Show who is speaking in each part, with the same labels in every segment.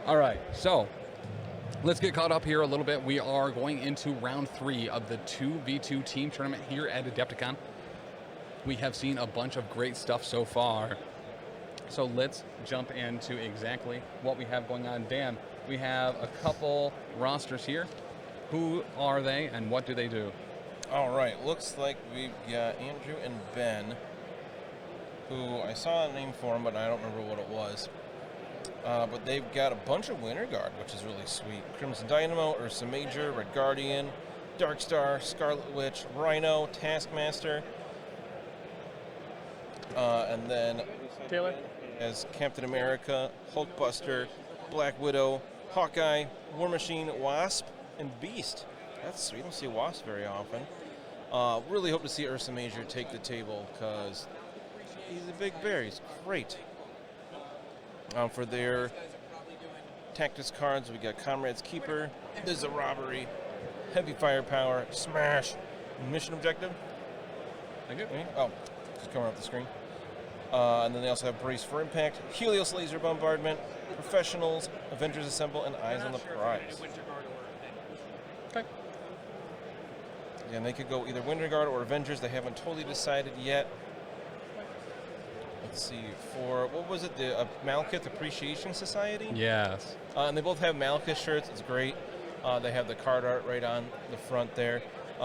Speaker 1: All right, so let's get caught up here a little bit. We are going into round 3 of the 2v2 team tournament here at Adepticon. We have seen a bunch of great stuff so far. So let's jump into exactly what we have going on. Dan, we have a couple rosters here. Who are they and what do they do?
Speaker 2: All right, looks like we've got Andrew and Ben, who I saw a name for him, but I don't remember what it was. But they've got a bunch of Winter Guard, which is really sweet. Crimson Dynamo, Ursa Major, Red Guardian, Dark Star, Scarlet Witch, Rhino, Taskmaster, and then
Speaker 1: Taylor
Speaker 2: as Captain America, Hulkbuster, Black Widow, Hawkeye, War Machine, Wasp, and Beast. That's sweet. You don't see Wasp very often. Really hope to see Ursa Major take the table because he's a big bear. He's great. For their tactics cards, we got Comrade's Keeper. There's a Robbery, Heavy Firepower, Smash, Mission Objective.
Speaker 1: Thank you.
Speaker 2: Oh, just coming off the screen. And then they also have Brace for Impact, Helios Laser Bombardment, Professionals, Avengers Assemble, and Eyes on the Prize.
Speaker 1: Okay.
Speaker 2: Yeah, and they could go either Winter Guard or Avengers. They haven't totally decided yet. Let's see, for, what was it, the Malekith Appreciation Society?
Speaker 1: Yes.
Speaker 2: And they both have Malekith shirts. It's great. They have the card art right on the front there.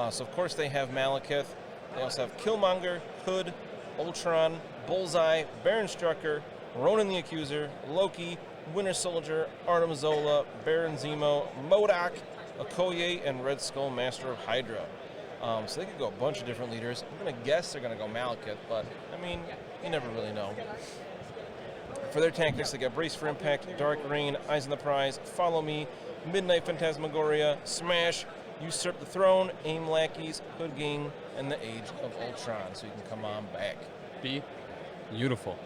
Speaker 2: So, of course, they have Malekith. They also have Killmonger, Hood, Ultron, Bullseye, Baron Strucker, Ronan the Accuser, Loki, Winter Soldier, Artem Zola, Baron Zemo, MODOK, Okoye, and Red Skull, Master of Hydra. So they could go a bunch of different leaders. I'm going to guess they're going to go Malekith, but, I mean, you never really know. For their tactics, they got Brace for Impact, Dark Reign, Eyes on the Prize, Follow Me, Midnight Phantasmagoria, Smash, Usurp the Throne, Aim Lackies, Hood Gang, and the Age of Ultron. So you can come on back.
Speaker 1: Beautiful.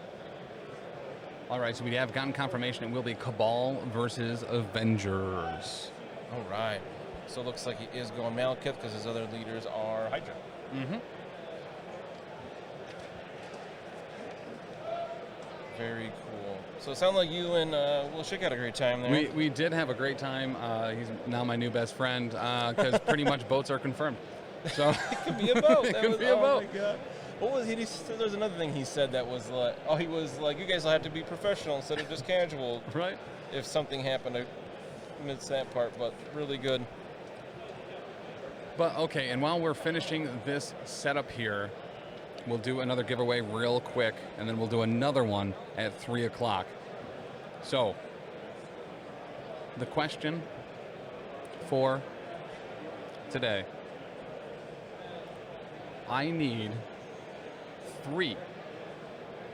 Speaker 1: All right, so we have gotten confirmation it will be Cabal versus Avengers.
Speaker 2: All right. So it looks like he is going Malekith because his other leaders are Hydra.
Speaker 1: Mm-hmm.
Speaker 2: Very cool. So it sounds like you and Will Schick had a great time there.
Speaker 1: We did have a great time. He's now my new best friend because pretty much boats are confirmed. So
Speaker 2: it could be a boat.
Speaker 1: It could be a boat.
Speaker 2: My God. What was he? There's another thing he said that was like, oh, he was like, you guys will have to be professional instead of just casual.
Speaker 1: Right.
Speaker 2: If something happened, I missed that part, but really good.
Speaker 1: But okay, and while we're finishing this setup here, we'll do another giveaway real quick, and then we'll do another one at 3 o'clock. So, the question for today, I need 3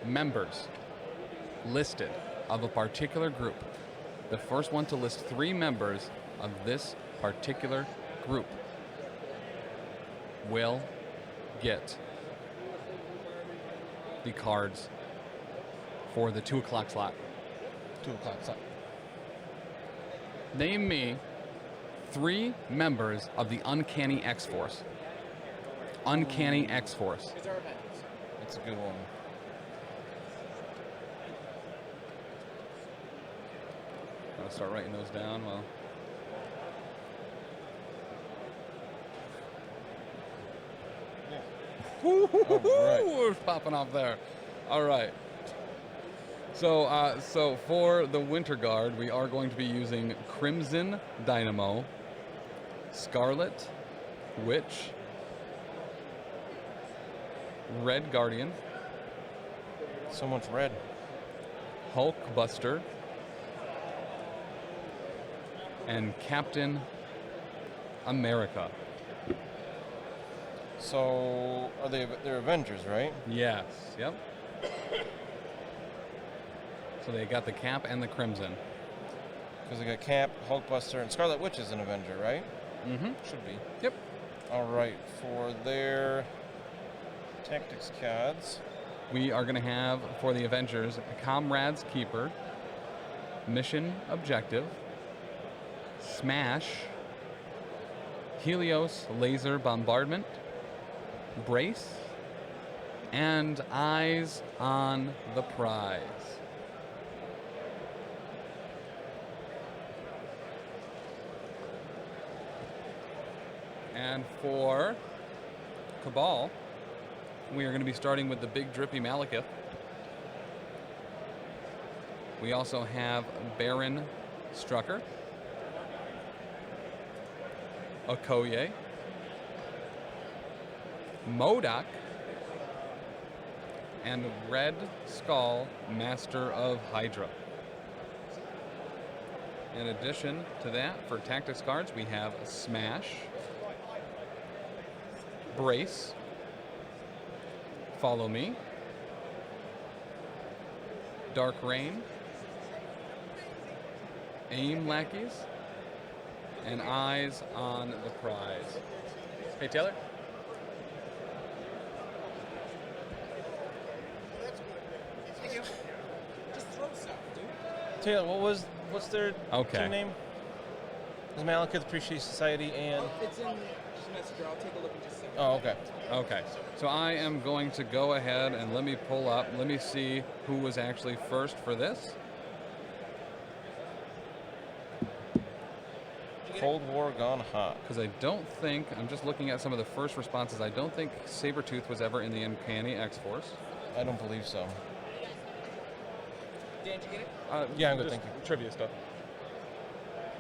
Speaker 1: members listed of a particular group. The first one to list 3 members of this particular group will get the cards for the 2 o'clock slot.
Speaker 2: 2 o'clock slot.
Speaker 1: Name me 3 members of the Uncanny X-Force. Uncanny X-Force.
Speaker 2: That's a good one.
Speaker 1: I'll start writing those down. Well,
Speaker 2: Right.
Speaker 1: we're popping off there. All right. So for the Winter Guard, we are going to be using Crimson Dynamo, Scarlet Witch, Red Guardian,
Speaker 2: So much red.
Speaker 1: Hulkbuster, and Captain America.
Speaker 2: So they're Avengers, right?
Speaker 1: Yes. Yep. So they got the Cap and the Crimson.
Speaker 2: Because they got Cap, Hulkbuster, and Scarlet Witch is an Avenger, right?
Speaker 1: Mm-hmm.
Speaker 2: Should be.
Speaker 1: Yep.
Speaker 2: All right. For their tactics cards,
Speaker 1: We are going to have, for the Avengers, Comrade's Keeper, Mission Objective, Smash, Helios Laser Bombardment, Brace, and Eyes on the Prize. And for Cabal, we are going to be starting with the big drippy Malekith. We also have Baron Strucker, Okoye, MODOK, and Red Skull, Master of Hydra. In addition to that, for tactics cards, we have Smash, Brace, Follow Me, Dark Rain, Aim Lackies, and Eyes on the Prize. Hey, Taylor?
Speaker 2: Taylor, what's their team name? It's Malekith Appreciation Society and...
Speaker 3: It's in Messenger. I'll take a look in just a second.
Speaker 2: Oh, okay.
Speaker 1: Okay. So I am going to go ahead and let me pull up. Let me see who was actually first for this.
Speaker 2: Cold War gone hot.
Speaker 1: Because I don't think, I'm just looking at some of the first responses, I don't think Sabretooth was ever in the Uncanny X-Force.
Speaker 2: I don't believe so.
Speaker 3: Dan, did you get it?
Speaker 2: Yeah, I'm good, thank you.
Speaker 1: Trivia stuff.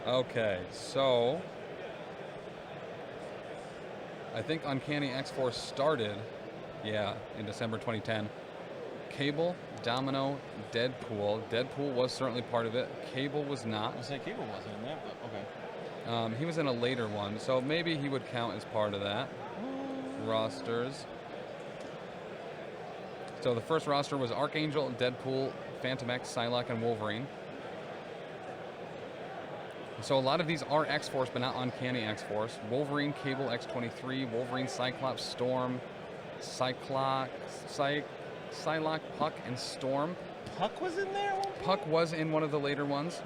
Speaker 1: Okay, so I think Uncanny X-Force started, in December 2010. Cable, Domino, Deadpool. Deadpool was certainly part of it. Cable was not.
Speaker 2: I say Cable wasn't in that, but okay.
Speaker 1: He was in a later one, so maybe he would count as part of that. Rosters. So the first roster was Archangel, Deadpool, Phantom X, Psylocke, and Wolverine. So a lot of these are X-Force, but not Uncanny X-Force. Wolverine, Cable, X-23, Wolverine, Cyclops, Storm, Psylocke, Puck, and Storm.
Speaker 2: Puck was in there?
Speaker 1: Puck was in one of the later ones.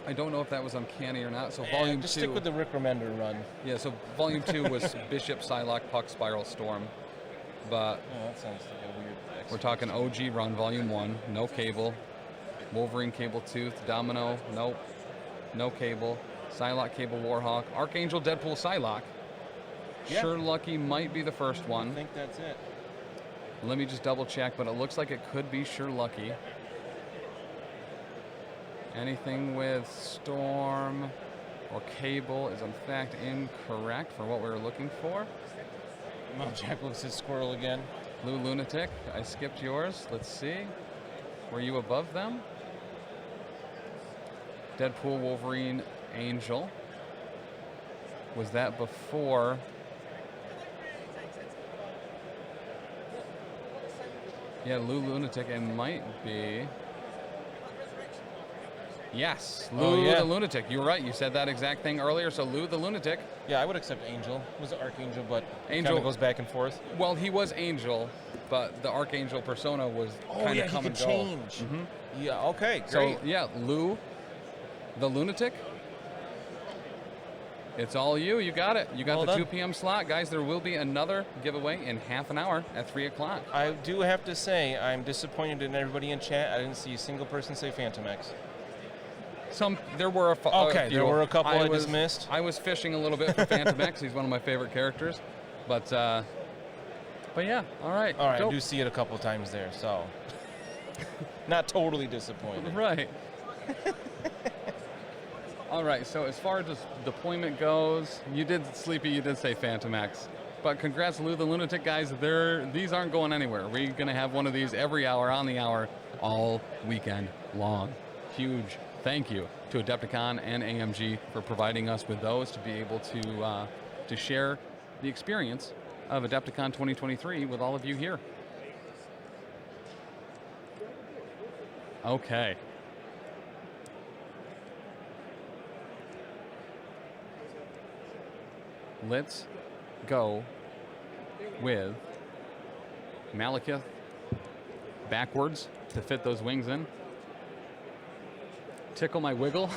Speaker 1: I don't know if that was Uncanny or not. So Volume 2...
Speaker 2: Just stick with the Rick Remender run.
Speaker 1: Yeah, so Volume 2 was Bishop, Psylocke, Puck, Spiral, Storm. But
Speaker 2: that sounds like a weird X-Force.
Speaker 1: We're talking OG run, Volume 1. No Cable. Wolverine, Cable, Tooth. Domino, nope. No Cable. Psylocke, Cable, Warhawk. Archangel, Deadpool, Psylocke.
Speaker 2: Yeah.
Speaker 1: Sure Lucky might be the first one.
Speaker 2: I think that's it.
Speaker 1: Let me just double check, but it looks like it could be Sure Lucky. Anything with Storm or Cable is in fact incorrect for what we were looking for.
Speaker 2: Oh, Jack looks at Squirrel again.
Speaker 1: Blue Lunatic, I skipped yours. Let's see. Were you above them? Deadpool, Wolverine, Angel. Was that before? Yeah, Lou Lunatic, it might be. Yes, Lou the Lunatic. You were right. You said that exact thing earlier. So Lou the Lunatic.
Speaker 2: Yeah, I would accept Angel. He was an Archangel, but
Speaker 1: Angel
Speaker 2: kind of goes back and forth.
Speaker 1: Well, he was Angel, but the Archangel persona was kind of come and go.
Speaker 2: Change.
Speaker 1: Mm-hmm.
Speaker 2: Yeah. Okay. Great.
Speaker 1: So yeah, Lou the Lunatic. It's all you. You got it. You got
Speaker 2: Well
Speaker 1: the
Speaker 2: done.
Speaker 1: 2 p.m. slot. Guys, there will be another giveaway in half an hour at 3 o'clock.
Speaker 2: I do have to say, I'm disappointed in everybody in chat. I didn't see a single person say Phantom X.
Speaker 1: There were a few.
Speaker 2: There were a couple I dismissed.
Speaker 1: I was fishing a little bit for Phantom X. He's one of my favorite characters. But yeah, all right.
Speaker 2: All right,
Speaker 1: Dope.
Speaker 2: I do see it a couple times there, so not totally disappointed.
Speaker 1: Right. All right, so as far as deployment goes, you did say Phantom X. But congrats, Lou the Lunatic, guys. These aren't going anywhere. We're going to have one of these every hour, on the hour, all weekend long. Huge thank you to Adepticon and AMG for providing us with those to be able to share the experience of Adepticon 2023 with all of you here. Okay. Let's go with Malekith backwards to fit those wings in. Tickle my wiggle.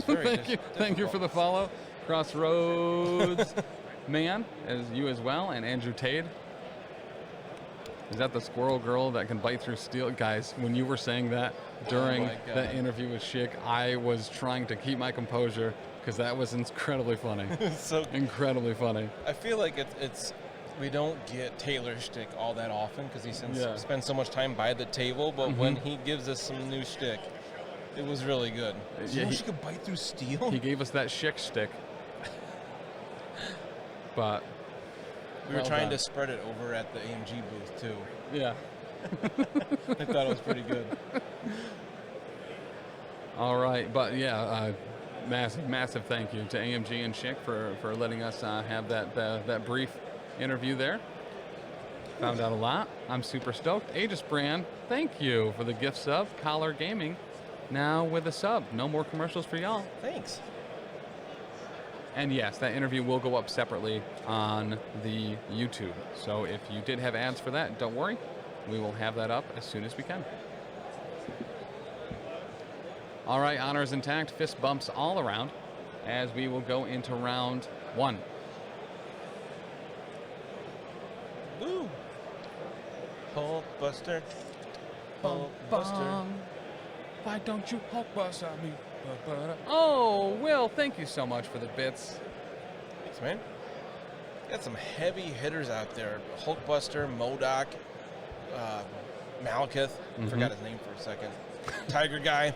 Speaker 1: Thank you for the follow. Crossroads Man, as you as well, and Andrew Tade. Is that the squirrel girl that can bite through steel? Guys, when you were saying that during that interview with Schick, I was trying to keep my composure because that was incredibly funny.
Speaker 2: So
Speaker 1: incredibly funny.
Speaker 2: I feel like it's we don't get Taylor shtick all that often because he spends so much time by the table, but when he gives us some new shtick, it was really good.
Speaker 1: Yeah,
Speaker 2: she could bite through steel?
Speaker 1: He gave us that Schick stick. But
Speaker 2: we were trying to spread it over at the AMG booth too.
Speaker 1: Yeah.
Speaker 2: I thought it was pretty good.
Speaker 1: All right, but yeah, massive thank you to AMG and Schick for letting us have that brief interview there. Found out a lot. I'm super stoked. Aegis Brand, thank you for the gift sub. Collar Gaming, now with a sub. No more commercials for y'all.
Speaker 2: Thanks.
Speaker 1: And yes, that interview will go up separately on the YouTube. So if you did have ads for that, don't worry. We will have that up as soon as we can. All right, honors intact, fist bumps all around as we will go into round 1.
Speaker 2: Woo! Hulkbuster. Hulkbuster.
Speaker 1: Why don't you Hulkbuster me? Oh, Will, thank you so much for the bits.
Speaker 2: Thanks, man. Got some heavy hitters out there. Hulkbuster, MODOK, Malekith. Forgot his name for a second. Tiger Guy.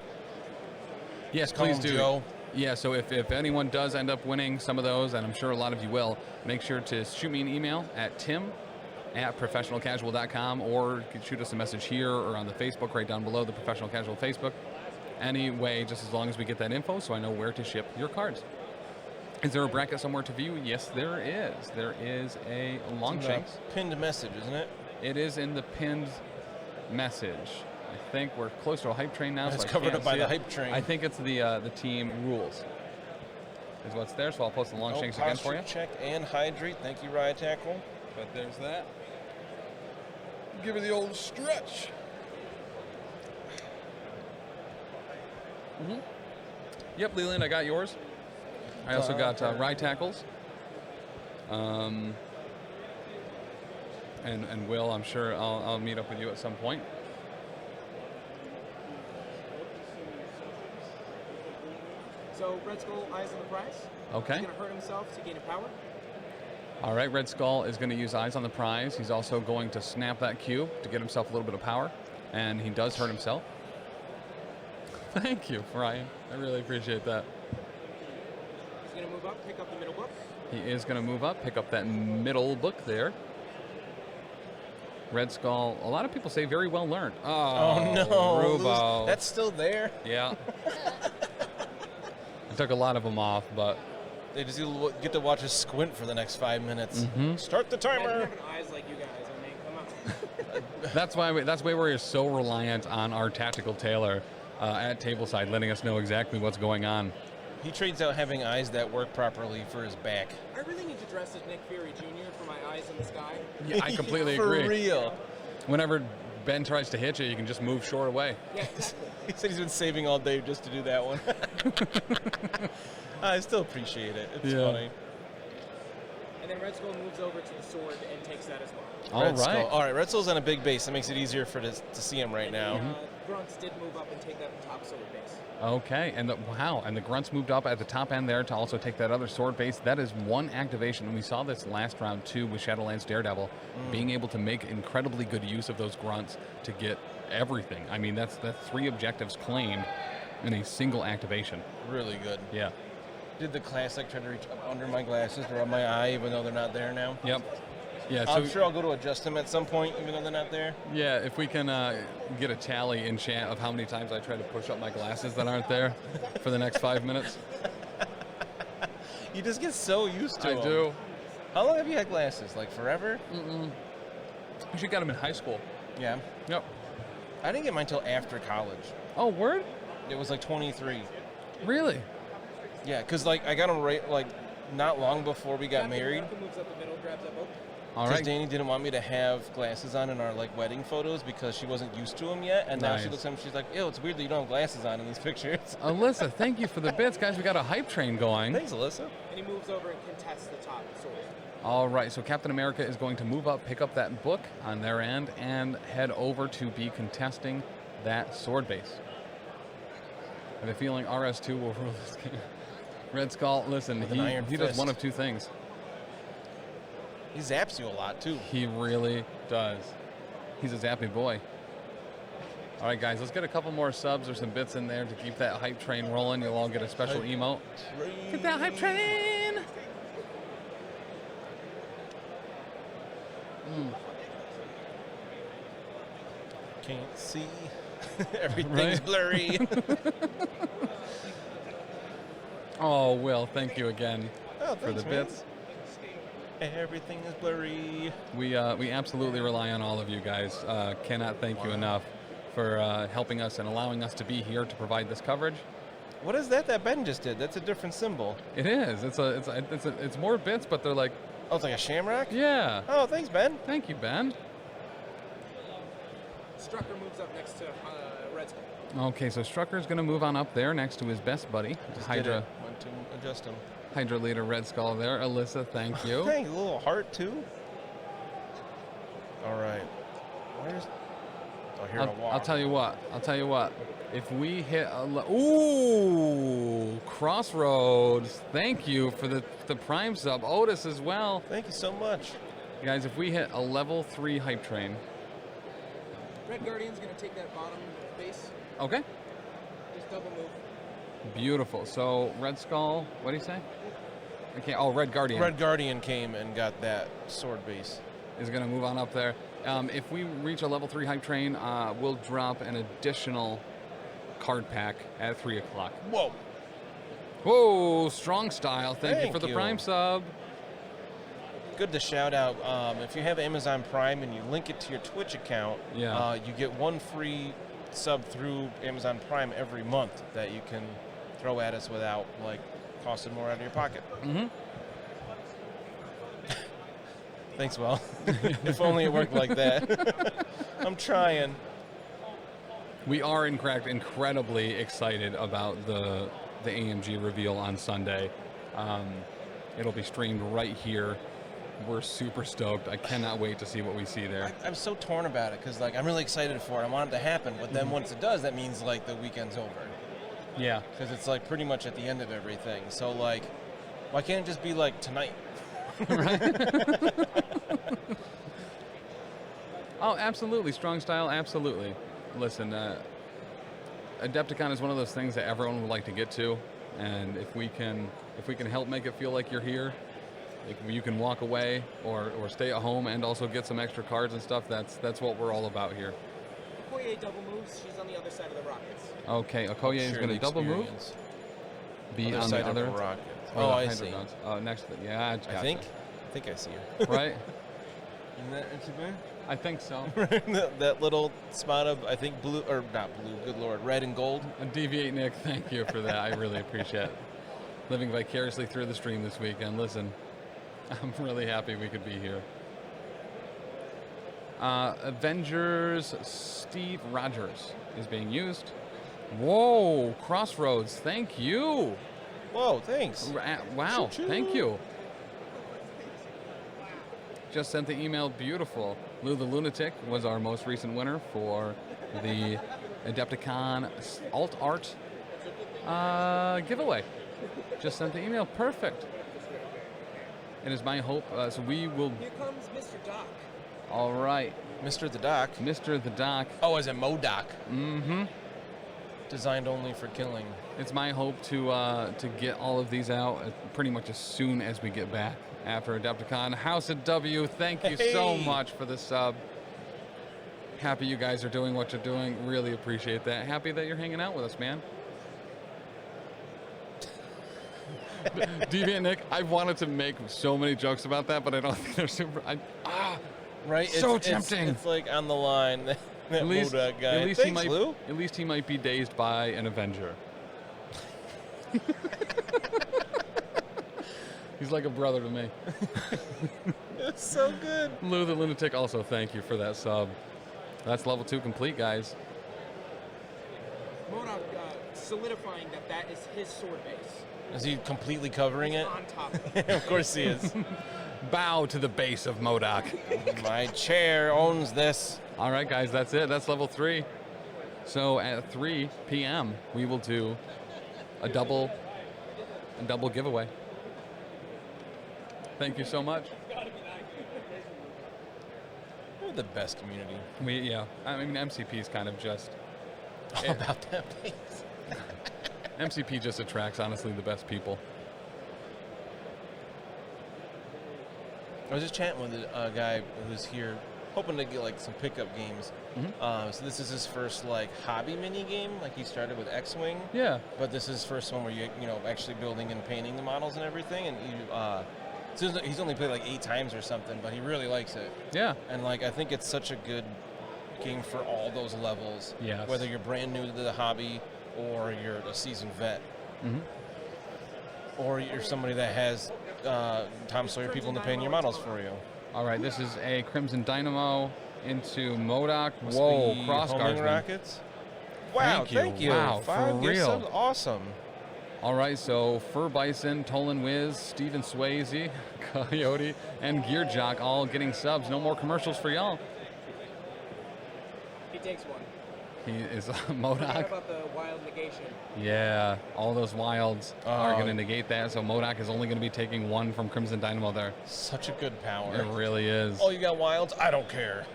Speaker 1: Yes,
Speaker 2: Call
Speaker 1: please
Speaker 2: him
Speaker 1: do.
Speaker 2: Joe.
Speaker 1: Yeah, so if anyone does end up winning some of those, and I'm sure a lot of you will, make sure to shoot me an email at tim@professionalcasual.com, or you can shoot us a message here or on the Facebook right down below, the Professional Casual Facebook. Anyway, just as long as we get that info so I know where to ship your cards. Is there a bracket somewhere to view? Yes, there is. There is a Longshanks.
Speaker 2: Pinned message, isn't it?
Speaker 1: It is in the pinned message. I think we're close to a hype train now.
Speaker 2: It's
Speaker 1: so I
Speaker 2: covered
Speaker 1: can't
Speaker 2: up by
Speaker 1: see
Speaker 2: the
Speaker 1: it.
Speaker 2: hype train.
Speaker 1: I think it's the team rules is what's there, so I'll post the Longshanks again for you.
Speaker 2: Check and hydrate. Thank you, Riot Tackle.
Speaker 1: But there's that. Give it the old stretch. Yep, Leland, I got yours. I also got Rye Tackles. And Will, I'm sure I'll meet up with you at some point.
Speaker 3: So Red Skull eyes on the prize.
Speaker 1: Okay.
Speaker 3: He's going to hurt himself to gain a power.
Speaker 1: All right, Red Skull is going to use Eyes on the Prize. He's also going to snap that cube to get himself a little bit of power. And he does hurt himself. Thank you, Ryan. I really appreciate that.
Speaker 3: He's going to move up, pick up the middle book.
Speaker 1: He is going to move up, pick up that middle book there. Red Skull, a lot of people say very well learned.
Speaker 2: Oh no,
Speaker 1: Rubo.
Speaker 2: that's still there?
Speaker 1: Yeah. I took a lot of them off, but...
Speaker 2: They just get to watch us squint for the next 5 minutes. Start the
Speaker 3: Imagine
Speaker 2: timer.
Speaker 3: having eyes like you guys. I mean, come on.
Speaker 1: That's why we're so reliant on our tactical tailor at tableside, letting us know exactly what's going on.
Speaker 2: He trades out having eyes that work properly for his back.
Speaker 3: I really need to dress as Nick Fury Jr. for my eyes in the sky.
Speaker 1: Yeah, I completely
Speaker 2: for
Speaker 1: agree.
Speaker 2: For real.
Speaker 1: Whenever Ben tries to hit you, you can just move short away.
Speaker 3: Yeah, exactly.
Speaker 2: He said he's been saving all day just to do that one. I still appreciate it. It's funny.
Speaker 3: And then Red Skull moves over to the sword and takes that as well.
Speaker 1: All right.
Speaker 2: All right, Red Skull's on a big base. That makes it easier to see him right now.
Speaker 3: Grunts did move up and take that top sword base.
Speaker 1: Okay, and the Grunts moved up at the top end there to also take that other sword base. That is one activation, and we saw this last round too with Shadowlands Daredevil, being able to make incredibly good use of those Grunts to get everything. I mean, that's 3 objectives claimed in a single activation.
Speaker 2: Really good.
Speaker 1: Yeah.
Speaker 2: Did the classic try to reach up under my glasses to rub my eye, even though they're not there now?
Speaker 1: Yep. Yeah, so
Speaker 2: I'm sure I'll go to adjust them at some point, even though they're not there.
Speaker 1: Yeah, if we can get a tally in chat of how many times I try to push up my glasses that aren't there for the next 5 minutes.
Speaker 2: You just get so used to them.
Speaker 1: I do.
Speaker 2: How long have you had glasses? Like forever?
Speaker 1: You should got them in high school.
Speaker 2: Yeah.
Speaker 1: Yep.
Speaker 2: I didn't get mine until after college.
Speaker 1: Oh, word?
Speaker 2: It was like 23.
Speaker 1: Really?
Speaker 2: Yeah, because like I got them right like not long before we got married.
Speaker 3: Moves up the middle, grabs that book.
Speaker 1: All
Speaker 2: Because
Speaker 1: right.
Speaker 2: Danny didn't want me to have glasses on in our like wedding photos because she wasn't used to them yet, and now she
Speaker 1: Nice.
Speaker 2: looks at them, she's like, "Ew, it's weird that you don't have glasses on in these pictures."
Speaker 1: Alyssa, thank you for the bits. Guys, we got a hype train going.
Speaker 2: Thanks, Alyssa.
Speaker 3: And he moves over and contests the top sword.
Speaker 1: All right, so Captain America is going to move up, pick up that book on their end, and head over to be contesting that sword base. I have a feeling RS2 will rule this game. Red Skull, listen, he does one of two things.
Speaker 2: He zaps you a lot, too.
Speaker 1: He really does. He's a zappy boy. All right, guys, let's get a couple more subs or some bits in there to keep that hype train rolling. You'll all get a special emote. Get that hype train!
Speaker 2: Can't see. Everything's blurry.
Speaker 1: Oh, Will, thank you again
Speaker 2: Oh,
Speaker 1: for the
Speaker 2: thanks, man.
Speaker 1: bits.
Speaker 2: Everything is blurry.
Speaker 1: We absolutely rely on all of you guys. Cannot thank you enough for helping us and allowing us to be here to provide this coverage.
Speaker 2: What is that Ben just did? That's a different symbol.
Speaker 1: It is. It's more bits, but they're like,
Speaker 2: Oh, it's like a shamrock?
Speaker 1: yeah.
Speaker 2: Oh, thanks, Ben.
Speaker 1: Thank you, Ben.
Speaker 3: Strucker moves up next to Red Skull.
Speaker 1: Okay, so Strucker's going to move on up there next to his best buddy,
Speaker 2: Just
Speaker 1: Hydra.
Speaker 2: did it. Went to adjust him.
Speaker 1: Hydra leader Red Skull there. Alyssa, thank you.
Speaker 2: Thanks, a little heart, too. All right. Where's... Oh, here
Speaker 1: I'll tell you what. If we hit ooh, Crossroads, thank you for the Prime sub. Otis as well.
Speaker 2: Thank you so much.
Speaker 1: Guys, if we hit a level 3 hype train.
Speaker 3: Red Guardian's going to take that bottom base.
Speaker 1: Okay.
Speaker 3: Just double move.
Speaker 1: Beautiful. So, Red Skull, what do you say? Okay, oh, Red Guardian.
Speaker 2: Red Guardian came and got that sword base.
Speaker 1: Is going to move on up there. If we reach a level 3 hype train, we'll drop an additional card pack at 3 o'clock.
Speaker 2: Whoa.
Speaker 1: Whoa, strong style. Thank you
Speaker 2: Thank
Speaker 1: for the
Speaker 2: you.
Speaker 1: Prime sub.
Speaker 2: Good to shout out. If you have Amazon Prime and you link it to your Twitch account,
Speaker 1: Yeah.
Speaker 2: you get one free sub through Amazon Prime every month that you can throw at us without like costing more out of your pocket.
Speaker 1: Mm-hmm.
Speaker 2: Thanks, Will. If only it worked like that. I'm trying.
Speaker 1: We are in fact incredibly excited about the AMG reveal on Sunday. It'll be streamed right here. We're super stoked. I cannot wait to see what we see there.
Speaker 2: I'm so torn about it because like I'm really excited for it. I want it to happen, but then once it does, that means like the weekend's over
Speaker 1: Yeah.
Speaker 2: because it's like pretty much at the end of everything. So like, why can't it just be like tonight?
Speaker 1: Oh, absolutely. Strong style, absolutely. Listen, Adepticon is one of those things that everyone would like to get to, and if we can help make it feel like you're here, if you can walk away or stay at home and also get some extra cards and stuff, that's what we're all about here.
Speaker 3: Okoye double moves. She's on the other side of the Rockets.
Speaker 1: Okay, Okoye is going to double move. Be on the other.
Speaker 2: Rocket.
Speaker 1: Oh,
Speaker 2: Oh,
Speaker 1: the
Speaker 2: I
Speaker 1: Hydra
Speaker 2: see.
Speaker 1: guns. Next to the, yeah,
Speaker 2: I think I see her.
Speaker 1: right?
Speaker 2: Isn't that Instagram?
Speaker 1: I think so.
Speaker 2: that little spot of, I think, blue, or not blue, good lord, red and gold.
Speaker 1: Deviate Nick, thank you for that. I really appreciate it. Living vicariously through the stream this weekend. Listen, I'm really happy we could be here. Avengers Steve Rogers is being used. Whoa, Crossroads, thank you.
Speaker 2: Whoa, thanks.
Speaker 1: Wow,
Speaker 2: Choo-choo.
Speaker 1: thank you. Just sent the email, beautiful. Lou the Lunatic was our most recent winner for the Adepticon Alt Art giveaway. Just sent the email, perfect. It is my hope, so we will,
Speaker 3: Here comes Mr. Doc.
Speaker 1: all right.
Speaker 2: Mr. the Doc.
Speaker 1: Mr. the Doc,
Speaker 2: Oh, as in MODOK.
Speaker 1: mm-hmm.
Speaker 2: Designed only for killing.
Speaker 1: It's my hope to get all of these out pretty much as soon as we get back after Adepticon. House of W, thank you so
Speaker 2: Hey.
Speaker 1: much for the sub. Happy you guys are doing what you're doing. Really appreciate that. Happy that you're hanging out with us, man. Deviant Nick, I wanted to make so many jokes about that, but I don't think they're super.
Speaker 2: Right?
Speaker 1: So tempting.
Speaker 2: It's like on the line. That
Speaker 1: At least,
Speaker 2: MODOK guy.
Speaker 1: at least
Speaker 2: Thanks,
Speaker 1: he might.
Speaker 2: Lou.
Speaker 1: At least he might be dazed by an Avenger. He's like a brother to me.
Speaker 2: It's so good.
Speaker 1: Lou the Lunatic, also thank you for that sub. That's level 2 complete, guys.
Speaker 3: MODOK solidifying that is his sword base.
Speaker 2: Is he completely covering it?
Speaker 3: On top of it.
Speaker 2: Of course he is.
Speaker 1: Bow to the base of MODOK.
Speaker 2: My chair owns this.
Speaker 1: All right, guys, that's it. That's level 3. So at 3 p.m., we will do a double giveaway. Thank you so much.
Speaker 2: We're the best community.
Speaker 1: I mean, MCP is kind of just...
Speaker 2: How about that base?
Speaker 1: MCP just attracts, honestly, the best people.
Speaker 2: I was just chatting with a guy who's here, hoping to get like some pickup games. So this is his first like hobby mini game. Like he started with X-Wing.
Speaker 1: Yeah.
Speaker 2: But this is his first one where you know actually building and painting the models and everything. And he's only played like 8 times or something, but he really likes it.
Speaker 1: Yeah.
Speaker 2: And like I think it's such a good game for all those levels.
Speaker 1: Yes.
Speaker 2: Whether you're brand new to the hobby or you're a seasoned vet. Or you're somebody that has Tom Sawyer people into painting your models for you.
Speaker 1: All right, this is a Crimson Dynamo into MODOK.
Speaker 2: Must
Speaker 1: Whoa,
Speaker 2: be
Speaker 1: cross
Speaker 2: homing
Speaker 1: guardsman.
Speaker 2: rockets. Wow, thank you.
Speaker 1: Wow,
Speaker 2: 5
Speaker 1: for
Speaker 2: gift
Speaker 1: real.
Speaker 2: subs, awesome.
Speaker 1: All right, so Fur Bison, Tolan Wiz, Steven Swayze, Coyote, and Gear Jock all getting subs. No more commercials for y'all.
Speaker 3: He takes one.
Speaker 1: He is
Speaker 3: What
Speaker 1: MODOK.
Speaker 3: about the wild negation?
Speaker 1: Yeah, all those wilds are going to negate that. So MODOK is only going to be taking 1 from Crimson Dynamo there.
Speaker 2: Such a good power.
Speaker 1: It really is.
Speaker 2: Oh, you got wilds? I don't care.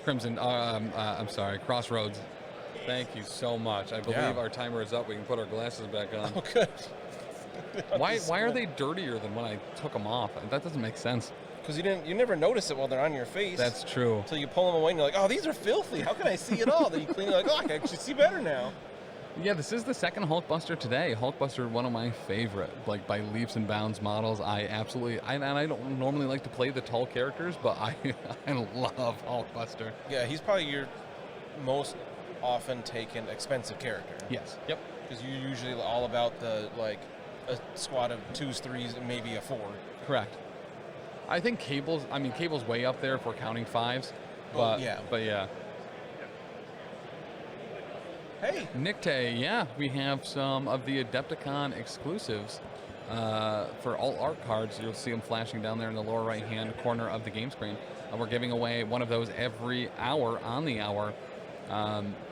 Speaker 1: Crimson, I'm sorry, Crossroads. Thank you so much. I believe our timer is up. We can put our glasses back on.
Speaker 2: Oh, good.
Speaker 1: Why are they dirtier than when I took them off? That doesn't make sense.
Speaker 2: Because you never notice it while they're on your face.
Speaker 1: That's true.
Speaker 2: Until you pull them away and you're like, oh, these are filthy. How can I see it all? Then you clean it like, oh, I can actually see better now.
Speaker 1: Yeah, this is the second Hulkbuster today. Hulkbuster, one of my favorite, like by leaps and bounds models. I don't normally like to play the tall characters, but I love Hulkbuster.
Speaker 2: Yeah, he's probably your most often taken expensive character.
Speaker 1: Yes. Yep.
Speaker 2: Because you're usually all about the, like, a squad of 2s, 3s, and maybe a 4.
Speaker 1: Correct. I think Cable's way up there if we're counting 5s. But yeah.
Speaker 2: Hey.
Speaker 1: Nicte, yeah, we have some of the Adepticon exclusives for all art cards. You'll see them flashing down there in the lower right-hand corner of the game screen. We're giving away one of those every hour on the hour.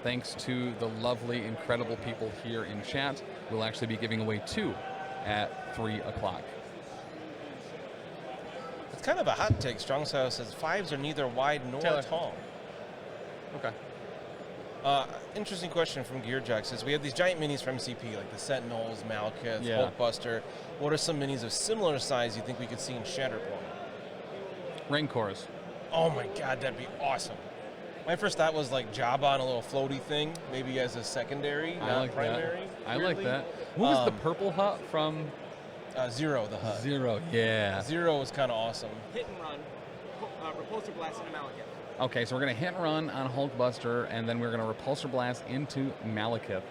Speaker 1: Thanks to the lovely, incredible people here in chat. We'll actually be giving away 2 at 3 o'clock.
Speaker 2: It's kind of a hot take. Strong Style says 5s are neither wide nor tall.
Speaker 1: Okay.
Speaker 2: Interesting question from Gearjack. Says we have these giant minis from MCP, like the Sentinels, Malekith, Hulkbuster. What are some minis of similar size you think we could see in Shatterpoint?
Speaker 1: Rancors.
Speaker 2: Oh my god, that'd be awesome. My first thought was like Jabba on a little floaty thing, maybe as a secondary, not primary.
Speaker 1: I like that. What was the purple hut from?
Speaker 2: Zero, the hut.
Speaker 1: Zero, yeah.
Speaker 2: Zero was kind of awesome.
Speaker 3: Hit and run, repulsor blast into Malekith.
Speaker 1: Okay, so we're going to hit and run on Hulkbuster, and then we're going to repulsor blast into Malekith.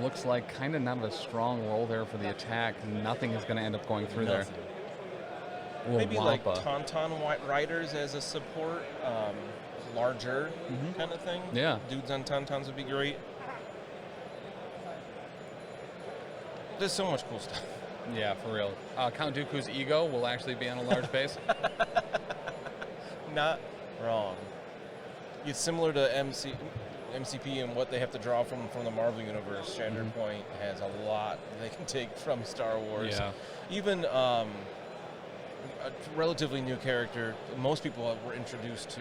Speaker 1: Looks like kind of not a strong roll there for the attack. Nothing is going to end up going through there.
Speaker 2: Maybe like Tauntaun Riders as a support, larger kind of thing.
Speaker 1: Yeah.
Speaker 2: Dudes on Tauntauns would be great. There's so much cool stuff.
Speaker 1: Yeah, for real. Count Dooku's ego will actually be on a large base.
Speaker 2: Not wrong. It's similar to MCP and what they have to draw from the Marvel Universe. Shatterpoint has a lot they can take from Star Wars.
Speaker 1: Yeah.
Speaker 2: Even a relatively new character most people were introduced to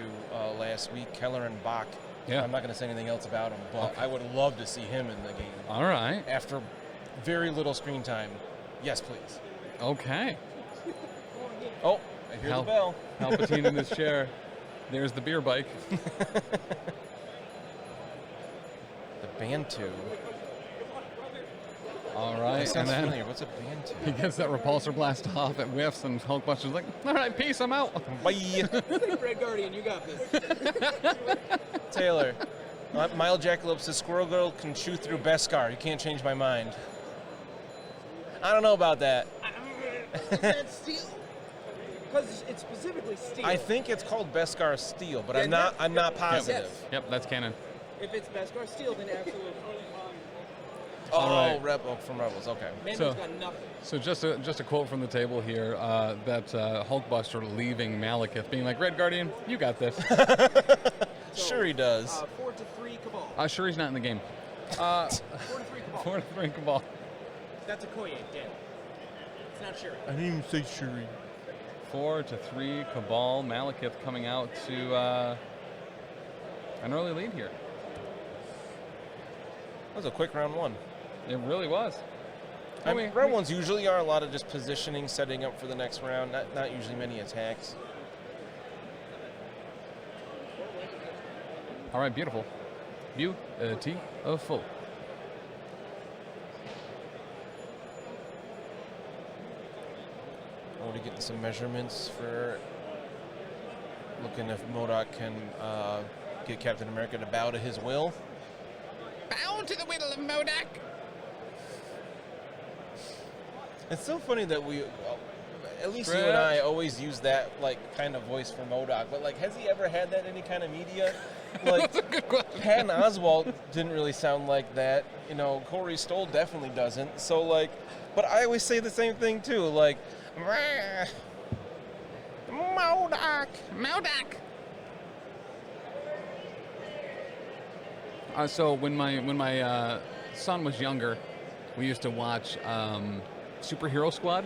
Speaker 2: last week, Keller and Bach.
Speaker 1: Yeah.
Speaker 2: I'm not going to say anything else about him, but I would love to see him in the game.
Speaker 1: All right.
Speaker 2: After very little screen time. Yes, please.
Speaker 1: Okay.
Speaker 2: Oh, I hear the bell.
Speaker 1: Palpatine in his chair. There's the beer bike.
Speaker 2: The Bantu.
Speaker 1: All right.
Speaker 2: That sounds
Speaker 1: and then
Speaker 2: familiar. What's a Bantu?
Speaker 1: he gets that repulsor blast off. It whiffs, and Hulkbuster's like, all right, peace, I'm out.
Speaker 2: Bye.
Speaker 3: Red Guardian, you got this.
Speaker 2: Taylor. Mild Jackalope says Squirrel Girl can chew through Beskar. You can't change my mind. I don't know about that.
Speaker 3: Is that steel? Because it's specifically steel.
Speaker 2: I think it's called Beskar Steel, but
Speaker 3: Yeah,
Speaker 2: I'm not positive.
Speaker 3: Yes.
Speaker 1: Yep, that's canon.
Speaker 3: If it's Beskar steel, then absolutely.
Speaker 2: Oh,
Speaker 1: All right.
Speaker 2: from Rebels. Okay.
Speaker 3: Mando's
Speaker 1: So-
Speaker 3: got nothing.
Speaker 1: So just a quote from the table here, that Hulkbuster leaving Malekith, being like, Red Guardian, you got this.
Speaker 2: Sure he does.
Speaker 3: 4-3 Cabal.
Speaker 1: Sure he's not in the game.
Speaker 3: 4-3 Cabal.
Speaker 1: 4-3 Cabal.
Speaker 3: That's Okoye, Dan. It's not Shuri.
Speaker 2: I didn't even say Shuri.
Speaker 1: 4-3 Cabal. Malekith coming out to an early lead here.
Speaker 2: That was a quick round one.
Speaker 1: It really was.
Speaker 2: I mean, round ones usually are a lot of just positioning, setting up for the next round, not usually many attacks.
Speaker 1: All right, beautiful. Beautiful.
Speaker 2: Already getting some measurements for looking if MODOK can get Captain America to bow to his will.
Speaker 1: Bow to the will of MODOK.
Speaker 2: It's so funny that we, at least you and I, always use that like kind of voice for MODOK. But like, has he ever had that in any kind of media? Like,
Speaker 1: That's a good question.
Speaker 2: Patton Oswalt didn't really sound like that. You know, Corey Stoll definitely doesn't. So like, but I always say the same thing too. Like, MODOK.
Speaker 1: So when my son was younger, we used to watch Superhero Squad,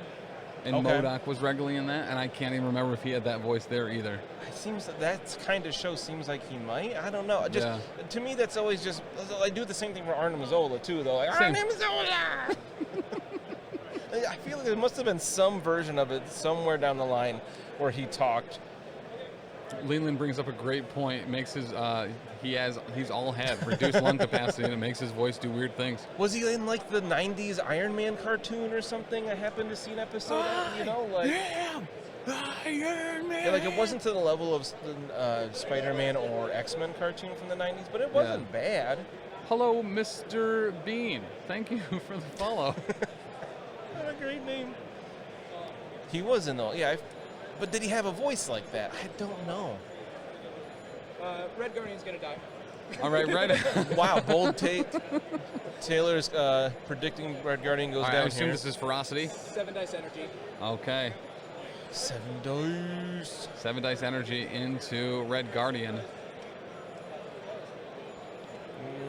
Speaker 1: and
Speaker 2: Okay.
Speaker 1: MODOK was regularly in that, and I can't even remember if he had that voice there either.
Speaker 2: It seems that kind of show seems like he might. I don't know. Just
Speaker 1: Yeah.
Speaker 2: to me, that's always just. I do the same thing for Arnim Zola too, though. Like
Speaker 1: Same.
Speaker 2: Arnim Zola. I feel like there must have been some version of it somewhere down the line where he talked.
Speaker 1: Leland brings up a great point. Makes his he's all head, reduced lung capacity, and it makes his voice do weird things.
Speaker 2: Was he in like the '90s Iron Man cartoon or something? I happened to see an episode of, you know, like.
Speaker 1: Iron Man.
Speaker 2: Yeah, like it wasn't to the level of Spider-Man or X-Men cartoon from the '90s, but it wasn't bad.
Speaker 1: Hello, Mr. Bean. Thank you for the follow.
Speaker 2: What a great name. He was in though, yeah. But did he have a voice like that? I don't know.
Speaker 3: Red Guardian's gonna die.
Speaker 1: All right, right.
Speaker 2: Wow, bold take. Taylor's predicting Red Guardian goes
Speaker 1: All right,
Speaker 2: down
Speaker 1: I assume
Speaker 2: here.
Speaker 1: this is Ferocity.
Speaker 3: 7 dice energy.
Speaker 1: Okay.
Speaker 2: 7 dice.
Speaker 1: 7 dice energy into Red Guardian.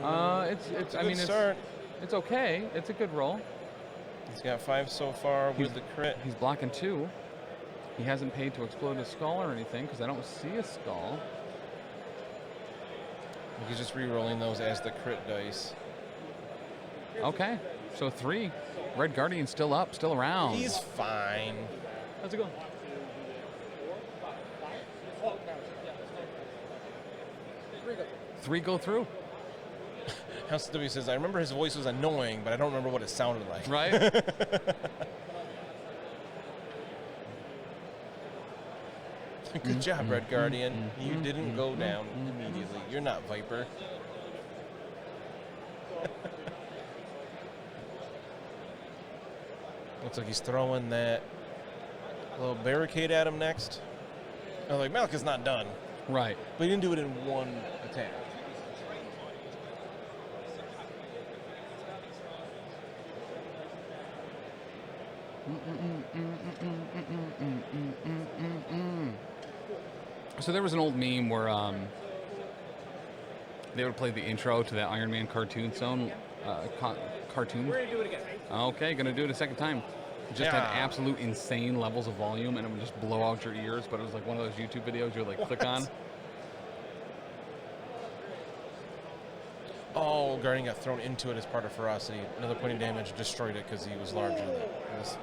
Speaker 1: It's
Speaker 2: a good start.
Speaker 1: It's okay. It's a good roll.
Speaker 2: He's got 5 so far with the crit.
Speaker 1: He's blocking 2. He hasn't paid to explode his skull or anything because I don't see a skull.
Speaker 2: He's just re-rolling those as the crit dice.
Speaker 1: Okay, so 3. Red Guardian's still up, still around.
Speaker 2: He's fine.
Speaker 1: How's it going? 3 go through.
Speaker 2: House W says, I remember his voice was annoying, but I don't remember what it sounded like.
Speaker 1: Right?
Speaker 2: Good job, Red Guardian. You didn't go down immediately. You're not Viper. Looks like he's throwing that little barricade at him next. I was like, Malekith's not done.
Speaker 1: Right.
Speaker 2: But he didn't do it in one attack.
Speaker 1: So there was an old meme where they would play the intro to that Iron Man cartoon cartoon.
Speaker 3: We're gonna do it again.
Speaker 1: Okay, gonna do it a second time. Just had
Speaker 2: Yeah.
Speaker 1: absolute insane levels of volume, and it would just blow out your ears. But it was like one of those YouTube videos you would like click on.
Speaker 2: Oh, Guardian got thrown into it as part of Ferocity. Another point of damage, destroyed it because he was larger than this.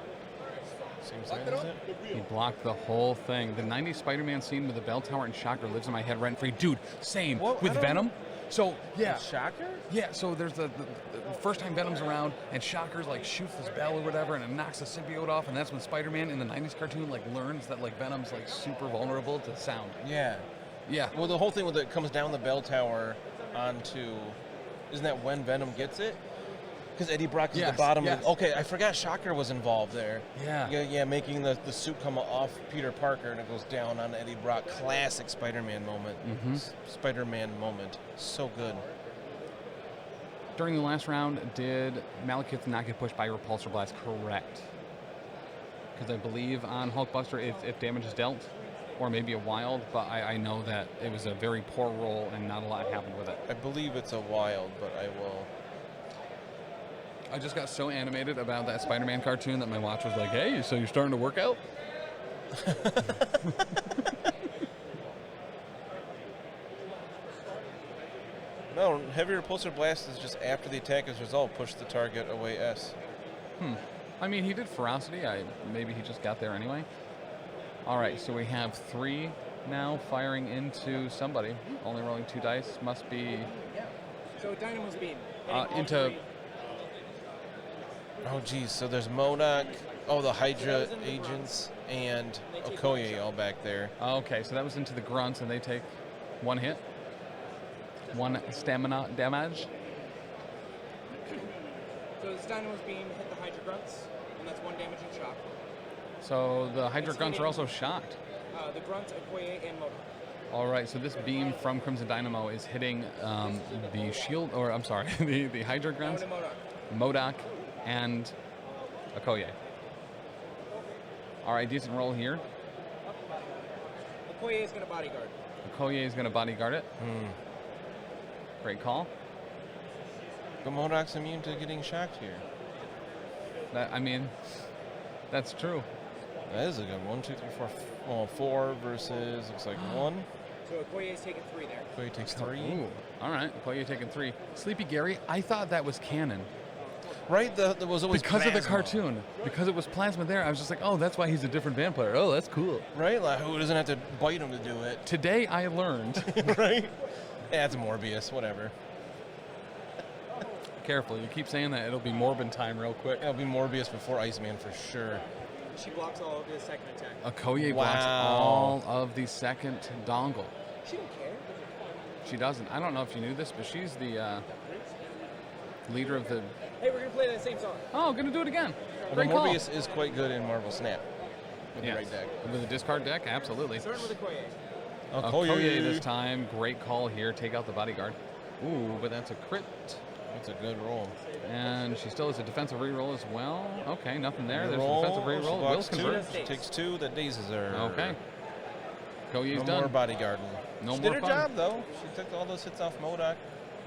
Speaker 2: Same size as it?
Speaker 1: He blocked the whole thing. The 90s Spider-Man scene with the bell tower and Shocker lives in my head rent-free. Dude, same.
Speaker 2: What?
Speaker 1: With
Speaker 2: I don't-
Speaker 1: Venom. So, yeah.
Speaker 2: Shocker?
Speaker 1: Yeah, so there's the first time Venom's around, and Shocker's like shoots this bell or whatever, and it knocks the symbiote off, and that's when Spider-Man in the 90s cartoon like learns that like Venom's like super vulnerable to sound.
Speaker 2: Yeah.
Speaker 1: Yeah.
Speaker 2: Well, the whole thing with it comes down the bell tower onto, isn't that when Venom gets it? Because Eddie Brock is at
Speaker 1: Yes,
Speaker 2: the bottom.
Speaker 1: yes.
Speaker 2: Okay, I forgot Shocker was involved there.
Speaker 1: Yeah.
Speaker 2: Yeah, making the suit come off Peter Parker and it goes down on Eddie Brock. Classic Spider-Man moment.
Speaker 1: Mhm.
Speaker 2: Spider-Man moment. So good.
Speaker 1: During the last round, did Malekith not get pushed by Repulsor Blast? Correct. Because I believe on Hulkbuster, if damage is dealt, or maybe a wild, but I know that it was a very poor roll and not a lot happened with it.
Speaker 2: I believe it's a wild, but I will.
Speaker 1: I just got so animated about that Spider-Man cartoon that my watch was like, hey, so you're starting to work out?
Speaker 2: No, heavy repulsor blast is just after the attack is resolved, push the target away S.
Speaker 1: I mean, he did ferocity. Maybe he just got there anyway. All right, so we have 3 now firing into somebody. Only rolling 2 dice. Must be
Speaker 3: So Dynamo's beam.
Speaker 1: into.
Speaker 2: Oh, geez. So there's MODOK, the Hydra agents, and Okoye all back there.
Speaker 1: Okay, so that was into the grunts, and they take 1 hit. 1 stamina damage.
Speaker 3: So this Dynamo's beam hit the Hydra grunts, and that's 1 damage and shock.
Speaker 1: So the Hydra grunts are also shocked.
Speaker 3: The grunts, Okoye, and MODOK.
Speaker 1: All right, so this beam from Crimson Dynamo is hitting the shield, or I'm sorry, the Hydra grunts, MODOK, and Okoye. All right, decent roll here.
Speaker 3: Okoye is going to bodyguard.
Speaker 1: Okoye is going to bodyguard it. Great call.
Speaker 2: But MODOK's immune to getting shocked here.
Speaker 1: I mean, that's true.
Speaker 2: That is a good 1, 2, 3, 4. Well, 4 versus looks like 1.
Speaker 3: So Okoye is taking 3 there.
Speaker 2: Okoye takes 3.
Speaker 1: Ooh, all right, Okoye taking 3. Sleepy Gary, I thought that was canon.
Speaker 2: Right, there was always
Speaker 1: because
Speaker 2: plasma.
Speaker 1: of the cartoon. Because it was plasma there, I was just like, oh, that's why he's a different vampire. Oh, that's cool.
Speaker 2: Right, like who doesn't have to bite him to do it?
Speaker 1: Today I learned.
Speaker 2: Right? Yeah, it's Morbius, whatever.
Speaker 1: Careful, you keep saying that, it'll be Morbin time real quick.
Speaker 2: It'll be Morbius before Iceman for sure.
Speaker 3: She blocks all of his second attack.
Speaker 1: Okoye blocks all of the second dongle.
Speaker 3: She don't care.
Speaker 1: She doesn't. I don't know if you knew this, but she's the leader of the...
Speaker 3: Hey, we're going to play that same song.
Speaker 1: Oh, gonna do it again.
Speaker 2: Well,
Speaker 1: Great call.
Speaker 2: Morbius is quite good in Marvel Snap. With the
Speaker 1: Yes.
Speaker 2: right deck.
Speaker 1: With a discard deck, absolutely.
Speaker 3: Starting with Okoye.
Speaker 1: Okoye this time. Great call here. Take out the bodyguard. Ooh, but that's a crit.
Speaker 2: That's a good roll.
Speaker 1: And she still has a defensive reroll as well. Okay, nothing there. There's
Speaker 2: Reroll.
Speaker 1: a defensive reroll.
Speaker 2: She
Speaker 1: Will
Speaker 2: blocks
Speaker 1: convert.
Speaker 2: 2. She takes 2. That dazes her.
Speaker 1: Okay. Okoye's
Speaker 2: No
Speaker 1: done.
Speaker 2: more bodyguarding.
Speaker 1: No
Speaker 2: she
Speaker 1: more
Speaker 2: did her
Speaker 1: fun.
Speaker 2: job, though. She took all those hits off MODOK.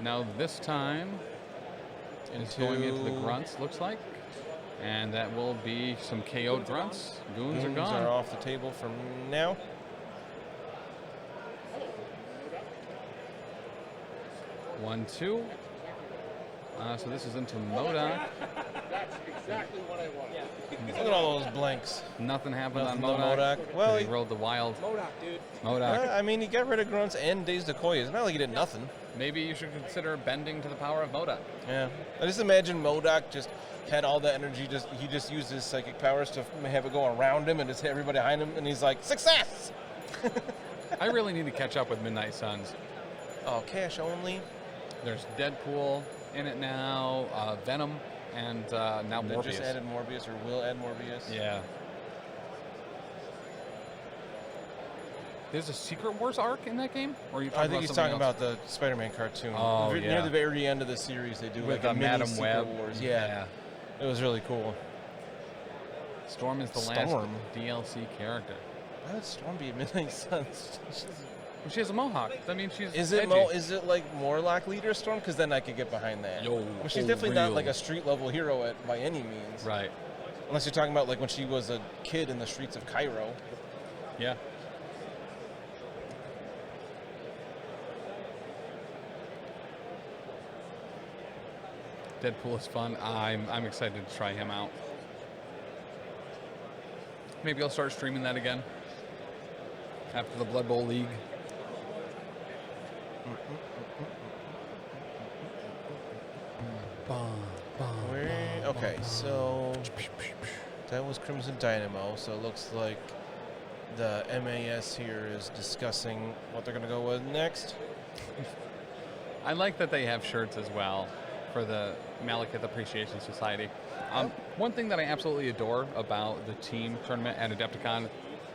Speaker 1: Now this time it's going into the grunts, looks like. And that will be some KO'd grunts. Goons are gone.
Speaker 2: Are off the table from now.
Speaker 1: One, 2. So this is into MODOK.
Speaker 3: That's exactly what I want. Yeah.
Speaker 2: Look at all those blanks.
Speaker 1: Nothing happened
Speaker 2: Nothing
Speaker 1: on
Speaker 2: to
Speaker 1: MODOK.
Speaker 2: MODOK. Well,
Speaker 1: he rolled the wild.
Speaker 3: MODOK, dude.
Speaker 1: MODOK.
Speaker 2: I mean, he got rid of grunts and dazed Okoye. It's not like he did nothing.
Speaker 1: Maybe you should consider bending to the power of MODOK.
Speaker 2: Yeah. I just imagine MODOK just had all the energy. He just used his psychic powers to have it go around him and just hit everybody behind him. And he's like, success!
Speaker 1: I really need to catch up with Midnight Suns.
Speaker 2: Oh, cash only?
Speaker 1: There's Deadpool in it now, Venom, and now
Speaker 2: They
Speaker 1: Morbius.
Speaker 2: just added Morbius, or will add Morbius.
Speaker 1: Yeah. There's a Secret Wars arc in that game? Or are you talking
Speaker 2: I think
Speaker 1: about
Speaker 2: he's
Speaker 1: something
Speaker 2: talking
Speaker 1: else?
Speaker 2: about the Spider-Man cartoon.
Speaker 1: Oh,
Speaker 2: Near
Speaker 1: yeah.
Speaker 2: the very end of the series, they do
Speaker 1: With
Speaker 2: like a mini
Speaker 1: Madam
Speaker 2: Secret
Speaker 1: Web.
Speaker 2: Wars. Yeah. It was really cool.
Speaker 1: Storm is the
Speaker 2: Storm?
Speaker 1: last DLC character.
Speaker 2: Why would Storm be a Midnight Suns?
Speaker 1: Well, she has a mohawk. That means she's
Speaker 2: Is it
Speaker 1: edgy.
Speaker 2: is it like Morlock leader Storm? Because then I could get behind that.
Speaker 1: Yo,
Speaker 2: Well, she's
Speaker 1: oh,
Speaker 2: definitely not
Speaker 1: real.
Speaker 2: like a street level hero by any means.
Speaker 1: Right.
Speaker 2: Unless you're talking about like when she was a kid in the streets of Cairo.
Speaker 1: Yeah. Deadpool is fun. I'm excited to try him out. Maybe I'll start streaming that again after the Blood Bowl League.
Speaker 2: Okay, so that was Crimson Dynamo. So it looks like the MAS here is discussing what they're going to go with next.
Speaker 1: I like that they have shirts as well for the Malekith Appreciation Society. One thing that I absolutely adore about the team tournament at Adepticon,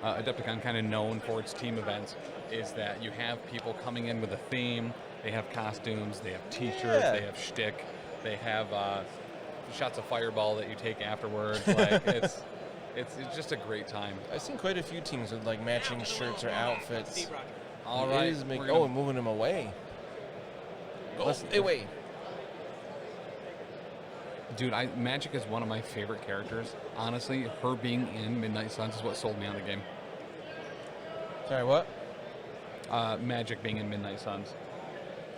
Speaker 1: Adepticon kind of known for its team events, is that you have people coming in with a theme. They have costumes, they have t-shirts,
Speaker 2: Yeah.
Speaker 1: they have shtick. They have shots of fireball that you take afterwards. Like it's just a great time.
Speaker 2: I've seen quite a few teams with like matching shirts or outfits.
Speaker 3: Steve Rogers.
Speaker 1: All right.
Speaker 2: Oh, moving him away. Away.
Speaker 1: Dude, Magic is one of my favorite characters. Honestly, her being in Midnight Suns is what sold me on the game.
Speaker 2: Sorry, what?
Speaker 1: Magic being in Midnight Suns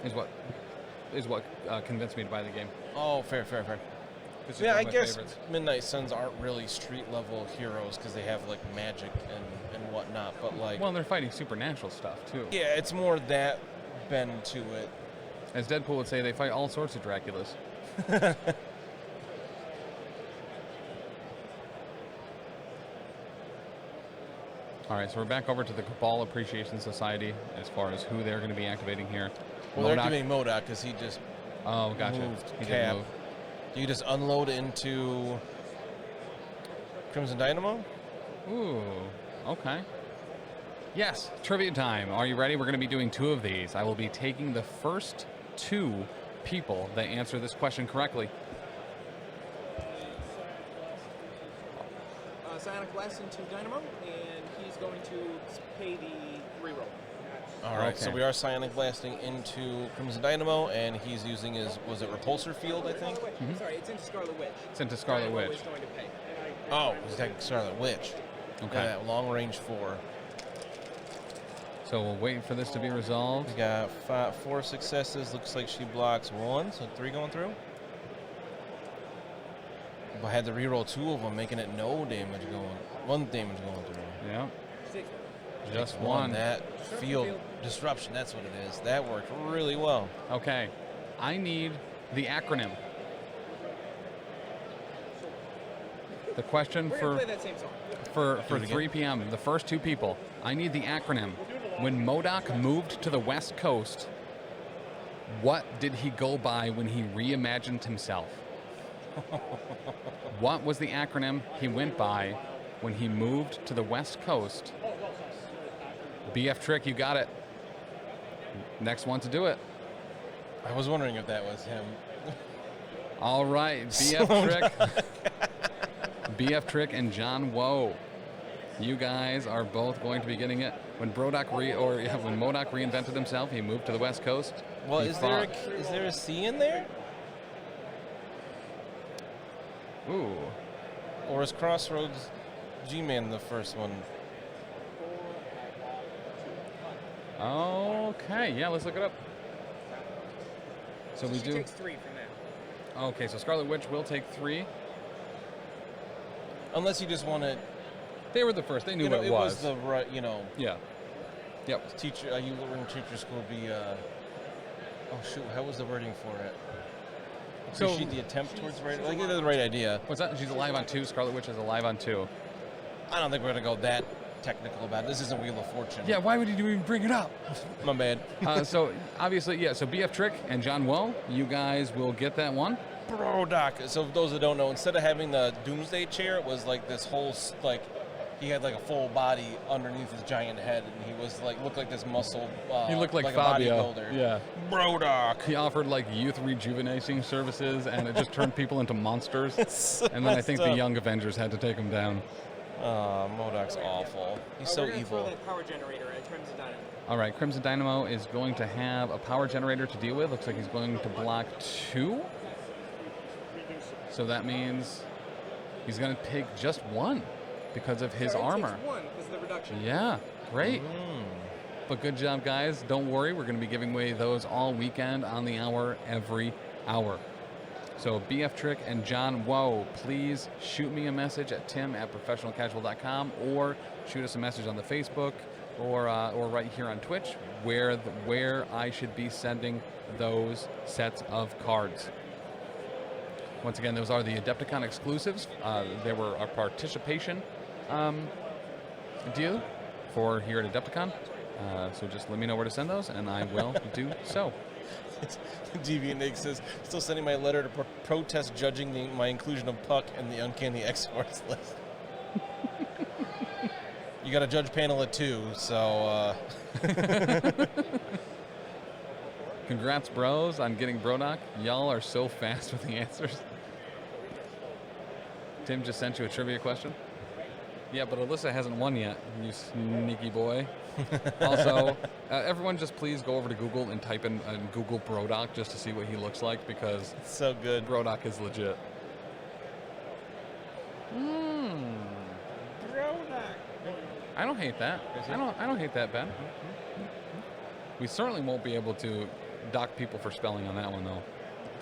Speaker 1: is what convinced me to buy the game.
Speaker 2: Oh, fair.
Speaker 1: This is
Speaker 2: Yeah,
Speaker 1: one
Speaker 2: I
Speaker 1: of my
Speaker 2: guess
Speaker 1: favorites.
Speaker 2: Midnight Suns aren't really street level heroes because they have like magic and whatnot. But like,
Speaker 1: Well, they're fighting supernatural stuff too.
Speaker 2: yeah, it's more that bend to it.
Speaker 1: As Deadpool would say, they fight all sorts of Draculas. All right, so we're back over to the Cabal Appreciation Society as far as who they're going to be activating here.
Speaker 2: Well, they're
Speaker 1: MODOK.
Speaker 2: activating MODOK because he just
Speaker 1: Oh, gotcha.
Speaker 2: moved
Speaker 1: He did
Speaker 2: Cap.
Speaker 1: move.
Speaker 2: Do you just unload into Crimson Dynamo?
Speaker 1: Ooh, okay. Yes, trivia time. Are you ready? We're going to be doing 2 of these. I will be taking the first 2 people that answer this question correctly.
Speaker 3: Psionic Blast into Dynamo, and he's going to pay the reroll.
Speaker 2: All right, so
Speaker 1: Okay.
Speaker 2: we are Psionic Blasting into Crimson Dynamo, and he's using his, was it Repulsor Field, I think?
Speaker 3: Sorry, it's into Scarlet Witch.
Speaker 1: It's into Scarlet
Speaker 3: Dynamo
Speaker 1: Witch.
Speaker 3: is going to pay.
Speaker 2: Oh, he's attacking Scarlet Witch.
Speaker 1: Okay.
Speaker 2: Yeah, that long range 4.
Speaker 1: So we'll wait for this to be resolved.
Speaker 2: We got 4 successes. Looks like she blocks 1, so 3 going through. But I had to reroll 2 of them, making it no damage going. 1 damage going through.
Speaker 1: Yeah,
Speaker 3: Six.
Speaker 1: just
Speaker 2: Takes
Speaker 1: one.
Speaker 2: That field disruption, that's what it is. That worked really well.
Speaker 1: Okay, I need the acronym. The question
Speaker 3: We're going to play that same song.
Speaker 1: for
Speaker 2: Do it again.
Speaker 1: 3 p.m. The first 2 people. I need the acronym. When MODOK moved to the West Coast, what did he go by when he reimagined himself? What was the acronym he went by when he moved to the West Coast? BF Trick, you got it. Next one to do it.
Speaker 2: I was wondering if that was him.
Speaker 1: All right, BF Trick. BF Trick and John Woe. You guys are both going to be getting it. When when MODOK reinvented himself, he moved to the West Coast.
Speaker 2: Well,
Speaker 1: He
Speaker 2: is
Speaker 1: fought-
Speaker 2: there a C in there?
Speaker 1: Ooh.
Speaker 2: Or is Crossroads G-Man the first one?
Speaker 1: Okay, yeah, let's look it up. So we
Speaker 3: she
Speaker 1: do.
Speaker 3: takes 3 from that.
Speaker 1: Okay, so Scarlet Witch will take 3.
Speaker 2: Unless you just want to,
Speaker 1: They were the first. They knew
Speaker 2: you know,
Speaker 1: what it
Speaker 2: it
Speaker 1: was.
Speaker 2: was the right, you know,
Speaker 1: Yeah. Yep.
Speaker 2: teacher. You were in teacher school. Be oh shoot, how was the wording for it?
Speaker 1: So-
Speaker 2: Appreciate the attempt towards the right. Like, the right idea.
Speaker 1: What's that? She's alive on 2. Scarlet Witch is alive on 2.
Speaker 2: I don't think we're gonna go that technical about it. This isn't Wheel of Fortune.
Speaker 1: Yeah, why would you even bring it up?
Speaker 2: My bad.
Speaker 1: So obviously, yeah. So BF Trick and John Woe, you guys will get that one.
Speaker 2: MODOK. So for those that don't know, instead of having the Doomsday chair, it was like this whole like he had like a full body underneath his giant head, and he was like looked like this muscle.
Speaker 1: He looked like
Speaker 2: a
Speaker 1: Fabio.
Speaker 2: bodybuilder.
Speaker 1: Yeah.
Speaker 2: MODOK.
Speaker 1: He offered like youth rejuvenation services, and it just turned people into monsters. And then I think the Young Avengers had to take him down.
Speaker 2: MODOK's awful. He's so
Speaker 3: We're gonna
Speaker 2: evil.
Speaker 3: throw that power generator at Crimson Dynamo.
Speaker 1: All right, Crimson Dynamo is going to have a power generator to deal with. Looks like he's going to block 2. So that means he's going to take just 1 because of his
Speaker 3: Sorry, it
Speaker 1: armor.
Speaker 3: takes 1 because of the reduction.
Speaker 1: Yeah, great. But good job, guys. Don't worry, we're going to be giving away those all weekend on the hour, every hour. So BF Trick and John Woe, please shoot me a message at tim@professionalcasual.com or shoot us a message on the Facebook or right here on Twitch where I should be sending those sets of cards. Once again, those are the Adepticon exclusives. They were a participation deal for here at Adepticon. So just let me know where to send those, and I will do so.
Speaker 2: Deviant Nick says, still sending my letter to protest judging my inclusion of Puck in the Uncanny X-Force list. You got a judge panel at 2, so
Speaker 1: Congrats, bros, on getting MODOK. Y'all are so fast with the answers. Tim just sent you a trivia question. Yeah, but Alyssa hasn't won yet, you sneaky boy. Also, everyone just please go over to Google and type in Google MODOK just to see what he looks like, because
Speaker 2: It's so good.
Speaker 1: MODOK is legit. I don't hate that. I don't hate that, Ben. We certainly won't be able to dock people for spelling on that one, though.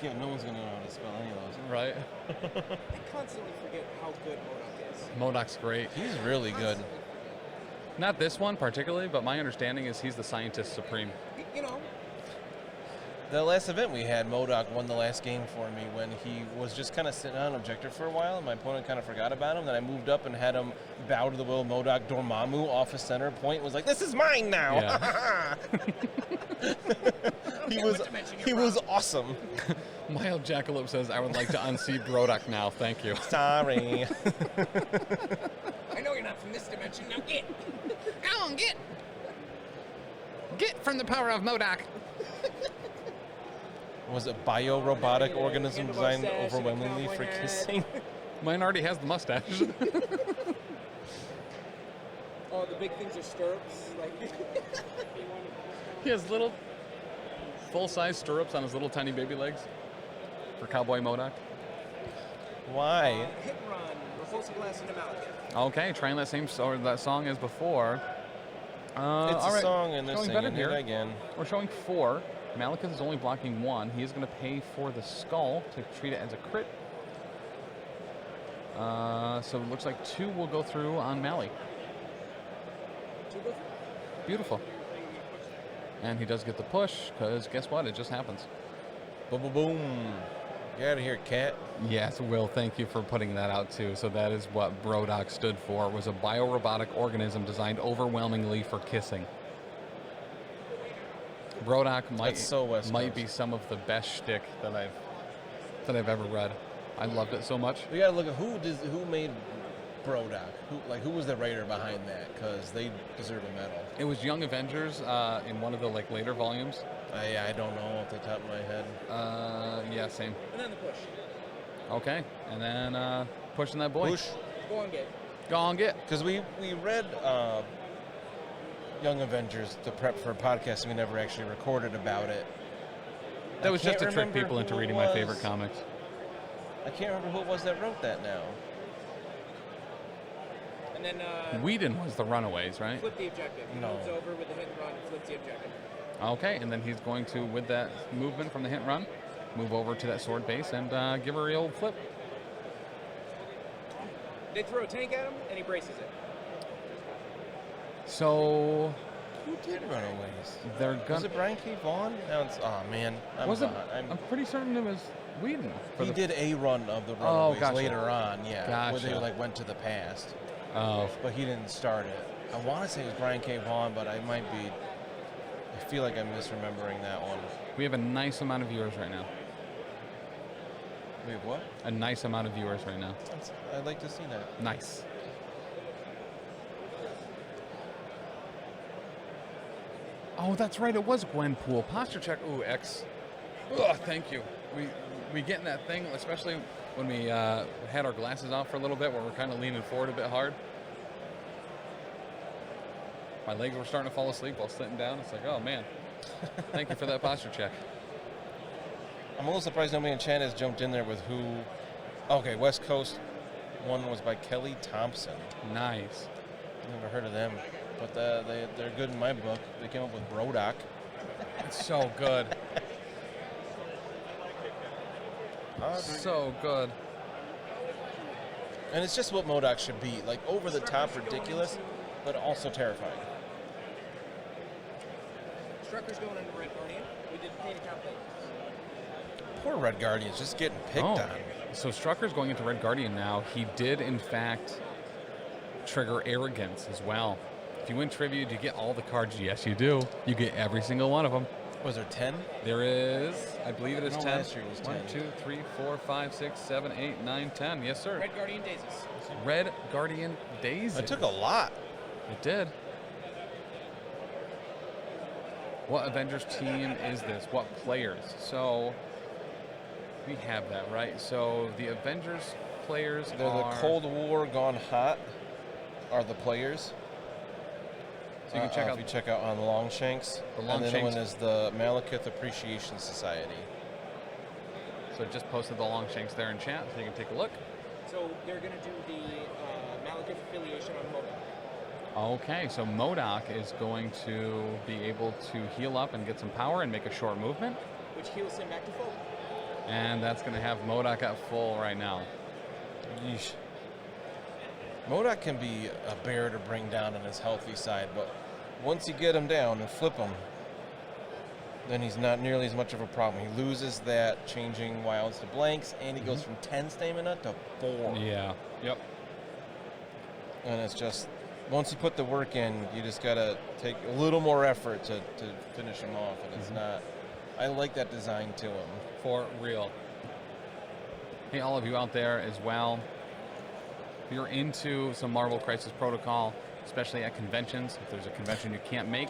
Speaker 2: Yeah, no one's gonna know how to spell any of those.
Speaker 1: Right?
Speaker 3: I constantly forget how good MODOK is.
Speaker 1: MODOK's great.
Speaker 2: He's really good.
Speaker 1: Not this one particularly, but my understanding is he's the scientist supreme.
Speaker 3: You know,
Speaker 2: The last event we had, MODOK won the last game for me when he was just kind of sitting on objective for a while, and my opponent kind of forgot about him. Then I moved up and had him bow to the will of MODOK. Dormammu off his center point was like, "This is mine now."
Speaker 1: Yeah.
Speaker 2: he was awesome.
Speaker 1: Mild Jackalope says, I would like to unseat MODOK now. Thank you.
Speaker 2: Sorry.
Speaker 3: I know you're not from this dimension. Now get.
Speaker 1: Go on, get. Get from the power of MODOK.
Speaker 2: Was it bio-robotic organism designed overwhelmingly for kissing?
Speaker 1: Mine already has the mustache.
Speaker 3: Oh, the big things are stirrups. Like,
Speaker 1: He has little full-size stirrups on his little tiny baby legs for Cowboy MODOK.
Speaker 2: Why?
Speaker 3: hit and run, repulsive blast into Malekith.
Speaker 1: Okay, trying that same that song as before.
Speaker 2: It's
Speaker 1: all
Speaker 2: a
Speaker 1: right.
Speaker 2: song and they're
Speaker 1: Showing
Speaker 2: singing
Speaker 1: better
Speaker 2: it
Speaker 1: here.
Speaker 2: again.
Speaker 1: We're showing 4. Malekith is only blocking 1. He is going to pay for the skull to treat it as a crit. So it looks like 2 will go through on Mally. Beautiful. And he does get the push, because guess what? It just happens.
Speaker 2: Boom, boom, boom. Get out of here, cat.
Speaker 1: Yes, Will, thank you for putting that out, too. So that is what MODOK stood for, was a biorobotic organism designed overwhelmingly for kissing. MODOK might be some of the best shtick that I've ever read. I loved it so much.
Speaker 2: We gotta look at who made MODOK. Who was the writer behind that? Because they deserve a medal.
Speaker 1: It was Young Avengers in one of the later volumes.
Speaker 2: I don't know off the top of my head.
Speaker 1: Yeah, same.
Speaker 3: And then the push.
Speaker 1: Okay, and then pushing that boy.
Speaker 2: Push.
Speaker 3: Go on, get.
Speaker 1: Go on, get.
Speaker 2: Because we read Young Avengers to prep for a podcast, and we never actually recorded about it.
Speaker 1: That was just to
Speaker 2: can't
Speaker 1: trick
Speaker 2: remember
Speaker 1: people into
Speaker 2: who it
Speaker 1: reading my
Speaker 2: was.
Speaker 1: favorite comics.
Speaker 2: I can't remember who it was that wrote that now.
Speaker 3: And then
Speaker 1: Whedon was the Runaways, right?
Speaker 3: flip the objective. He
Speaker 2: No.
Speaker 3: moves over with the hit and run and flips the objective.
Speaker 1: Okay, and then he's going to, with that movement from the hit and run, move over to that sword base and give her a old flip.
Speaker 3: They throw a tank at him, and he braces it.
Speaker 1: So
Speaker 2: Who did Runaways?
Speaker 1: they're
Speaker 2: Was
Speaker 1: gonna.
Speaker 2: it Brian K. Vaughan? Now it's, oh man,
Speaker 1: Was it?
Speaker 2: behind.
Speaker 1: I'm pretty certain it was Whedon.
Speaker 2: He did a run of the Runaways
Speaker 1: gotcha.
Speaker 2: later on, yeah, where they
Speaker 1: Gotcha.
Speaker 2: went to the past,
Speaker 1: Oh,
Speaker 2: but he didn't start it. I want to say it was Brian K. Vaughan, but I might be. I feel like I'm misremembering that one.
Speaker 1: we have a nice amount of viewers right now.
Speaker 2: Wait, what?
Speaker 1: A nice amount of viewers right now.
Speaker 2: I'd like to see that.
Speaker 1: Nice. Oh, that's right. It was Gwenpool. Posture check. Ooh, X. Ugh, thank you. We get in that thing, especially when we had our glasses off for a little bit, where we're kind of leaning forward a bit hard. My legs were starting to fall asleep while sitting down. It's like, oh man. Thank you for that posture check.
Speaker 2: I'm a little surprised nobody in chat has jumped in there with who. Okay, West Coast one was by Kelly Thompson.
Speaker 1: Nice.
Speaker 2: Never heard of them, but they're good in my book. They came up with MODOK.
Speaker 1: It's so good. So good.
Speaker 2: And it's just what MODOK should be, like over the top, ridiculous, but also terrifying.
Speaker 3: Strucker's going into Red Guardian. We did paint account thing.
Speaker 2: Poor Red Guardian's just getting picked
Speaker 1: Oh,
Speaker 2: on.
Speaker 1: so Strucker's going into Red Guardian now. He did, in fact, trigger Arrogance as well. If you win Trivia, do you get all the cards? Yes, you do. You get every single one of them.
Speaker 2: Was there 10?
Speaker 1: There is, I believe it is
Speaker 2: No,
Speaker 1: 10.
Speaker 2: last year it was
Speaker 1: 1,
Speaker 2: 10.
Speaker 1: 2, 3, 4, 5, 6, 7, 8, 9, 10. Yes, sir.
Speaker 3: Red Guardian Daisies.
Speaker 1: Red Guardian Daisy.
Speaker 2: It took a lot.
Speaker 1: It did. What Avengers team is this? What players? So we have that, right? So the Avengers players
Speaker 2: They're
Speaker 1: are...
Speaker 2: the Cold War gone hot are the players.
Speaker 1: So you can check out...
Speaker 2: If you check out on Longshanks.
Speaker 1: The
Speaker 2: And the other
Speaker 1: Longshanks.
Speaker 2: one is the Malekith Appreciation Society.
Speaker 1: So just posted the Longshanks there in chat, so you can take a look.
Speaker 3: So they're going to do the Malekith affiliation on MODOK.
Speaker 1: Okay, so MODOK is going to be able to heal up and get some power and make a short movement.
Speaker 3: Which heals him back to full.
Speaker 1: And that's going to have MODOK at full right now.
Speaker 2: Yeesh. MODOK can be a bear to bring down on his healthy side, but once you get him down and flip him, then he's not nearly as much of a problem. He loses that changing wilds to blanks, and he goes from 10 stamina to 4.
Speaker 1: Yeah. Yep.
Speaker 2: And it's just, once you put the work in, you just got to take a little more effort to finish him off, and it's not... I like that design to him.
Speaker 1: For real. Hey, all of you out there as well. If you're into some Marvel Crisis Protocol, especially at conventions, if there's a convention you can't make,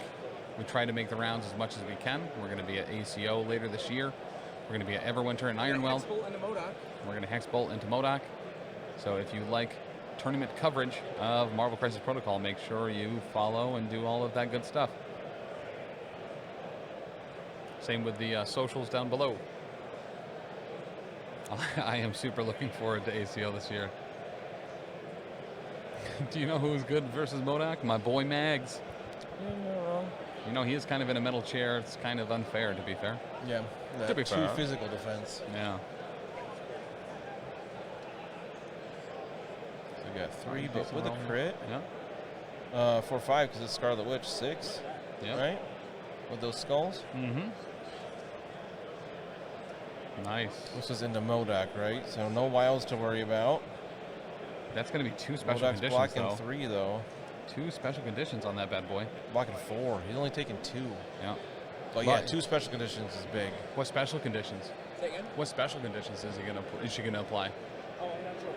Speaker 1: we try to make the rounds as much as we can. We're going to be at ACO later this year. We're going to be at Everwinter and Ironwell. We're going to Hexbolt into MODOK. So if you like tournament coverage of Marvel Crisis Protocol, make sure you follow and do all of that good stuff. Same with the socials down below. I am super looking forward to ACO this year. Do you know who's good versus MODOK? My boy Mags.
Speaker 2: You're not wrong.
Speaker 1: You know, he is kind of in a metal chair. It's kind of unfair, to be fair.
Speaker 2: Yeah,
Speaker 1: To be
Speaker 2: that 2
Speaker 1: fair.
Speaker 2: physical defense.
Speaker 1: Yeah.
Speaker 2: So we got 3, but with a crit.
Speaker 1: Yeah.
Speaker 2: 4-5 because it's Scarlet Witch. 6,
Speaker 1: Yeah.
Speaker 2: right? With those skulls.
Speaker 1: Mm-hmm. Nice.
Speaker 2: This is into MODOK, right? So no wilds to worry about.
Speaker 1: That's going to be 2 special
Speaker 2: MODOK's
Speaker 1: conditions,
Speaker 2: blocking
Speaker 1: though.
Speaker 2: 3, though.
Speaker 1: 2 special conditions on that bad boy.
Speaker 2: Blocking 4. He's only taking 2.
Speaker 1: Yeah.
Speaker 2: But yeah, 2 special conditions is big.
Speaker 1: What special conditions?
Speaker 3: Say again?
Speaker 1: What special conditions is she going to apply?
Speaker 3: Oh, I'm not sure.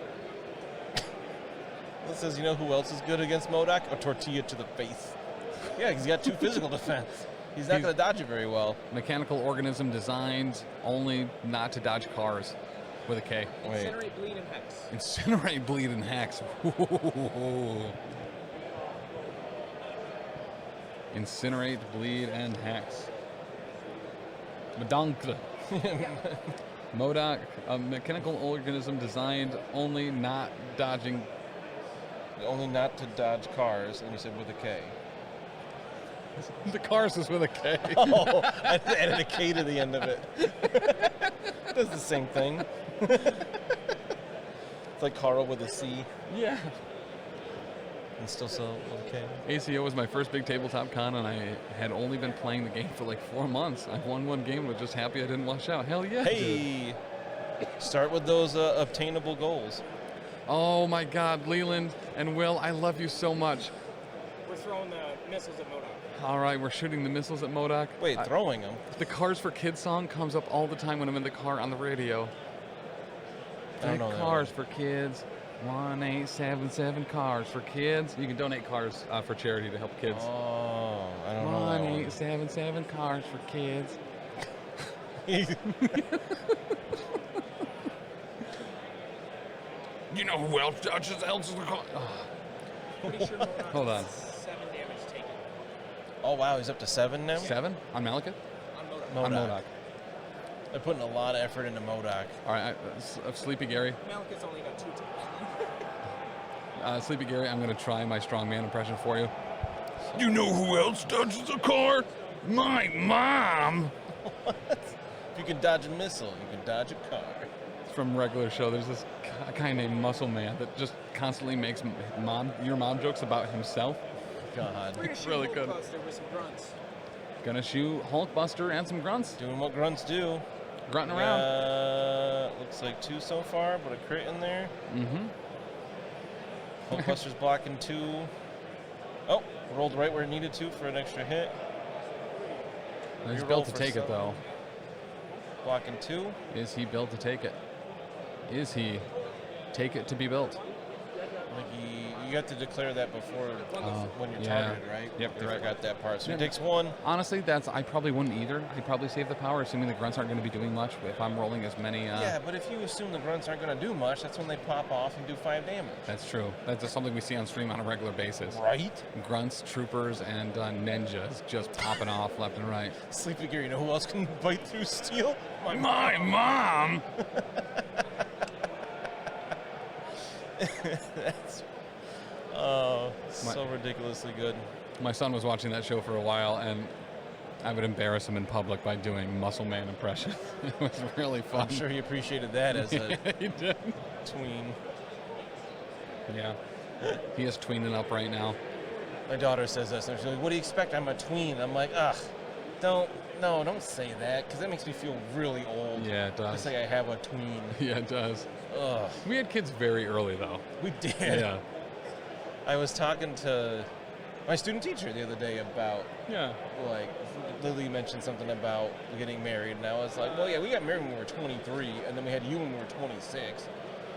Speaker 2: It says, you know who else is good against MODOK? A tortilla to the face. Yeah, because he's got 2 physical defense. He's not going to dodge it very well.
Speaker 1: Mechanical organism designed only not to dodge cars with a K.
Speaker 2: Wait.
Speaker 3: Incinerate, bleed, and hex.
Speaker 1: Incinerate, bleed, and hex. Incinerate, bleed, and hex. Madonkle. MODOK, a mechanical organism designed only not dodging.
Speaker 2: Only not to dodge cars, and you said with a K.
Speaker 1: The cars is with a K.
Speaker 2: Oh, I added a K to the end of it. Does the same thing. It's like Carl with a C.
Speaker 1: Yeah.
Speaker 2: And still so with a K.
Speaker 1: ACO was my first big tabletop con, and I had only been playing the game for like 4 months. I won 1 game and was just happy I didn't wash out. Hell yeah.
Speaker 2: Hey! Start with those obtainable goals.
Speaker 1: Oh my God, Leland and Will, I love you so much.
Speaker 3: We're throwing the missiles at MODOK.
Speaker 1: All right, we're shooting the missiles at MODOK.
Speaker 2: Wait, throwing them?
Speaker 1: The Cars for Kids song comes up all the time when I'm in the car on the radio.
Speaker 2: I don't know that
Speaker 1: Cars for Kids. 1877 Cars for Kids. You can donate cars for charity to help kids.
Speaker 2: Oh, I don't know that one.
Speaker 1: 1877 Cars for Kids. You know who else dodges the car?
Speaker 3: Pretty sure MODOK
Speaker 1: Hold on.
Speaker 3: has 7 damage taken
Speaker 2: Oh, wow, he's up to 7 now?
Speaker 1: 7 on Malekith?
Speaker 3: on MODOK.
Speaker 1: On MODOK.
Speaker 2: They're putting a lot of effort into MODOK.
Speaker 1: All right, Sleepy Gary.
Speaker 3: Malekith's only got 2 taken.
Speaker 1: Sleepy Gary, I'm going to try my strongman impression for you. You know who else dodges a car? My mom!
Speaker 2: If you can dodge a missile, you can dodge a car.
Speaker 1: From regular show, there's this guy named Muscle Man that just constantly makes your mom jokes about himself.
Speaker 2: God.
Speaker 3: We're going to shoot
Speaker 1: Really good.
Speaker 3: Hulkbuster with some grunts.
Speaker 1: Gonna shoot Hulkbuster and some grunts.
Speaker 2: Doing what grunts do.
Speaker 1: Grunting around.
Speaker 2: Looks like 2 so far, but a crit in there.
Speaker 1: Mm-hmm.
Speaker 2: Hulkbuster's blocking 2. Oh, rolled right where it needed to for an extra hit.
Speaker 1: He's
Speaker 2: Reroll
Speaker 1: built to
Speaker 2: for
Speaker 1: take it,
Speaker 2: 7.
Speaker 1: though.
Speaker 2: Blocking 2.
Speaker 1: Is he built to take it? Is he take it to be built?
Speaker 2: you have to declare that before when you're targeted, right?
Speaker 1: Yep,
Speaker 2: They
Speaker 1: you're right.
Speaker 2: forgot that part. So
Speaker 1: Yeah.
Speaker 2: he takes one.
Speaker 1: Honestly, I probably wouldn't either. I'd probably save the power, assuming the grunts aren't going to be doing much. If I'm rolling as many...
Speaker 2: Yeah, but if you assume the grunts aren't going to do much, that's when they pop off and do 5 damage.
Speaker 1: That's true. That's just something we see on stream on a regular basis.
Speaker 2: Right?
Speaker 1: Grunts, troopers, and ninjas just popping off left and right.
Speaker 2: Sleepy Gear, you know who else can bite through steel?
Speaker 1: My mom!
Speaker 2: That's so ridiculously good.
Speaker 1: My son was watching that show for a while, and I would embarrass him in public by doing Muscle Man impressions. It was really fun.
Speaker 2: I'm sure he appreciated that as a
Speaker 1: he did.
Speaker 2: tween.
Speaker 1: Yeah. He is tweening up right now.
Speaker 2: My daughter says this, and she's like, "What do you expect? I'm a tween." I'm like, ugh, don't say that, because that makes me feel really old.
Speaker 1: Yeah, it does.
Speaker 2: Just like I have a tween.
Speaker 1: Yeah, it does.
Speaker 2: Ugh.
Speaker 1: We had kids very early, though.
Speaker 2: We did.
Speaker 1: Yeah.
Speaker 2: I was talking to my student teacher the other day about, like, Lily mentioned something about getting married, and I was like, well, yeah, we got married when we were 23, and then we had you when we were 26.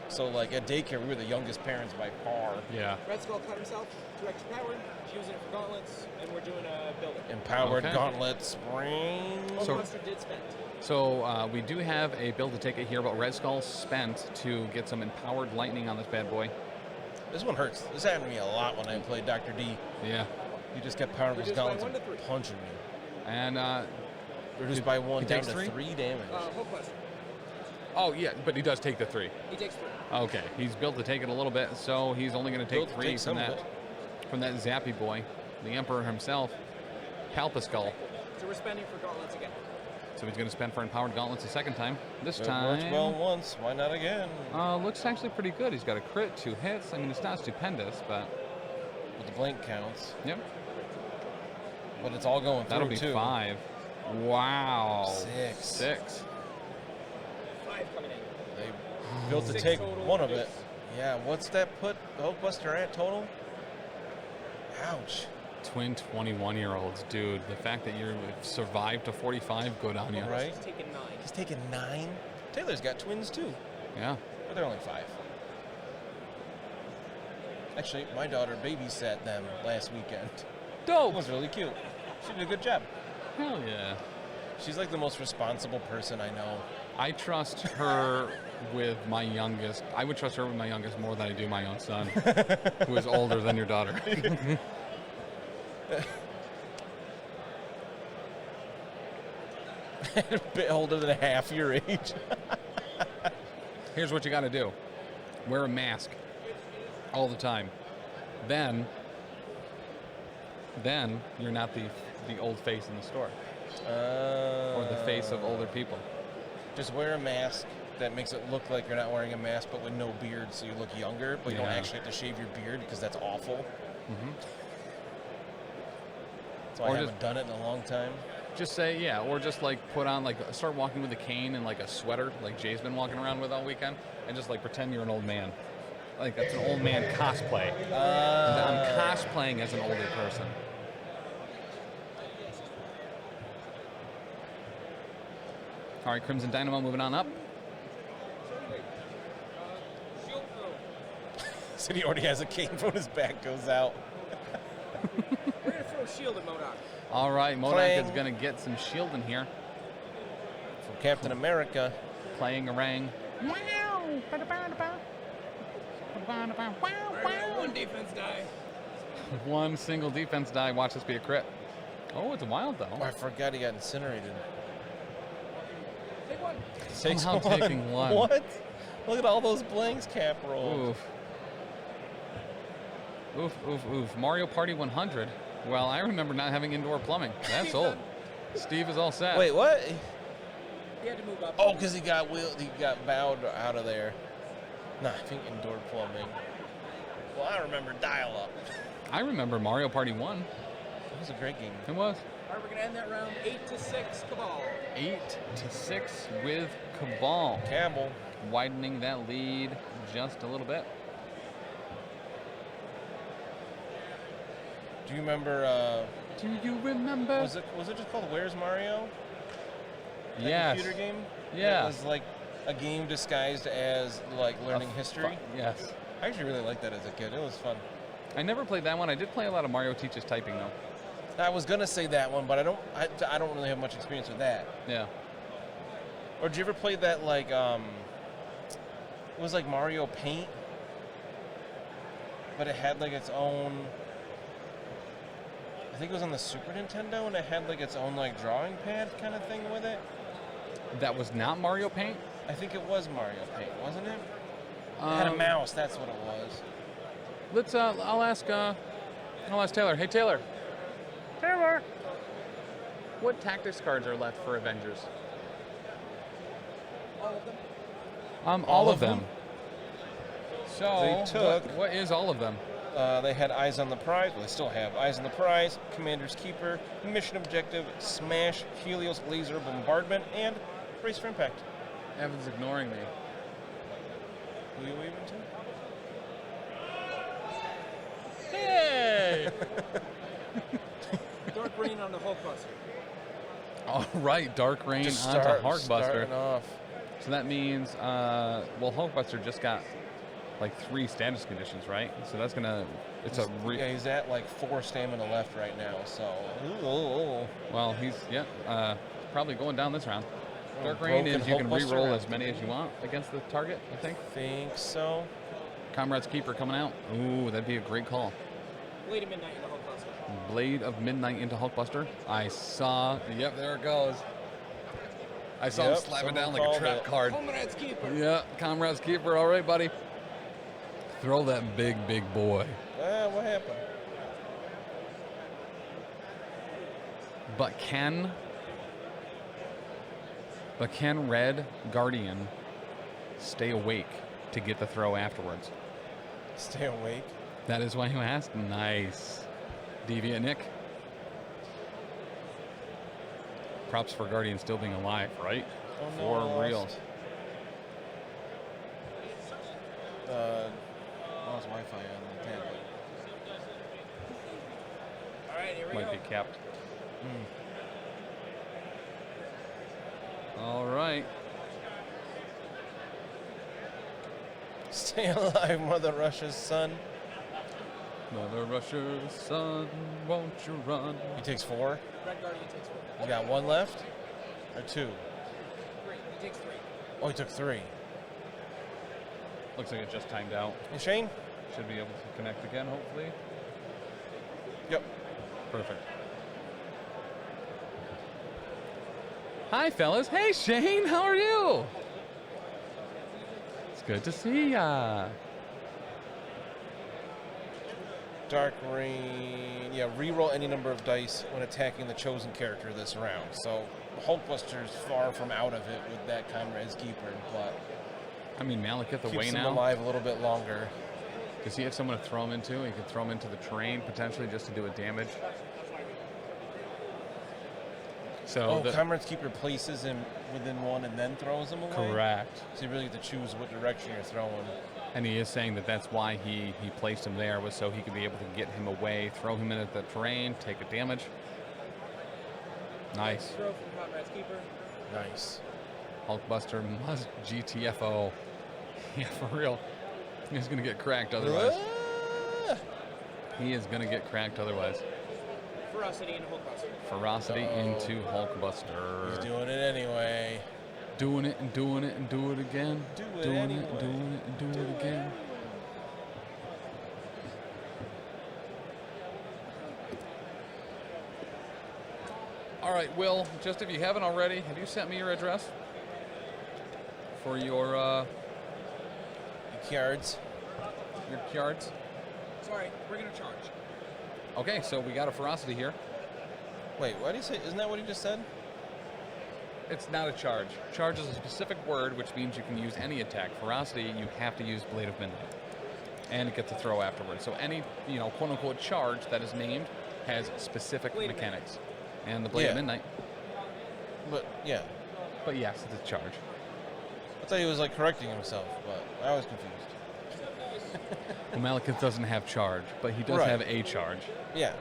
Speaker 2: So, like, at daycare, we were the youngest parents by far.
Speaker 1: Yeah.
Speaker 3: Red Skull cut himself, 2 extra power, using it for gauntlets, and we're doing a builder.
Speaker 2: Empowered
Speaker 1: Okay.
Speaker 2: gauntlets. Ring.
Speaker 3: Hulkbuster did spend.
Speaker 1: So we do have a build to take it here, but Red Skull spent to get some empowered lightning on this bad boy.
Speaker 2: This one hurts. This happened to me a lot when I played Dr. D.
Speaker 1: Yeah.
Speaker 2: He just kept powering those
Speaker 3: Reduced by
Speaker 2: gauntlets
Speaker 3: 1 to
Speaker 2: and
Speaker 3: 3.
Speaker 2: punching me.
Speaker 1: And
Speaker 2: Reduced by 1
Speaker 1: he
Speaker 2: down
Speaker 1: takes
Speaker 2: to
Speaker 1: 3?
Speaker 2: 3 damage.
Speaker 3: Hulkbuster.
Speaker 1: oh yeah, but he does take the 3.
Speaker 3: He takes 3.
Speaker 1: Okay, he's built to take it a little bit, so he's only going to take
Speaker 2: Built to
Speaker 1: 3
Speaker 2: take
Speaker 1: from
Speaker 2: some of
Speaker 1: that zappy boy, the Emperor himself, Palpaskull.
Speaker 3: So we're spending for gauntlets again.
Speaker 1: So he's going to spend for empowered gauntlets a second time. This
Speaker 2: It
Speaker 1: time,
Speaker 2: worked well once. Why not again?
Speaker 1: looks actually pretty good. He's got a crit, 2 hits. I mean, it's not stupendous, but
Speaker 2: But the blank counts.
Speaker 1: yep,
Speaker 2: But it's all going through,
Speaker 1: that'll be
Speaker 2: too.
Speaker 1: 5. Wow.
Speaker 2: 6.
Speaker 1: 6.
Speaker 3: 5 coming in.
Speaker 2: They built to
Speaker 3: 6
Speaker 2: take
Speaker 3: total.
Speaker 2: 1 of it. Yeah, what's that put the Hulkbuster at total? Ouch.
Speaker 1: Twin 21-year-olds, dude. The fact that you've survived to 45, good on you.
Speaker 2: Right?
Speaker 3: He's taking 9.
Speaker 2: He's taking 9. Taylor's got twins, too.
Speaker 1: Yeah.
Speaker 2: But they're only 5. Actually, my daughter babysat them last weekend. It
Speaker 1: Dope.
Speaker 2: was really cute. She did a good job.
Speaker 1: Hell yeah.
Speaker 2: She's like the most responsible person I know.
Speaker 1: I trust her with my youngest. I would trust her with my youngest more than I do my own son, who is older than your daughter.
Speaker 2: A bit older than half your age.
Speaker 1: Here's what you got to do. Wear a mask all the time. Then you're not the old face in the store or the face of older people.
Speaker 2: Just wear a mask that makes it look like you're not wearing a mask, but with no beard, so you look younger, but you don't
Speaker 1: Yeah.
Speaker 2: actually have to shave your beard because that's awful.
Speaker 1: Mhm.
Speaker 2: So I
Speaker 1: Or
Speaker 2: haven't
Speaker 1: just-
Speaker 2: done it in a long time.
Speaker 1: Just say, yeah, or just like put on, like, start walking with a cane and like a sweater, like Jay's been walking around with all weekend, and just like pretend you're an old man. Like, that's an old man cosplay. I'm cosplaying as an older person. All right, Crimson Dynamo moving on up.
Speaker 3: Shield throw.
Speaker 2: Said he already has a cane when his back goes out.
Speaker 3: We're going to throw a shield at MODOK.
Speaker 1: All right, MODOK
Speaker 2: Clang.
Speaker 1: is going to get some shield in here.
Speaker 2: From Captain America.
Speaker 1: Playing a rang.
Speaker 3: One defense die.
Speaker 1: One single defense die. Watch this be a crit. Oh, it's a wild, though.
Speaker 2: Oh, I forgot he got incinerated.
Speaker 3: Take 1.
Speaker 2: Takes
Speaker 1: Somehow
Speaker 2: one.
Speaker 1: taking 1.
Speaker 2: What? Look at all those blanks Cap rolled.
Speaker 1: Oof. Oof, oof, oof. Mario Party 100. Well, I remember not having indoor plumbing. That's old. Steve is all set.
Speaker 2: Wait, what?
Speaker 3: He had to move up.
Speaker 2: Oh, because he got bowed out of there. Nah, I think indoor plumbing. Well, I remember dial-up.
Speaker 1: I remember Mario Party 1.
Speaker 2: It was a great game.
Speaker 1: It was.
Speaker 3: All right, we're going to end that round 8-6 Cabal.
Speaker 1: 8-6 with Cabal.
Speaker 2: Cabal.
Speaker 1: Widening that lead just a little bit.
Speaker 2: Do you remember?
Speaker 1: Do you remember?
Speaker 2: Was it just called Where's Mario? That
Speaker 1: Yes.
Speaker 2: computer game.
Speaker 1: Yeah.
Speaker 2: It was like a game disguised as like learning history.
Speaker 1: Yes.
Speaker 2: I actually really liked that as a kid. It was fun.
Speaker 1: I never played that one. I did play a lot of Mario Teaches Typing, though.
Speaker 2: I was gonna say that one, but I don't really have much experience with that.
Speaker 1: Yeah.
Speaker 2: Or did you ever play that like it was like Mario Paint, but it had like its own. I think it was on the Super Nintendo, and it had like its own like drawing pad kind of thing with it.
Speaker 1: That was not Mario Paint?
Speaker 2: I think it was Mario Paint, wasn't it? It had a mouse. That's what it was.
Speaker 1: Let's. I'll ask Taylor. Hey, Taylor. Taylor. What tactics cards are left for Avengers?
Speaker 3: All of them?
Speaker 1: All of them. So
Speaker 2: They took-
Speaker 1: what is all of them?
Speaker 2: They had Eyes on the Prize. Well, they still have Eyes on the Prize, Commander's Keeper, Mission Objective, Smash, Helios Laser, Bombardment, and Race for Impact.
Speaker 1: Evan's ignoring me.
Speaker 2: Who are you waving to?
Speaker 1: Hey!
Speaker 3: Dark Rain on the Hulkbuster.
Speaker 1: All right, Dark Rain
Speaker 2: Just
Speaker 1: onto Hulkbuster.
Speaker 2: starting off.
Speaker 1: So that means, well, Hulkbuster just got like 3 status conditions, right? So that's gonna,
Speaker 2: Yeah, he's at like 4 stamina left right now, so. Ooh.
Speaker 1: well, he's, probably going down this round.
Speaker 2: Oh,
Speaker 1: Dark Rain is you
Speaker 2: broken
Speaker 1: can
Speaker 2: Hulkbuster
Speaker 1: re-roll
Speaker 2: round
Speaker 1: as many as you want against the target, I think.
Speaker 2: Think so.
Speaker 1: Comrade's Keeper coming out. Ooh, that'd be a great call.
Speaker 3: Blade of Midnight in the Hulkbuster.
Speaker 1: Blade of Midnight into Hulkbuster. I saw, yep, there it goes. I saw him
Speaker 2: Yep,
Speaker 1: slap it
Speaker 2: someone
Speaker 1: down like a
Speaker 2: called
Speaker 1: trap
Speaker 2: it.
Speaker 1: card.
Speaker 3: Comrade's Keeper.
Speaker 1: Yeah, Comrade's Keeper. All right, buddy. Throw that big boy.
Speaker 2: What happened?
Speaker 1: But can Red Guardian stay awake to get the throw afterwards?
Speaker 2: Stay awake.
Speaker 1: That is why you asked. Nice. Deviant Nick. Props for Guardian still being alive, right?
Speaker 2: Oh, no,
Speaker 1: For
Speaker 2: I lost.
Speaker 1: real.
Speaker 2: Lost Wi-Fi on the tablet.
Speaker 3: All right, here we
Speaker 1: Might
Speaker 3: go.
Speaker 1: be capped. All right.
Speaker 2: Stay alive, Mother Russia's son.
Speaker 1: Mother Russia's son, won't you run?
Speaker 2: He takes 4.
Speaker 3: Red Guardian takes 4.
Speaker 2: He's got 1 left? Or 2?
Speaker 3: 3. He takes 3.
Speaker 2: Oh, he took 3.
Speaker 1: Looks like it just timed out.
Speaker 2: Hey, Shane?
Speaker 1: Should be able to connect again, hopefully.
Speaker 2: Yep.
Speaker 1: Perfect. Hi, fellas. Hey, Shane. How are you? It's good to see ya.
Speaker 2: Dark Rain. Yeah, reroll any number of dice when attacking the chosen character this round. So Hulkbuster's far from out of it with that Comrade's Keeper, but
Speaker 1: I mean, Malekith away
Speaker 2: keeps him
Speaker 1: now.
Speaker 2: alive a little bit longer.
Speaker 1: Does he have someone to throw him into? He could throw him into the terrain potentially just to do a damage. So
Speaker 2: Oh, Comrade's Keeper places him within 1 and then throws him away?
Speaker 1: correct.
Speaker 2: So you really have to choose what direction you're throwing.
Speaker 1: And he is saying that that's why he placed him there, was so he could be able to get him away, throw him into the terrain, take a damage. Nice.
Speaker 3: Throw from Comrade's Keeper.
Speaker 2: Nice.
Speaker 1: Hulkbuster must GTFO. Yeah, for real. He's going to get cracked otherwise.
Speaker 2: Ah!
Speaker 1: He is going to get cracked otherwise.
Speaker 3: Ferocity into Hulkbuster.
Speaker 1: Ferocity into Hulkbuster.
Speaker 2: He's doing it anyway.
Speaker 1: Doing it and doing it and do it again.
Speaker 2: Do it
Speaker 1: doing
Speaker 2: anyway.
Speaker 1: it and doing it and do it again. All right, Will, just if you haven't already, have you sent me your address for your
Speaker 2: Yards.
Speaker 1: cards?
Speaker 3: Sorry, we're going to charge.
Speaker 1: Okay, so we got a Ferocity here.
Speaker 2: Wait, what did he say? Isn't that what he just said?
Speaker 1: It's not a charge. Charge is a specific word, which means you can use any attack. Ferocity, you have to use Blade of Midnight. And it gets a throw afterwards. So any, quote-unquote charge that is named has specific
Speaker 3: Blade of
Speaker 1: mechanics. And the Blade of
Speaker 2: Yeah.
Speaker 1: Midnight.
Speaker 2: But, yeah.
Speaker 1: But yes, it's a charge.
Speaker 2: I thought he was, correcting himself, but I was confused.
Speaker 1: Well, Malekith doesn't have charge, but he does
Speaker 2: Right.
Speaker 1: have a charge.
Speaker 2: Yeah.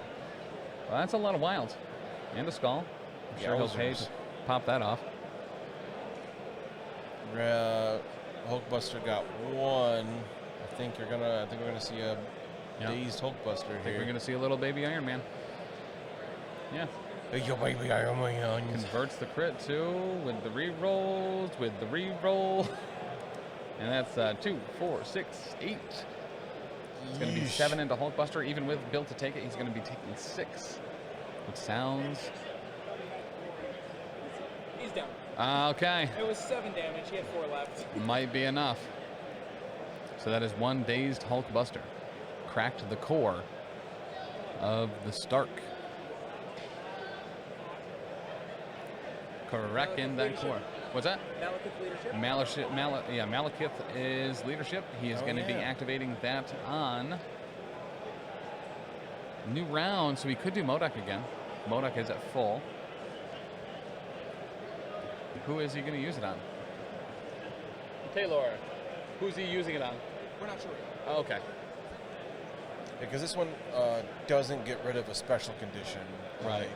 Speaker 1: Well, that's a lot of wilds. And a skull. I'm sure he'll pay
Speaker 2: Yowzers.
Speaker 1: to pop that off.
Speaker 2: Hulkbuster got 1 think we're gonna see a dazed Hulkbuster
Speaker 1: I think
Speaker 2: here.
Speaker 1: we're going to see a little baby Iron Man. Yeah.
Speaker 2: Hey, yo, baby Iron Man.
Speaker 1: Converts the crit too with the re-rolls, with the re-roll. And that's 2, 4, 6, 8. It's going to be 7 into Hulkbuster. Even with build to take it, he's going to be taking 6. Which sounds...
Speaker 3: He's down.
Speaker 1: Okay.
Speaker 3: It was 7 damage. He had 4 left.
Speaker 1: Might be enough. So that is 1 dazed Hulkbuster. Cracked the core of the Stark. Correcting that core. What's that?
Speaker 3: Malekith leadership?
Speaker 1: Malekith is leadership. He is going to be activating that on new round, so we could do MODOK again. MODOK is at full. Who is he going to use it on? Taylor. Who's he using it on?
Speaker 3: We're not sure.
Speaker 1: Oh, okay.
Speaker 2: Because this one doesn't get rid of a special condition like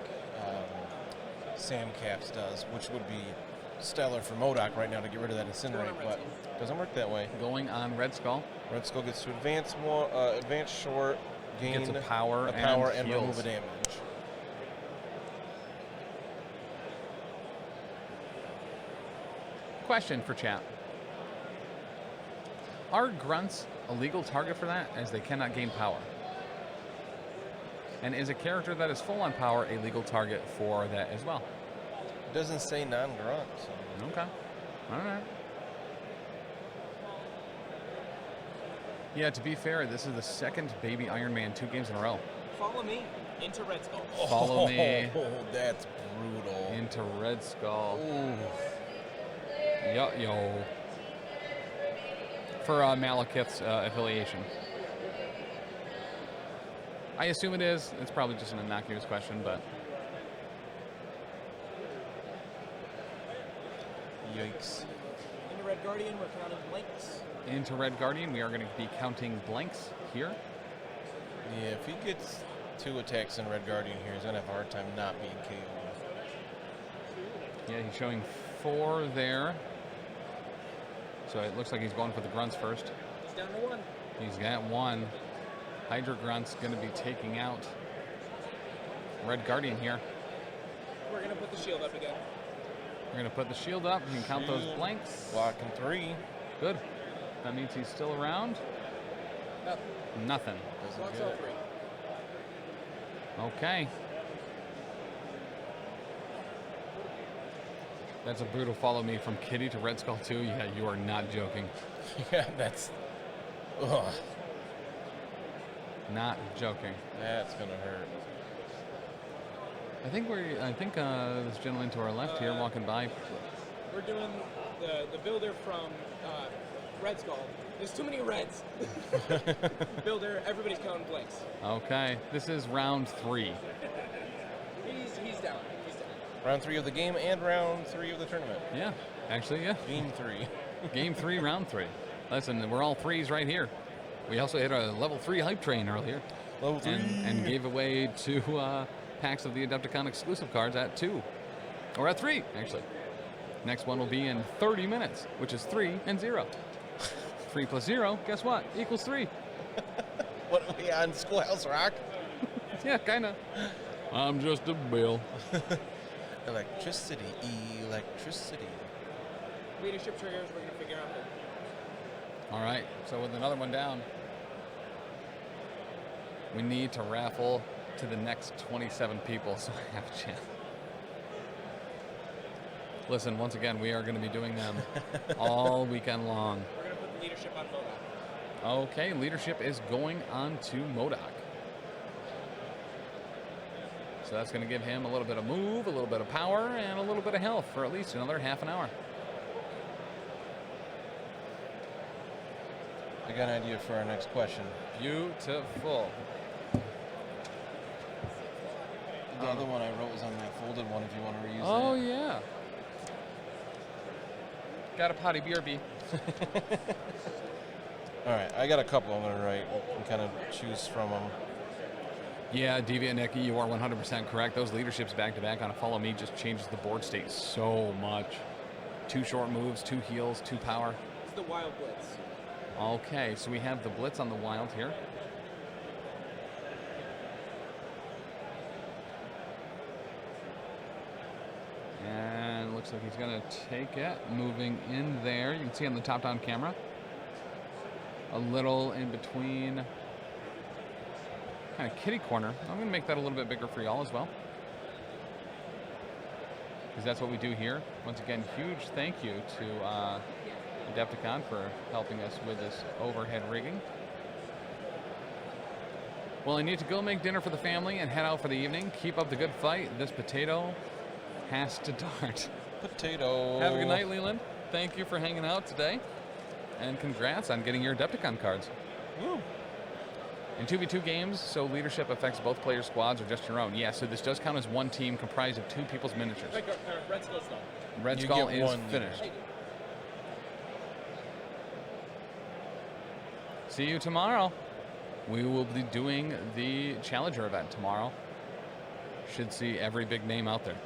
Speaker 2: Sam Caps does, which would be stellar for MODOK right now to get rid of that Incinerate, but it doesn't work that way.
Speaker 1: Going on Red Skull.
Speaker 2: Red Skull gets to advance more, advance short, gain
Speaker 1: Gets a power,
Speaker 2: and
Speaker 1: heals.
Speaker 2: remove a damage.
Speaker 1: Question for chat. Are grunts a legal target for that, as they cannot gain power? And is a character that is full on power a legal target for that as well?
Speaker 2: It doesn't say non-grunt. So.
Speaker 1: Okay. All right. Yeah, to be fair, this is the second baby Iron Man 2 games in a row.
Speaker 3: Follow me into Red Skull.
Speaker 1: Follow me.
Speaker 2: Oh, that's brutal.
Speaker 1: Into Red Skull.
Speaker 2: Ooh.
Speaker 1: Yo. For Malekith's affiliation. I assume it is. It's probably just an innocuous question, but...
Speaker 2: Yikes.
Speaker 3: Into Red Guardian, we're counting blanks.
Speaker 1: Into Red Guardian, we are going to be counting blanks here.
Speaker 2: Yeah, if he gets 2 attacks in Red Guardian here, he's going to have a hard time not being KO'd.
Speaker 1: Yeah, he's showing 4 there. So it looks like he's going for the grunts first.
Speaker 3: He's down to 1.
Speaker 1: He's got 1. Hydra grunt's going to be taking out Red Guardian here.
Speaker 3: We're going to put the shield up again.
Speaker 1: We're going to put the shield up. You can count those blanks.
Speaker 2: Blocking 3.
Speaker 1: Good. That means he's still around. Nothing.
Speaker 3: Blocks all 3.
Speaker 1: Okay. That's a brutal follow me from Kitty to Red Skull 2. Yeah, you are not joking.
Speaker 2: Yeah, that's... Ugh.
Speaker 1: Not joking.
Speaker 2: That's going to hurt.
Speaker 1: I think this gentleman to our left here walking by.
Speaker 3: We're doing the builder from Red Skull. There's too many reds. Builder, everybody's counting blanks.
Speaker 1: Okay, this is round 3.
Speaker 3: He's down.
Speaker 2: Round 3 of the game and round 3 of the tournament.
Speaker 1: Yeah, actually, yeah.
Speaker 2: Game 3.
Speaker 1: Game 3, round 3. Listen, we're all 3s right here. We also hit a level 3 hype train earlier.
Speaker 2: Level 3.
Speaker 1: And gave away 2 packs of the Adepticon exclusive cards at 2. Or at 3, actually. Next one will be in 30 minutes, which is 3 and 0. 3 plus 0, guess what? Equals 3.
Speaker 2: What are we on, Schoolhouse Rock?
Speaker 1: Yeah, kind of. I'm just a bill.
Speaker 2: Electricity.
Speaker 3: Leadership triggers, we're going to figure out.
Speaker 1: All right, so with another one down, we need to raffle to the next 27 people so I have a chance. Listen, once again, we are going to be doing them all weekend long.
Speaker 3: We're going to put the leadership on MODOK.
Speaker 1: Okay, leadership is going on to MODOK. So that's going to give him a little bit of move, a little bit of power, and a little bit of health for at least another half an hour.
Speaker 2: I got an idea for our next question.
Speaker 1: Beautiful.
Speaker 2: The other one I wrote was on that folded one if you want to reuse
Speaker 1: Oh,
Speaker 2: that.
Speaker 1: yeah. Got a potty BRB.
Speaker 2: All right, I got a couple I'm going to write and kind of choose from them.
Speaker 1: Yeah, Deviant Nicky, you are 100% correct. Those leaderships back-to-back on a follow me just changes the board state so much. 2 short moves, 2 heals, 2 power.
Speaker 3: It's the Wild Blitz.
Speaker 1: Okay, so we have the blitz on the wild here. And looks like he's going to take it. Moving in there. You can see on the top-down camera. A little in between. Kind of kitty corner. I'm going to make that a little bit bigger for y'all as well. Because that's what we do here. Once again, huge thank you to Adepticon for helping us with this overhead rigging. Well, I need to go make dinner for the family and head out for the evening. Keep up the good fight. This potato has to dart.
Speaker 2: Potato.
Speaker 1: Have a good night, Leland. Thank you for hanging out today. And congrats on getting your Adepticon cards.
Speaker 2: Woo.
Speaker 1: In 2v2 games, so leadership affects both player squads or just your own. Yeah, so this does count as one team comprised of 2 people's miniatures.
Speaker 3: Red Skull's done.
Speaker 1: Red
Speaker 2: You
Speaker 1: Skull
Speaker 2: get
Speaker 1: is
Speaker 2: one
Speaker 1: finished. See you tomorrow. We will be doing the Challenger event tomorrow. Should see every big name out there.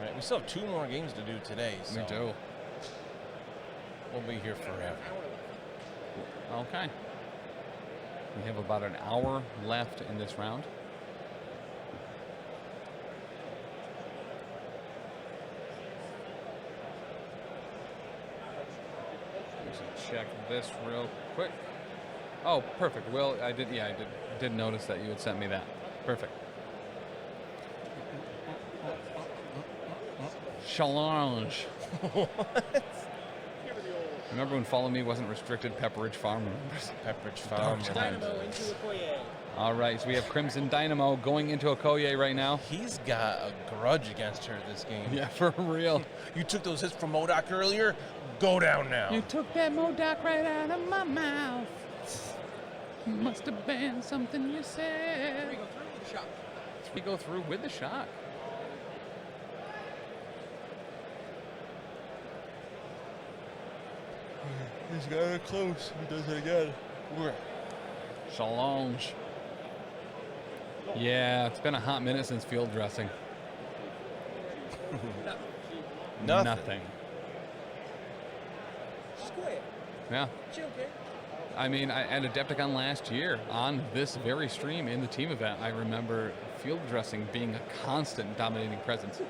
Speaker 2: Right. We still have 2 more games to do today. So
Speaker 1: We do.
Speaker 2: We'll be here forever.
Speaker 1: Okay. We have about an hour left in this round. We should check this real quick. Oh, perfect. Will, I did notice that you had sent me that. Perfect. Challenge. Remember when Follow Me wasn't restricted? Pepperidge Farm members.
Speaker 2: Pepperidge Farm.
Speaker 3: Dynamo into Okoye.
Speaker 1: All right, so we have Crimson Dynamo going into Okoye right now.
Speaker 2: He's got a grudge against her this game.
Speaker 1: Yeah, for real.
Speaker 2: You took those hits from MODOK earlier. Go down now.
Speaker 1: You took that MODOK right out of my mouth. Must have been something you said.
Speaker 3: We go through with the shot.
Speaker 1: We go through with the shock.
Speaker 2: He's got it close. He does it again.
Speaker 1: Challenge. Yeah, it's been a hot minute since field dressing. Nothing.
Speaker 3: Just go ahead.
Speaker 1: Yeah.
Speaker 3: Chill, okay?
Speaker 1: I mean, at Adepticon last year, on this very stream in the team event, I remember field dressing being a constant dominating presence.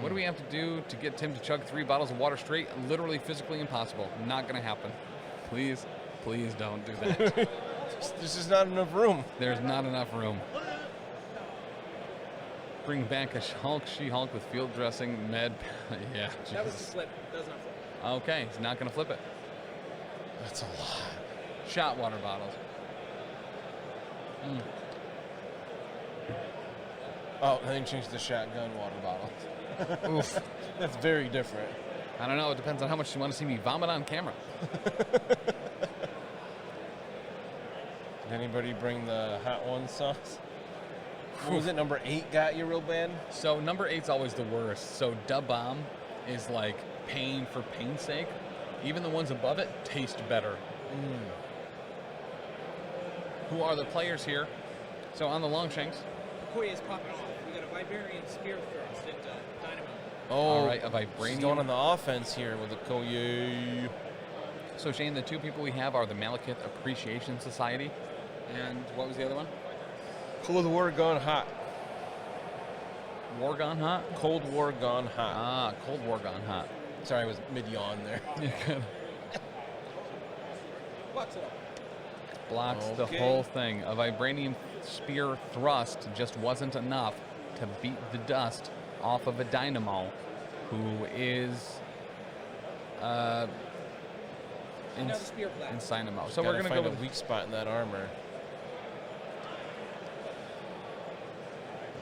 Speaker 1: What do we have to do to get Tim to chug 3 bottles of water straight? Literally physically impossible. Not going to happen. Please, please don't do that.
Speaker 2: This is not enough room.
Speaker 1: There's not enough room. Bring back a She-Hulk with field dressing, med. Yeah.
Speaker 3: That was the
Speaker 1: Jesus.
Speaker 3: flip. That was not flip.
Speaker 1: Okay, he's not going to flip it.
Speaker 2: That's a lot.
Speaker 1: Shot water bottles.
Speaker 2: Oh, and then change the shotgun water bottle.
Speaker 1: Oof.
Speaker 2: That's very different.
Speaker 1: I don't know. It depends on how much you want to see me vomit on camera.
Speaker 2: Did anybody bring the hot one sauce? What was it, number 8 got you real bad?
Speaker 1: So number 8's always the worst. So Dub Bomb is like pain for pain's sake. Even the ones above it taste better. Who are the players here? So on the Longshanks.
Speaker 3: Okoye is popping off. We got a Vibarian Spear Thrust into Dynamo.
Speaker 2: Oh,
Speaker 1: All right, a
Speaker 2: she's
Speaker 1: Vibranium.
Speaker 2: going on the offense here with Okoye.
Speaker 1: So Shane, the 2 people we have are the Malekith Appreciation Society. And what was the other one?
Speaker 2: Cold War gone hot.
Speaker 1: War Gone Hot?
Speaker 2: Cold War gone hot.
Speaker 1: Ah, Cold War Gone Hot.
Speaker 2: Sorry, I was mid-yawn there.
Speaker 3: Blocks it up.
Speaker 1: Blocks the
Speaker 2: Okay.
Speaker 1: whole thing. A Vibranium Spear Thrust just wasn't enough to beat the dust off of a Dynamo, who is
Speaker 3: Another Spear Blast.
Speaker 1: in Dynamo. So
Speaker 2: Gotta
Speaker 1: we're going to
Speaker 2: find
Speaker 1: go
Speaker 2: a
Speaker 1: with...
Speaker 2: weak spot in that armor.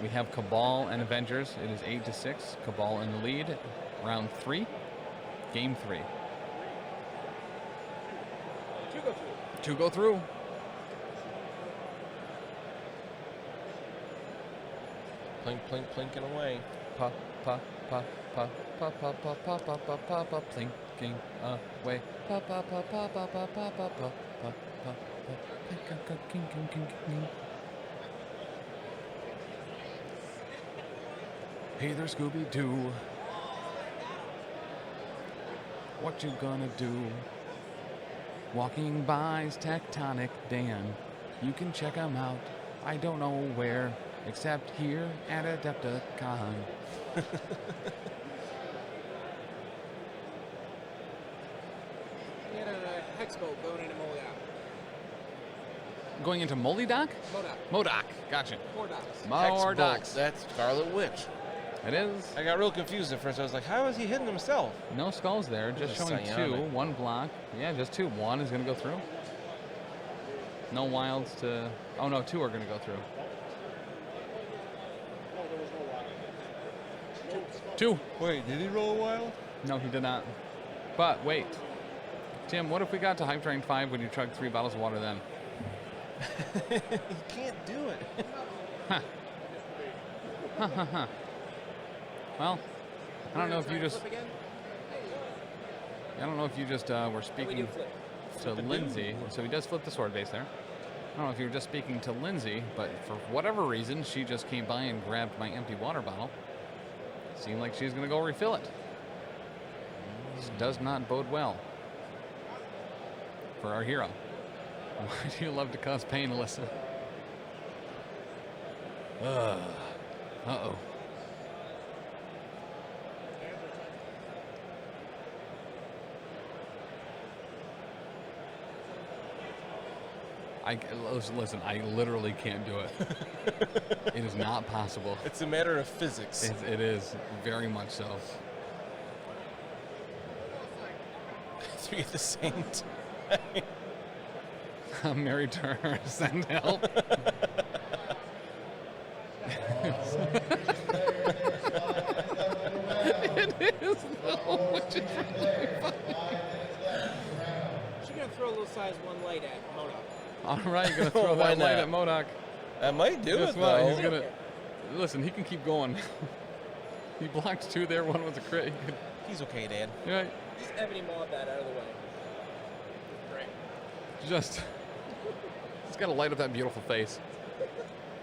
Speaker 1: We have Cabal and Avengers. It is 8-6. Cabal in the lead. Round 3. Game 3.
Speaker 3: 2 go through.
Speaker 1: 2 go through.
Speaker 2: Plink, plink, plinking away.
Speaker 1: Pa, pa, pa, pa, pa, pa, pa, pa, pa, pa, pa, pa, plinking away. Pa, pa, pa, pa, pa, pa, pa, pa, pa, pa, pa, pa, king, king, king, king. Hey there, Scooby-Doo. What you gonna do? Walking by's Tectonic Dan. You can check him out. I don't know where, except here at Adepticon.
Speaker 3: We had a hex boat going into MODOK.
Speaker 1: Going into MODOK? MODOK. Gotcha.
Speaker 3: Four docks.
Speaker 1: More
Speaker 2: Hex
Speaker 1: docks.
Speaker 2: bolt, that's Scarlet Witch.
Speaker 1: It is.
Speaker 2: I got real confused at first. I was like, how is he hitting himself?
Speaker 1: No skulls there. Just
Speaker 2: This is
Speaker 1: showing
Speaker 2: psionic.
Speaker 1: 2. 1 block. Yeah, just 2. 1 is going to go through. No wilds to... Oh, no. 2 are going to go through. 2.
Speaker 2: Wait, did he roll a wild?
Speaker 1: No, he did not. But wait. Tim, what if we got to Hype Train 5 when you chug 3 bottles of water then?
Speaker 2: You can't do it.
Speaker 1: Huh. Huh, huh, huh. Well, I don't know if you just...
Speaker 3: Flip again?
Speaker 1: I don't know if you just were
Speaker 3: We do
Speaker 1: speaking
Speaker 3: flip.
Speaker 1: to Lindsay. So he does flip the sword base there. I don't know if you were just speaking to Lindsay, but for whatever reason, she just came by and grabbed my empty water bottle. Seemed like she's going to go refill it. This does not bode well for our hero. Why do you love to cause pain, Alyssa? Uh-oh. Listen, I literally can't do it. It is not possible.
Speaker 2: It's a matter of physics.
Speaker 1: It is, very much so.
Speaker 2: 3 at the same time.
Speaker 1: I'm married to her. Send help. It is, though, which is really funny.
Speaker 3: She's gonna throw a little size 1 light at MODOK.
Speaker 1: All right, you're going to throw
Speaker 2: Why
Speaker 1: that light
Speaker 2: not?
Speaker 1: at MODOK.
Speaker 2: I might do
Speaker 1: Guess
Speaker 2: it,
Speaker 1: what?
Speaker 2: though.
Speaker 1: He's going to... Listen, he can keep going. He blocked 2 there. 1 was a crit. He could...
Speaker 2: He's okay, Dad.
Speaker 1: Right.
Speaker 3: Just ebony mauled that out of the way. Right.
Speaker 1: Just... He's got to light up that beautiful face.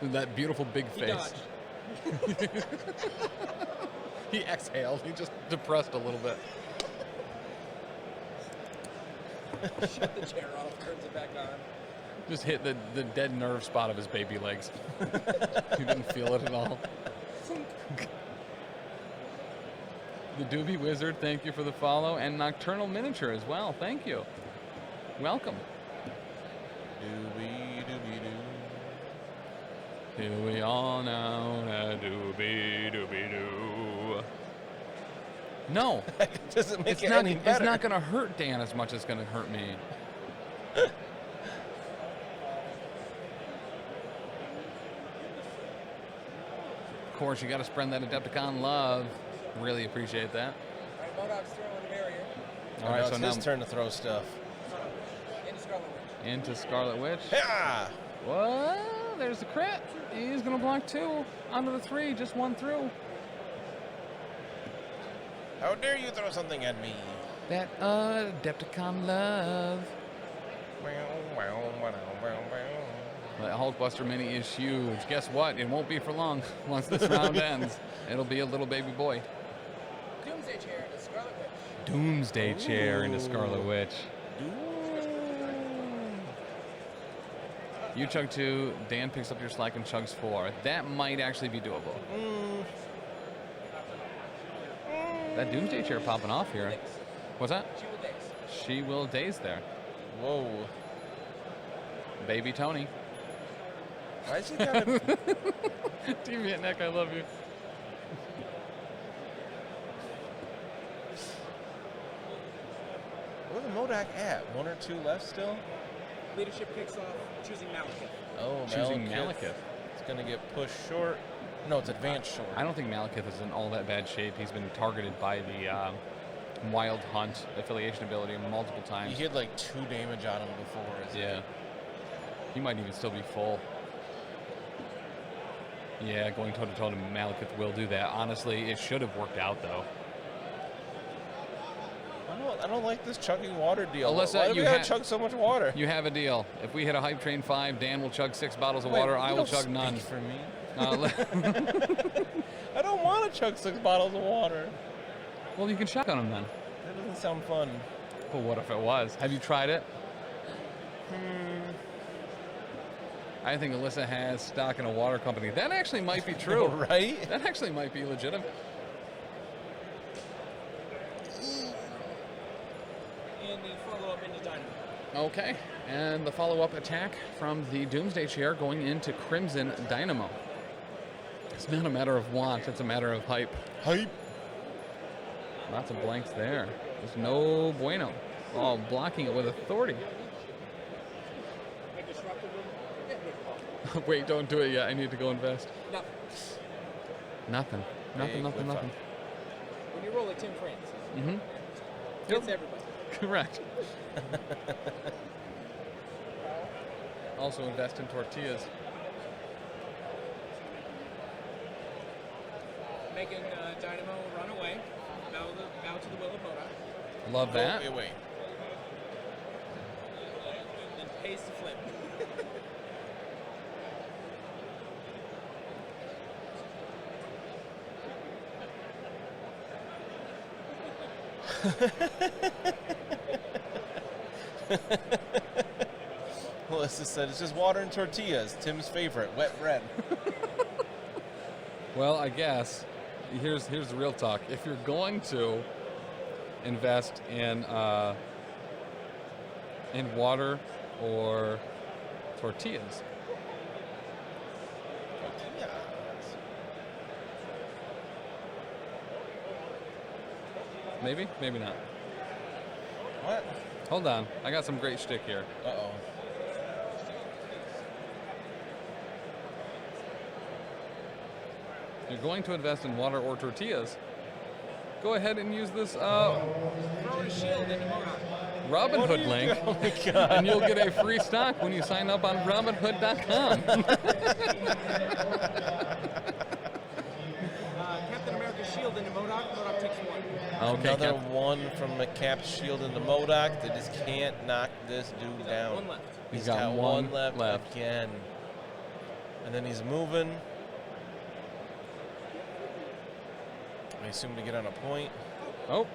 Speaker 1: That beautiful big
Speaker 3: He
Speaker 1: face.
Speaker 3: dodged.
Speaker 1: He exhaled. He just depressed a little bit.
Speaker 3: Shut the chair off, turns it back on.
Speaker 1: Just hit the dead nerve spot of his baby legs. He didn't feel it at all. The Doobie Wizard, thank you for the follow. And Nocturnal Miniature as well. Thank you. Welcome.
Speaker 2: Doobie doobie doo.
Speaker 1: Here we all know that doobie doobie doo. No,
Speaker 2: Doesn't make
Speaker 1: it's
Speaker 2: it
Speaker 1: not.
Speaker 2: any
Speaker 1: It's
Speaker 2: better.
Speaker 1: not going to hurt Dan as much as it's going to hurt me. Of course, you got to spread that Adepticon love. Really appreciate that.
Speaker 3: Alright, MODOK's throwing the barrier.
Speaker 1: All right,
Speaker 2: Now
Speaker 1: so
Speaker 2: it's
Speaker 1: now
Speaker 2: his turn to throw stuff.
Speaker 3: Into Scarlet Witch.
Speaker 1: into Scarlet Witch.
Speaker 2: Yeah.
Speaker 1: What? There's the crit. He's going to block 2 onto the 3. Just 1 through.
Speaker 2: How dare you throw something at me?
Speaker 1: That Adepticon love. The Hulkbuster mini is huge. Guess what? It won't be for long. Once this round ends, it'll be a little baby boy.
Speaker 3: Doomsday chair into Scarlet Witch.
Speaker 1: Doomsday chair into
Speaker 2: Ooh.
Speaker 1: Scarlet Witch. You chug 2. Dan picks up your slack and chugs 4. That might actually be doable. That Doomsday chair popping off here. What's that?
Speaker 3: She will daze.
Speaker 1: She will daze there.
Speaker 2: Whoa.
Speaker 1: Baby Tony.
Speaker 2: Why's he got a...
Speaker 1: Deviant Neck, I love you.
Speaker 2: Where's the MODOK at? 1 or 2 left still?
Speaker 3: Leadership kicks off, choosing Malekith.
Speaker 2: Oh,
Speaker 1: Choosing Malekith.
Speaker 2: It's going to get pushed short. No, it's advanced short.
Speaker 1: I don't think Malekith is in all that bad shape. He's been targeted by the Wild Hunt affiliation ability multiple
Speaker 2: He
Speaker 1: times.
Speaker 2: hit like 2 damage on him before.
Speaker 1: Yeah. He might even still be full. Yeah, going toe-to-toe to Malekith will do that. Honestly, it should have worked out, though.
Speaker 2: I don't like this chugging water deal.
Speaker 1: Alyssa,
Speaker 2: Why do we
Speaker 1: you
Speaker 2: gotta
Speaker 1: ha-
Speaker 2: chug so much water?
Speaker 1: You have a deal. If we hit a Hype Train 5, Dan will chug 6 bottles of
Speaker 2: Wait,
Speaker 1: water.
Speaker 2: you
Speaker 1: I will
Speaker 2: don't
Speaker 1: chug
Speaker 2: speak
Speaker 1: none.
Speaker 2: for me.
Speaker 1: Le-
Speaker 2: I don't want to chug 6 bottles of water.
Speaker 1: well, you can shotgun them then.
Speaker 2: That doesn't sound fun.
Speaker 1: Well, what if it was? Have you tried it? I think Alyssa has stock in a water company. That actually might be true.
Speaker 2: Right?
Speaker 1: That actually might be legitimate.
Speaker 3: And the follow-up into Dynamo.
Speaker 1: Okay, and the follow-up attack from the Doomsday Chair going into Crimson Dynamo. It's not a matter of want, it's a matter of hype.
Speaker 2: Hype.
Speaker 1: Lots of blanks there. There's no bueno. Oh, blocking it with authority. Wait, don't do it yet. I need to go invest. Nothing. Nothing. Nothing.
Speaker 2: When
Speaker 3: you roll a Tim France,
Speaker 1: Mm-hmm.
Speaker 3: it's everybody.
Speaker 1: Correct. Also invest in tortillas.
Speaker 3: Making Dynamo run away. Bow to the will of MODOK.
Speaker 1: Love that.
Speaker 2: Wait.
Speaker 3: And pays to flip.
Speaker 2: Melissa said it's just water and tortillas. Tim's favorite, wet bread.
Speaker 1: Well, I guess here's the real talk. If you're going to invest in water or tortillas, maybe not.
Speaker 2: What?
Speaker 1: Hold on, I got some great shtick here.
Speaker 2: Uh-oh.
Speaker 1: If you're going to invest in water or tortillas, go ahead and use this
Speaker 3: Throw a shield into MODOK.
Speaker 1: Robin Hood link,
Speaker 2: Oh my God.
Speaker 1: and you'll get a free stock when you sign up on robinhood.com.
Speaker 3: Captain America's shield into MODOK. MODOK takes one.
Speaker 1: Okay,
Speaker 2: Another
Speaker 1: Cap.
Speaker 2: one from the Cap shield in the MODOK. They just can't knock this dude down.
Speaker 3: One left.
Speaker 1: He's got one left.
Speaker 2: again. And then he's moving. I assume to get on a point.
Speaker 1: Oh,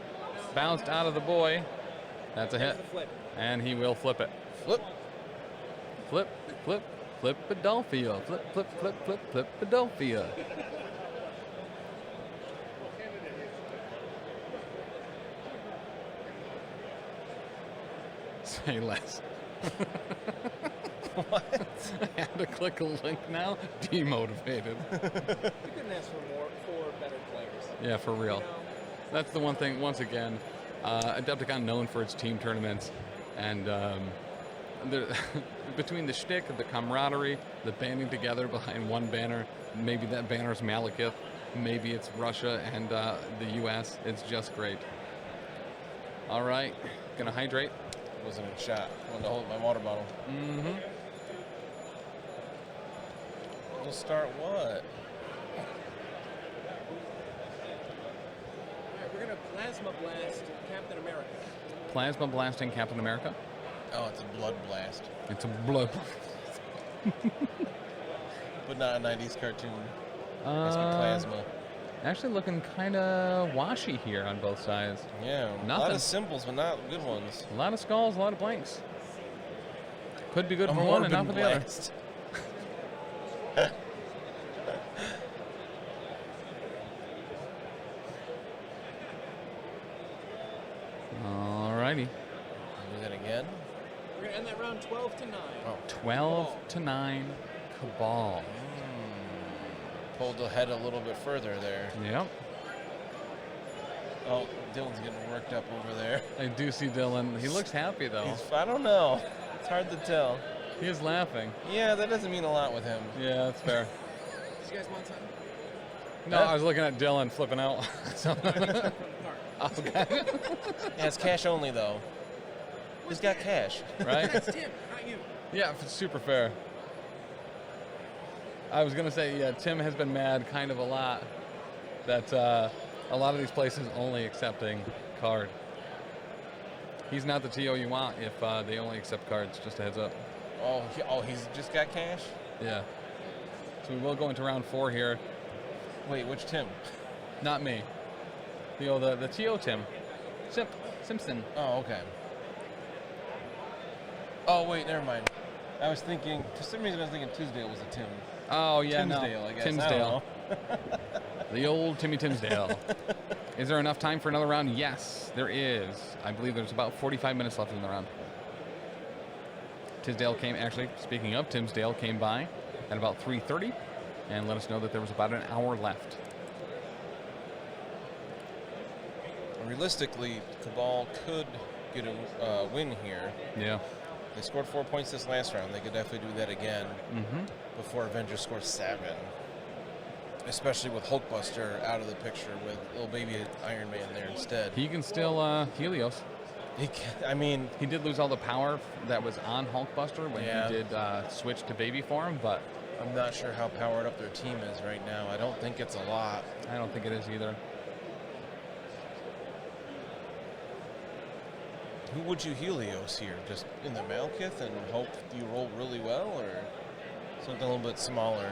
Speaker 1: bounced out of the boy. That's a
Speaker 3: There's
Speaker 1: hit.
Speaker 3: the flip.
Speaker 1: And he will flip it.
Speaker 2: Flip.
Speaker 1: Flip, flip, Flip-Adelphia. Flip, flip, flip, flip, Flip-Adelphia. Say less.
Speaker 2: What?
Speaker 1: I had to click a link now. Demotivated.
Speaker 3: You couldn't ask for better players.
Speaker 1: Yeah, for real.
Speaker 3: You know,
Speaker 1: That's the one thing, once again, Adepticon known for its team tournaments, and between the shtick, the camaraderie, the banding together behind one banner, maybe that banner's Malekith, maybe it's Russia and the U.S., it's just great. All right, gonna hydrate.
Speaker 2: Wasn't a shot. I wanted to hold my water bottle.
Speaker 1: Mm-hmm.
Speaker 2: We'll start what?
Speaker 3: all right, we're gonna plasma blast Captain America.
Speaker 1: Plasma blasting Captain America.
Speaker 2: Oh, it's a blood blast.
Speaker 1: It's a blood.
Speaker 2: But not a 90s cartoon. Has to be plasma.
Speaker 1: Actually looking kind of washy here on both sides.
Speaker 2: Yeah, a lot
Speaker 1: Nothing.
Speaker 2: of symbols, but not good ones.
Speaker 1: A lot of skulls, a lot of blanks. Could be good for one and not for the other.
Speaker 2: blast.
Speaker 1: Alrighty.
Speaker 2: Do that again.
Speaker 3: We're gonna end that round 12-9.
Speaker 2: Oh.
Speaker 1: 12-9 Cabal.
Speaker 2: Pulled the head a little bit further there.
Speaker 1: Yep.
Speaker 2: Oh, Dylan's getting worked up over there.
Speaker 1: I do see Dylan. He looks happy though.
Speaker 2: I don't know. It's hard to tell.
Speaker 1: He is laughing.
Speaker 2: Yeah, that doesn't mean a lot with him.
Speaker 1: Yeah, that's fair.
Speaker 3: Did you guys want something?
Speaker 1: No, I was looking at Dylan flipping out. So-
Speaker 3: From the cart.
Speaker 1: okay.
Speaker 2: Yeah, it's cash only though. He's got cash.
Speaker 1: Right?
Speaker 3: That's Tim, not you.
Speaker 1: Yeah, it's super fair. I was gonna say, yeah, Tim has been mad kind of a lot that a lot of these places only accepting card. He's not the TO you want if they only accept cards. Just a heads up.
Speaker 2: Oh, he's just got cash?
Speaker 1: Yeah. So we will go into round 4 here.
Speaker 2: Wait, which Tim?
Speaker 1: Not me. The TO Tim. Simpson.
Speaker 2: Oh, okay. Oh, wait, never mind. I was thinking, for some reason I was thinking Tisdale was a Tim.
Speaker 1: Oh, yeah,
Speaker 2: Timsdale,
Speaker 1: no.
Speaker 2: I guess.
Speaker 1: Timsdale. The old Timmy Timsdale. Is there enough time for another round? Yes, there is. I believe there's about 45 minutes left in the round. Tisdale came, actually, speaking of, Timsdale came by at about 3:30 and let us know that there was about an hour left.
Speaker 2: Realistically, Cabal could get a win here.
Speaker 1: Yeah.
Speaker 2: They scored 4 points this last round. They could definitely do that again before Avengers scores 7. Especially with Hulkbuster out of the picture with little baby Iron Man there instead.
Speaker 1: He can still Helios.
Speaker 2: He can, I mean,
Speaker 1: he did lose all the power that was on Hulkbuster when he did switch to baby form, but
Speaker 2: I'm not sure how powered up their team is right now. I don't think it's a lot.
Speaker 1: I don't think it is either.
Speaker 2: Who would you Helios here? Just in the Malekith and hope you roll really well, or something a little bit smaller?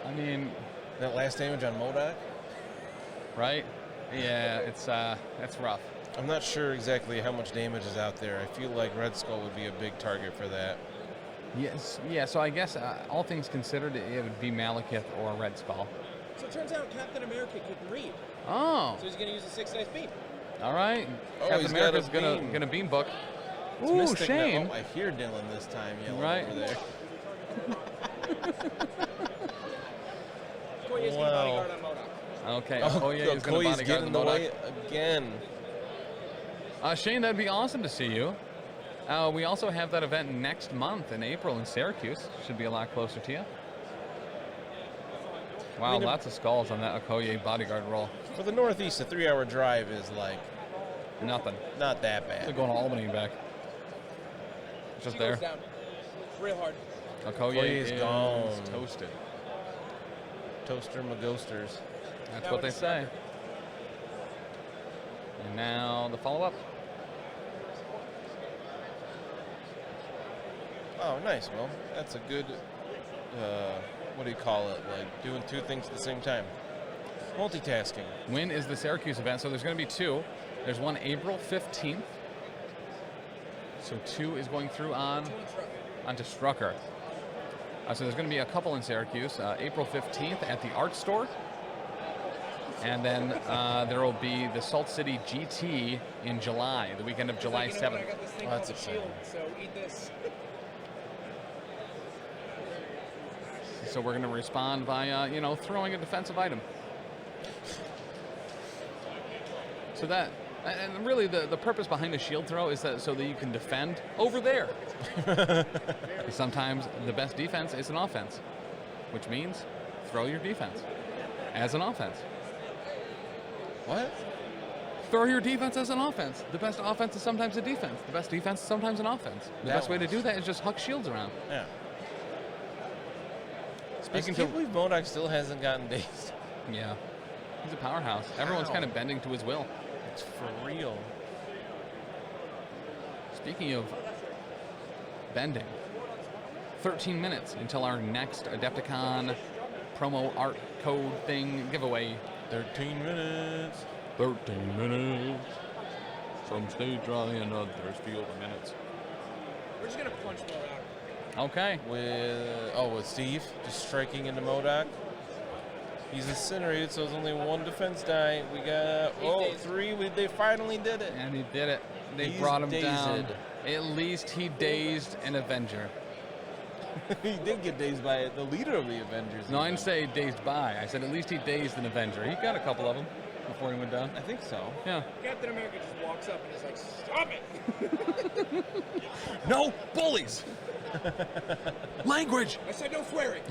Speaker 1: I mean,
Speaker 2: that last damage on MODOK?
Speaker 1: Right? Yeah, it's rough.
Speaker 2: I'm not sure exactly how much damage is out there. I feel like Red Skull would be a big target for that.
Speaker 1: Yes, yeah, so I guess all things considered, it would be Malekith or Red Skull.
Speaker 3: So it turns out Captain America couldn't read.
Speaker 1: Oh.
Speaker 3: So he's going to use a 6-dice beam.
Speaker 1: All right.
Speaker 2: Oh,
Speaker 1: Captain America's gonna beam book. Ooh, Shane.
Speaker 2: Oh, I hear Dylan this time yelling over there.
Speaker 3: Okoye's getting bodyguard on MODOK.
Speaker 1: Okay, Okoye is going to bodyguard
Speaker 2: in
Speaker 1: the
Speaker 2: the
Speaker 1: MODOK.
Speaker 2: way again.
Speaker 1: Shane, that'd be awesome to see you. We also have that event next month in April in Syracuse. Should be a lot closer to you. Wow, lots of skulls on that Okoye bodyguard roll.
Speaker 2: For the Northeast, a 3-hour drive is like
Speaker 1: nothing.
Speaker 2: Not that bad.
Speaker 1: It's like going to Albany and back. It's just there.
Speaker 3: Goes down real hard.
Speaker 1: Okoye is
Speaker 2: gone.
Speaker 1: Toasted.
Speaker 2: Toaster McGhosters.
Speaker 1: That's what they say. And now the follow-up.
Speaker 2: Oh, nice. Well, that's a good, what do you call it? Like doing two things at the same time. Multitasking.
Speaker 1: When is the Syracuse event? So there's going to be two. There's one April 15th. So 2 is going through onto Strucker. So there's going to be a couple in Syracuse. April 15th at the Art Store. And then there will be the Salt City GT in July, the weekend of July 7th.
Speaker 3: Oh, that's exciting. So eat this.
Speaker 1: So we're going to respond by, throwing a defensive item. So that, and really the purpose behind the shield throw is that so that you can defend over there. Sometimes the best defense is an offense, which means throw your defense as an offense.
Speaker 2: What?
Speaker 1: Throw your defense as an offense. The best offense is sometimes a defense. The best defense is sometimes an offense. The best way to do that is just huck shields around.
Speaker 2: Yeah. I can't believe MODOK still hasn't gotten dazed.
Speaker 1: Yeah. He's a powerhouse. Everyone's kind of bending to his will.
Speaker 2: It's for real.
Speaker 1: Speaking of bending, 13 minutes until our next Adepticon promo art code thing giveaway.
Speaker 2: 13 minutes.
Speaker 1: 13 minutes. Some stay dry and others feel the minutes.
Speaker 3: We're just going to punch more out.
Speaker 1: Okay.
Speaker 2: With Steve just striking into MODOK. He's incinerated, so there's only one defense die. We got 3. They finally did it.
Speaker 1: And he did it. They brought him down. At least he dazed an Avenger.
Speaker 2: He did get dazed by the leader of the Avengers.
Speaker 1: No, I didn't say dazed by. I said at least he dazed an Avenger. He got a couple of them before he went down.
Speaker 2: I think so.
Speaker 1: Yeah.
Speaker 3: Captain America just walks up and is like, "Stop it!"
Speaker 1: No bullies. Language.
Speaker 3: I said no swearing.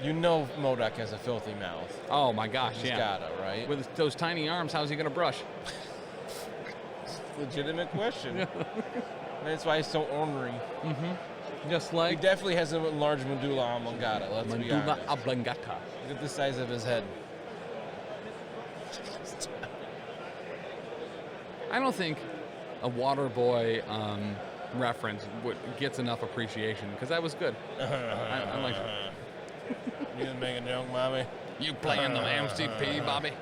Speaker 2: You know MODOK has a filthy mouth.
Speaker 1: Oh my gosh,
Speaker 2: He's gotta, right?
Speaker 1: With those tiny arms, how's he gonna brush?
Speaker 2: Legitimate question. That's why he's so ornery.
Speaker 1: Mm-hmm. Just like...
Speaker 2: He definitely has an enlarged medulla oblongata, let's be honest.
Speaker 1: Medulla oblongata.
Speaker 2: Look at the size of his head.
Speaker 1: I don't think a Waterboy reference gets enough appreciation, because that was good. I'm like...
Speaker 2: You didn't make a joke, Bobby?
Speaker 1: You playing the MCP, Bobby?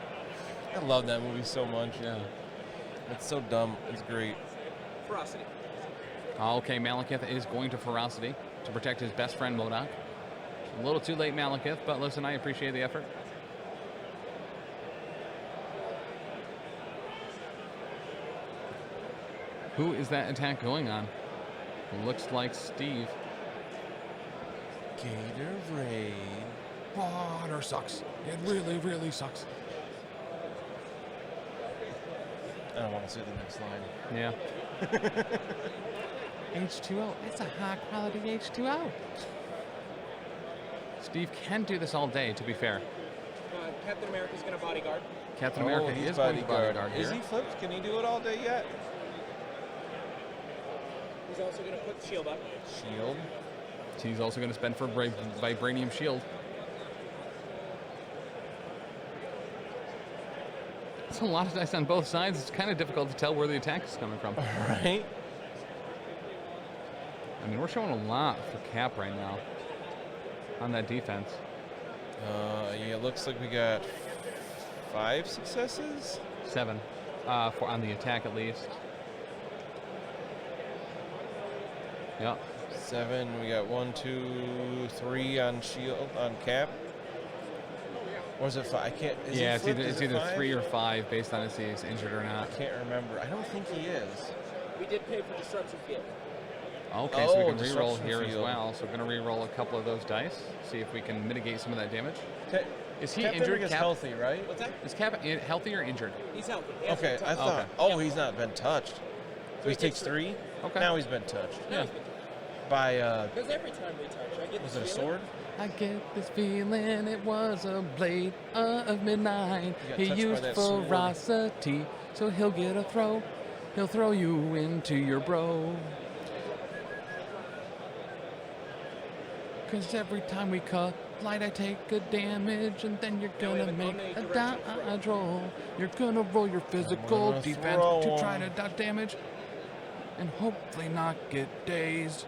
Speaker 2: I love that movie so much.
Speaker 1: Yeah.
Speaker 2: It's so dumb. It's great.
Speaker 3: Ferocity.
Speaker 1: Okay, Malekith is going to Ferocity to protect his best friend, MODOK. A little too late, Malekith, but listen, I appreciate the effort. Who is that attack going on? Looks like Steve.
Speaker 2: Gatorade.
Speaker 1: Water sucks. It really, really sucks.
Speaker 2: I don't want to see the next line.
Speaker 1: Yeah. H2O. It's a high quality H2O. Steve can do this all day, to be fair.
Speaker 3: Captain America's going to bodyguard.
Speaker 1: Captain America
Speaker 2: he's
Speaker 1: is going to
Speaker 2: bodyguard.
Speaker 1: bodyguard
Speaker 2: Is
Speaker 1: here.
Speaker 2: he flipped? Can he do it all day yet?
Speaker 3: He's also going to put the shield up.
Speaker 2: Shield.
Speaker 1: He's also going to spend for Vibranium Shield. It's a lot of dice on both sides. It's kind of difficult to tell where the attack is coming from.
Speaker 2: Right.
Speaker 1: I mean, we're showing a lot for Cap right now on that defense.
Speaker 2: Yeah, it looks like we got 5 successes.
Speaker 1: 7 for on the attack at least. Yep.
Speaker 2: 7. We got 1, 2, 3 on shield on Cap. Or is it 5? I can't. Is
Speaker 1: Yeah,
Speaker 2: he
Speaker 1: it's
Speaker 2: flipped?
Speaker 1: either,
Speaker 2: Is
Speaker 1: it's
Speaker 2: it
Speaker 1: either
Speaker 2: 5?
Speaker 1: 3 or 5 based on if he's injured or
Speaker 2: I
Speaker 1: not.
Speaker 2: can't remember. I don't think he is.
Speaker 3: We did pay for disruption field.
Speaker 1: Okay, so we
Speaker 2: Oh,
Speaker 1: can re-roll
Speaker 2: disruption
Speaker 1: here as
Speaker 2: field.
Speaker 1: well. So we're going to re-roll a couple of those dice, see if we can mitigate some of that damage. Is he
Speaker 2: Captain
Speaker 1: injured?
Speaker 2: America's
Speaker 1: Cap?
Speaker 2: healthy, right?
Speaker 3: What's that?
Speaker 1: Is Cap healthy or injured?
Speaker 3: He's healthy. He hasn't
Speaker 2: Okay,
Speaker 3: been
Speaker 2: I
Speaker 3: touched.
Speaker 2: thought.
Speaker 1: Okay.
Speaker 2: Oh, he's not been touched. So he takes 3.
Speaker 1: Okay.
Speaker 2: Now he's been touched.
Speaker 1: Yeah.
Speaker 2: By
Speaker 3: Because every time we touch, I get
Speaker 2: was
Speaker 3: this
Speaker 2: it a
Speaker 3: feeling.
Speaker 2: sword?
Speaker 1: I get this feeling it was a blade of midnight.
Speaker 2: You got
Speaker 1: He
Speaker 2: touched by
Speaker 1: used
Speaker 2: that sword.
Speaker 1: ferocity, so he'll get a throw. He'll throw you into your bro. Cause every time we cut light, I take a damage, and then you're
Speaker 3: Now we
Speaker 1: gonna
Speaker 3: have an
Speaker 1: make a
Speaker 3: omnidirectional throw.
Speaker 1: dodge roll. You're gonna roll your physical
Speaker 2: gonna
Speaker 1: defense
Speaker 2: throw
Speaker 1: to try to
Speaker 2: 'em.
Speaker 1: dodge damage, and hopefully not get dazed.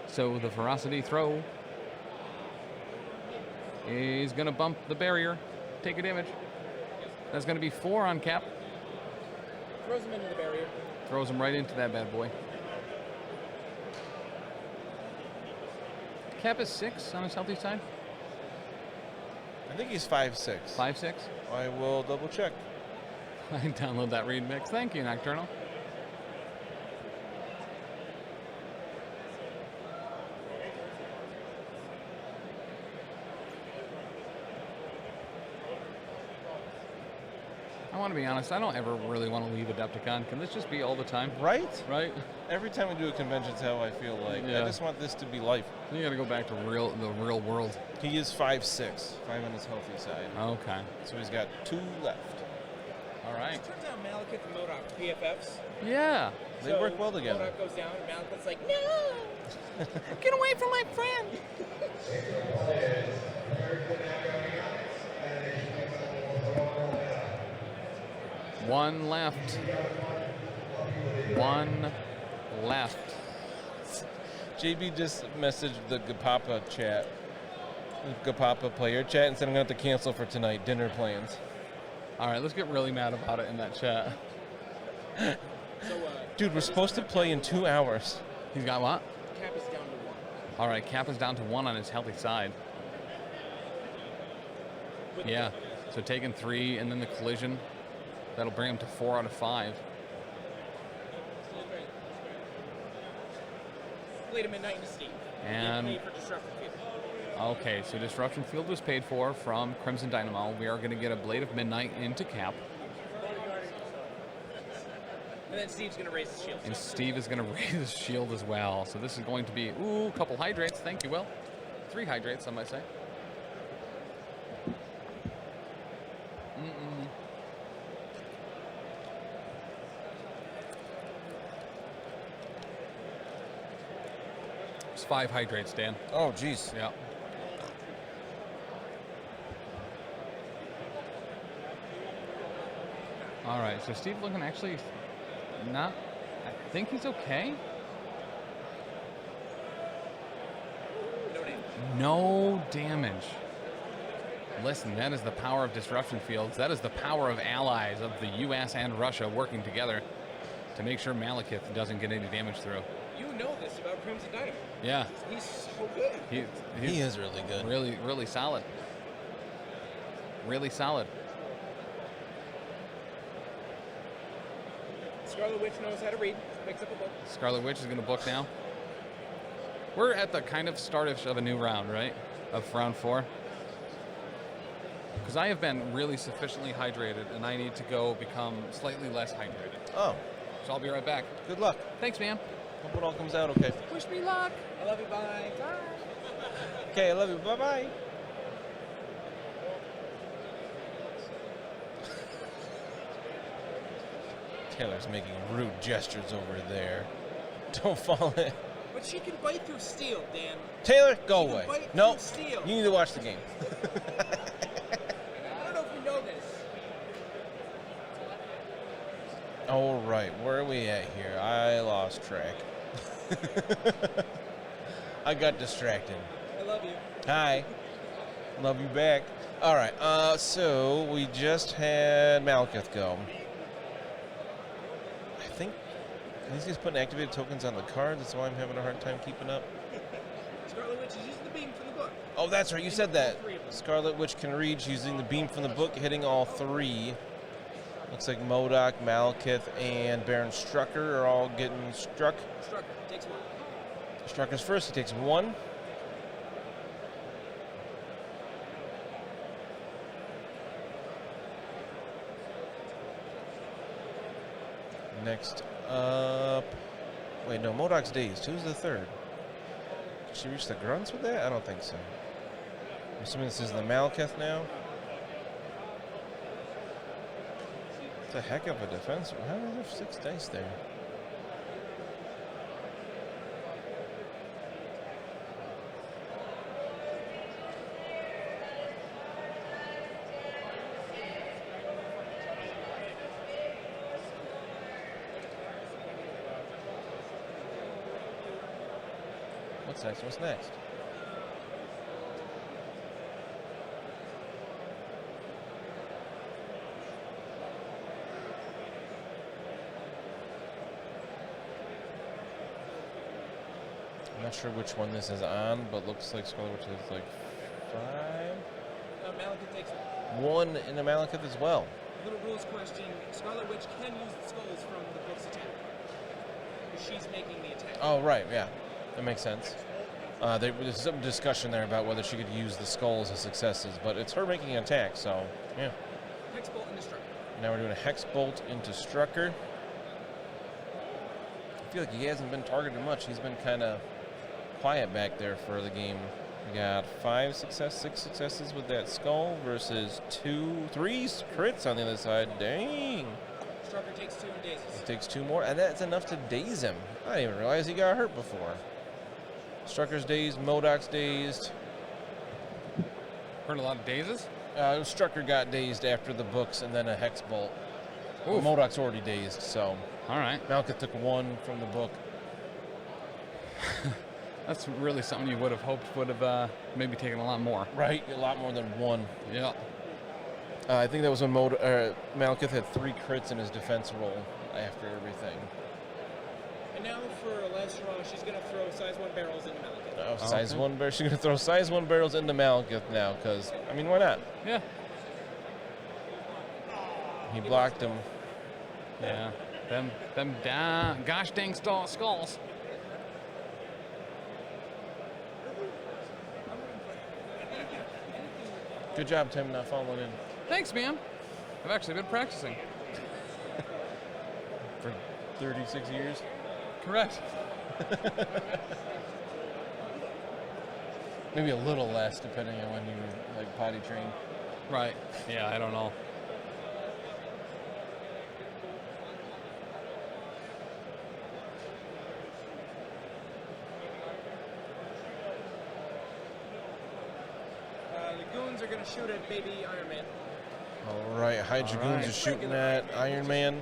Speaker 1: So the ferocity throw is gonna bump the barrier, take a damage. That's gonna be 4 on Cap.
Speaker 3: Throws him into the barrier.
Speaker 1: Throws him right into that bad boy. Cap is 6 on his healthy side.
Speaker 2: I think he's 5'6".
Speaker 1: 5-6.
Speaker 2: I will double check.
Speaker 1: I download that read mix. Thank you, Nocturnal. I want to be honest, I don't ever really want to leave Adepticon. Can this just be all the time?
Speaker 2: Right?
Speaker 1: Right?
Speaker 2: Every time we do a convention, it's how I feel like.
Speaker 1: Yeah.
Speaker 2: I just want this to be life.
Speaker 1: You gotta go back to the real world.
Speaker 2: He is 5'6", 5 on his healthy side.
Speaker 1: Okay.
Speaker 2: So he's got 2 left.
Speaker 1: All right.
Speaker 3: Turns out Malekith and MODOK BFFs.
Speaker 1: Yeah.
Speaker 2: They work well together.
Speaker 3: MODOK goes down and Malekith's like, no!
Speaker 1: Get away from my friend. One left. One left.
Speaker 2: JB just messaged the Gapapa chat, the Gapapa player chat, and said I'm going to have to cancel for tonight. Dinner plans.
Speaker 1: All right, let's get really mad about it in that chat.
Speaker 2: Dude, we're supposed to play in 2 hours.
Speaker 1: He's got what?
Speaker 3: Cap is down to 1.
Speaker 1: All right, Cap is down to 1 on his healthy side.
Speaker 3: With
Speaker 1: Yeah. So taking 3 and then the collision, that'll bring him to 4 out of 5.
Speaker 3: Late at midnight into Steve.
Speaker 1: And-
Speaker 3: He did pay for disruption field.
Speaker 1: Okay, so Disruption Field was paid for from Crimson Dynamo. We are going to get a Blade of Midnight into Cap.
Speaker 3: And then Steve's going to raise his shield.
Speaker 1: And Steve is going to raise his shield as well. So this is going to be, ooh, a couple hydrates. Thank you, Will. 3 hydrates, I might say. It's 5 hydrates, Dan.
Speaker 2: Oh, jeez.
Speaker 1: Yeah. All right, so Steve looking actually not, I think he's okay.
Speaker 3: No name.
Speaker 1: No damage. Listen, that is the power of disruption fields. That is the power of allies of the U.S. and Russia working together to make sure Malekith doesn't get any damage through.
Speaker 3: You know this about Crimson Dynamo.
Speaker 1: Yeah.
Speaker 3: He's so good.
Speaker 2: He is really good.
Speaker 1: Really, really solid. Really solid.
Speaker 3: Scarlet Witch knows how to read. Picks up a book.
Speaker 1: Scarlet Witch is going to book now. We're at the kind of startish of a new round, right? Of round 4. Because I have been really sufficiently hydrated, and I need to go become slightly less hydrated.
Speaker 2: Oh.
Speaker 1: So I'll be right back.
Speaker 2: Good luck.
Speaker 1: Thanks, man.
Speaker 2: Hope it all comes out okay.
Speaker 1: Wish me luck.
Speaker 3: I love you. Bye.
Speaker 2: Okay, I love you. Bye-bye. Taylor's making rude gestures over there. Don't fall in.
Speaker 3: But she can bite through steel, Dan.
Speaker 2: Taylor, go
Speaker 3: She can
Speaker 2: away.
Speaker 3: bite
Speaker 2: No,
Speaker 3: through steel.
Speaker 2: you need to watch the game.
Speaker 3: I don't know if you know this.
Speaker 2: All right, where are we at here? I lost track. I got distracted.
Speaker 3: I love you.
Speaker 2: Hi. Love you back. All right, so we just had Malekith go. I think these guys putting activated tokens on the cards. That's why I'm having a hard time keeping up.
Speaker 3: Scarlet Witch is using the beam from the book.
Speaker 2: Oh, that's right. You said that. Scarlet Witch can reach using the beam from the book, hitting all 3. Looks like MODOK, Malekith, and Baron Strucker are all getting struck.
Speaker 3: Strucker takes 1.
Speaker 2: Strucker's first. He takes 1. Next up. Wait, no. MODOK's dazed. Who's the 3rd? Did she reach the grunts with that? I don't think so. I'm assuming this is the Malekith now. It's a heck of a defense. How are there 6 dice there? What's next? What's next? I'm not sure which one this is on, but looks like Scarlet Witch is like 5.
Speaker 3: Malekith takes
Speaker 2: 1 in the Malekith as well.
Speaker 3: Little rules question. Scarlet Witch can use the skulls from the book's attack. Because she's making the attack.
Speaker 2: Oh, right, yeah. That makes sense. There's some discussion there about whether she could use the skulls as successes, but it's her making an attack, so, yeah.
Speaker 3: Hex bolt into Strucker.
Speaker 2: Now we're doing a Hex Bolt into Strucker. I feel like he hasn't been targeted much. He's been kind of quiet back there for the game. We got 6 successes with that skull versus 3 crits on the other side. Dang.
Speaker 3: Strucker takes 2 and dazes.
Speaker 2: He takes 2 more, and that's enough to daze him. I didn't even realize he got hurt before. Strucker's dazed, MODOK's dazed.
Speaker 1: Heard a lot of dazes?
Speaker 2: Strucker got dazed after the books and then a Hex Bolt.
Speaker 1: Oof.
Speaker 2: MODOK's already dazed, so.
Speaker 1: All right.
Speaker 2: Malekith took 1 from the book.
Speaker 1: That's really something you would have hoped would have maybe taken a lot more.
Speaker 2: Right, a lot more than 1.
Speaker 1: Yeah.
Speaker 2: I think that was when Malekith had 3 crits in his defense roll after everything.
Speaker 3: And now for a last straw, she's going to throw size 1 barrels into Malekith.
Speaker 2: Size 1 barrels. She's going to throw size 1 barrels into Malekith now, because, I mean, why not?
Speaker 1: Yeah.
Speaker 2: He blocked him.
Speaker 1: Yeah. Them gosh dang skulls.
Speaker 2: Good job, Tim, not falling in.
Speaker 1: Thanks, man. I've actually been practicing.
Speaker 2: For 36 years?
Speaker 1: Correct.
Speaker 2: Maybe a little less, depending on when you like potty train.
Speaker 1: Right. Yeah, I don't know.
Speaker 3: The goons are going to shoot at baby Iron Man.
Speaker 2: All right, Hydra goons are shooting at Iron Man.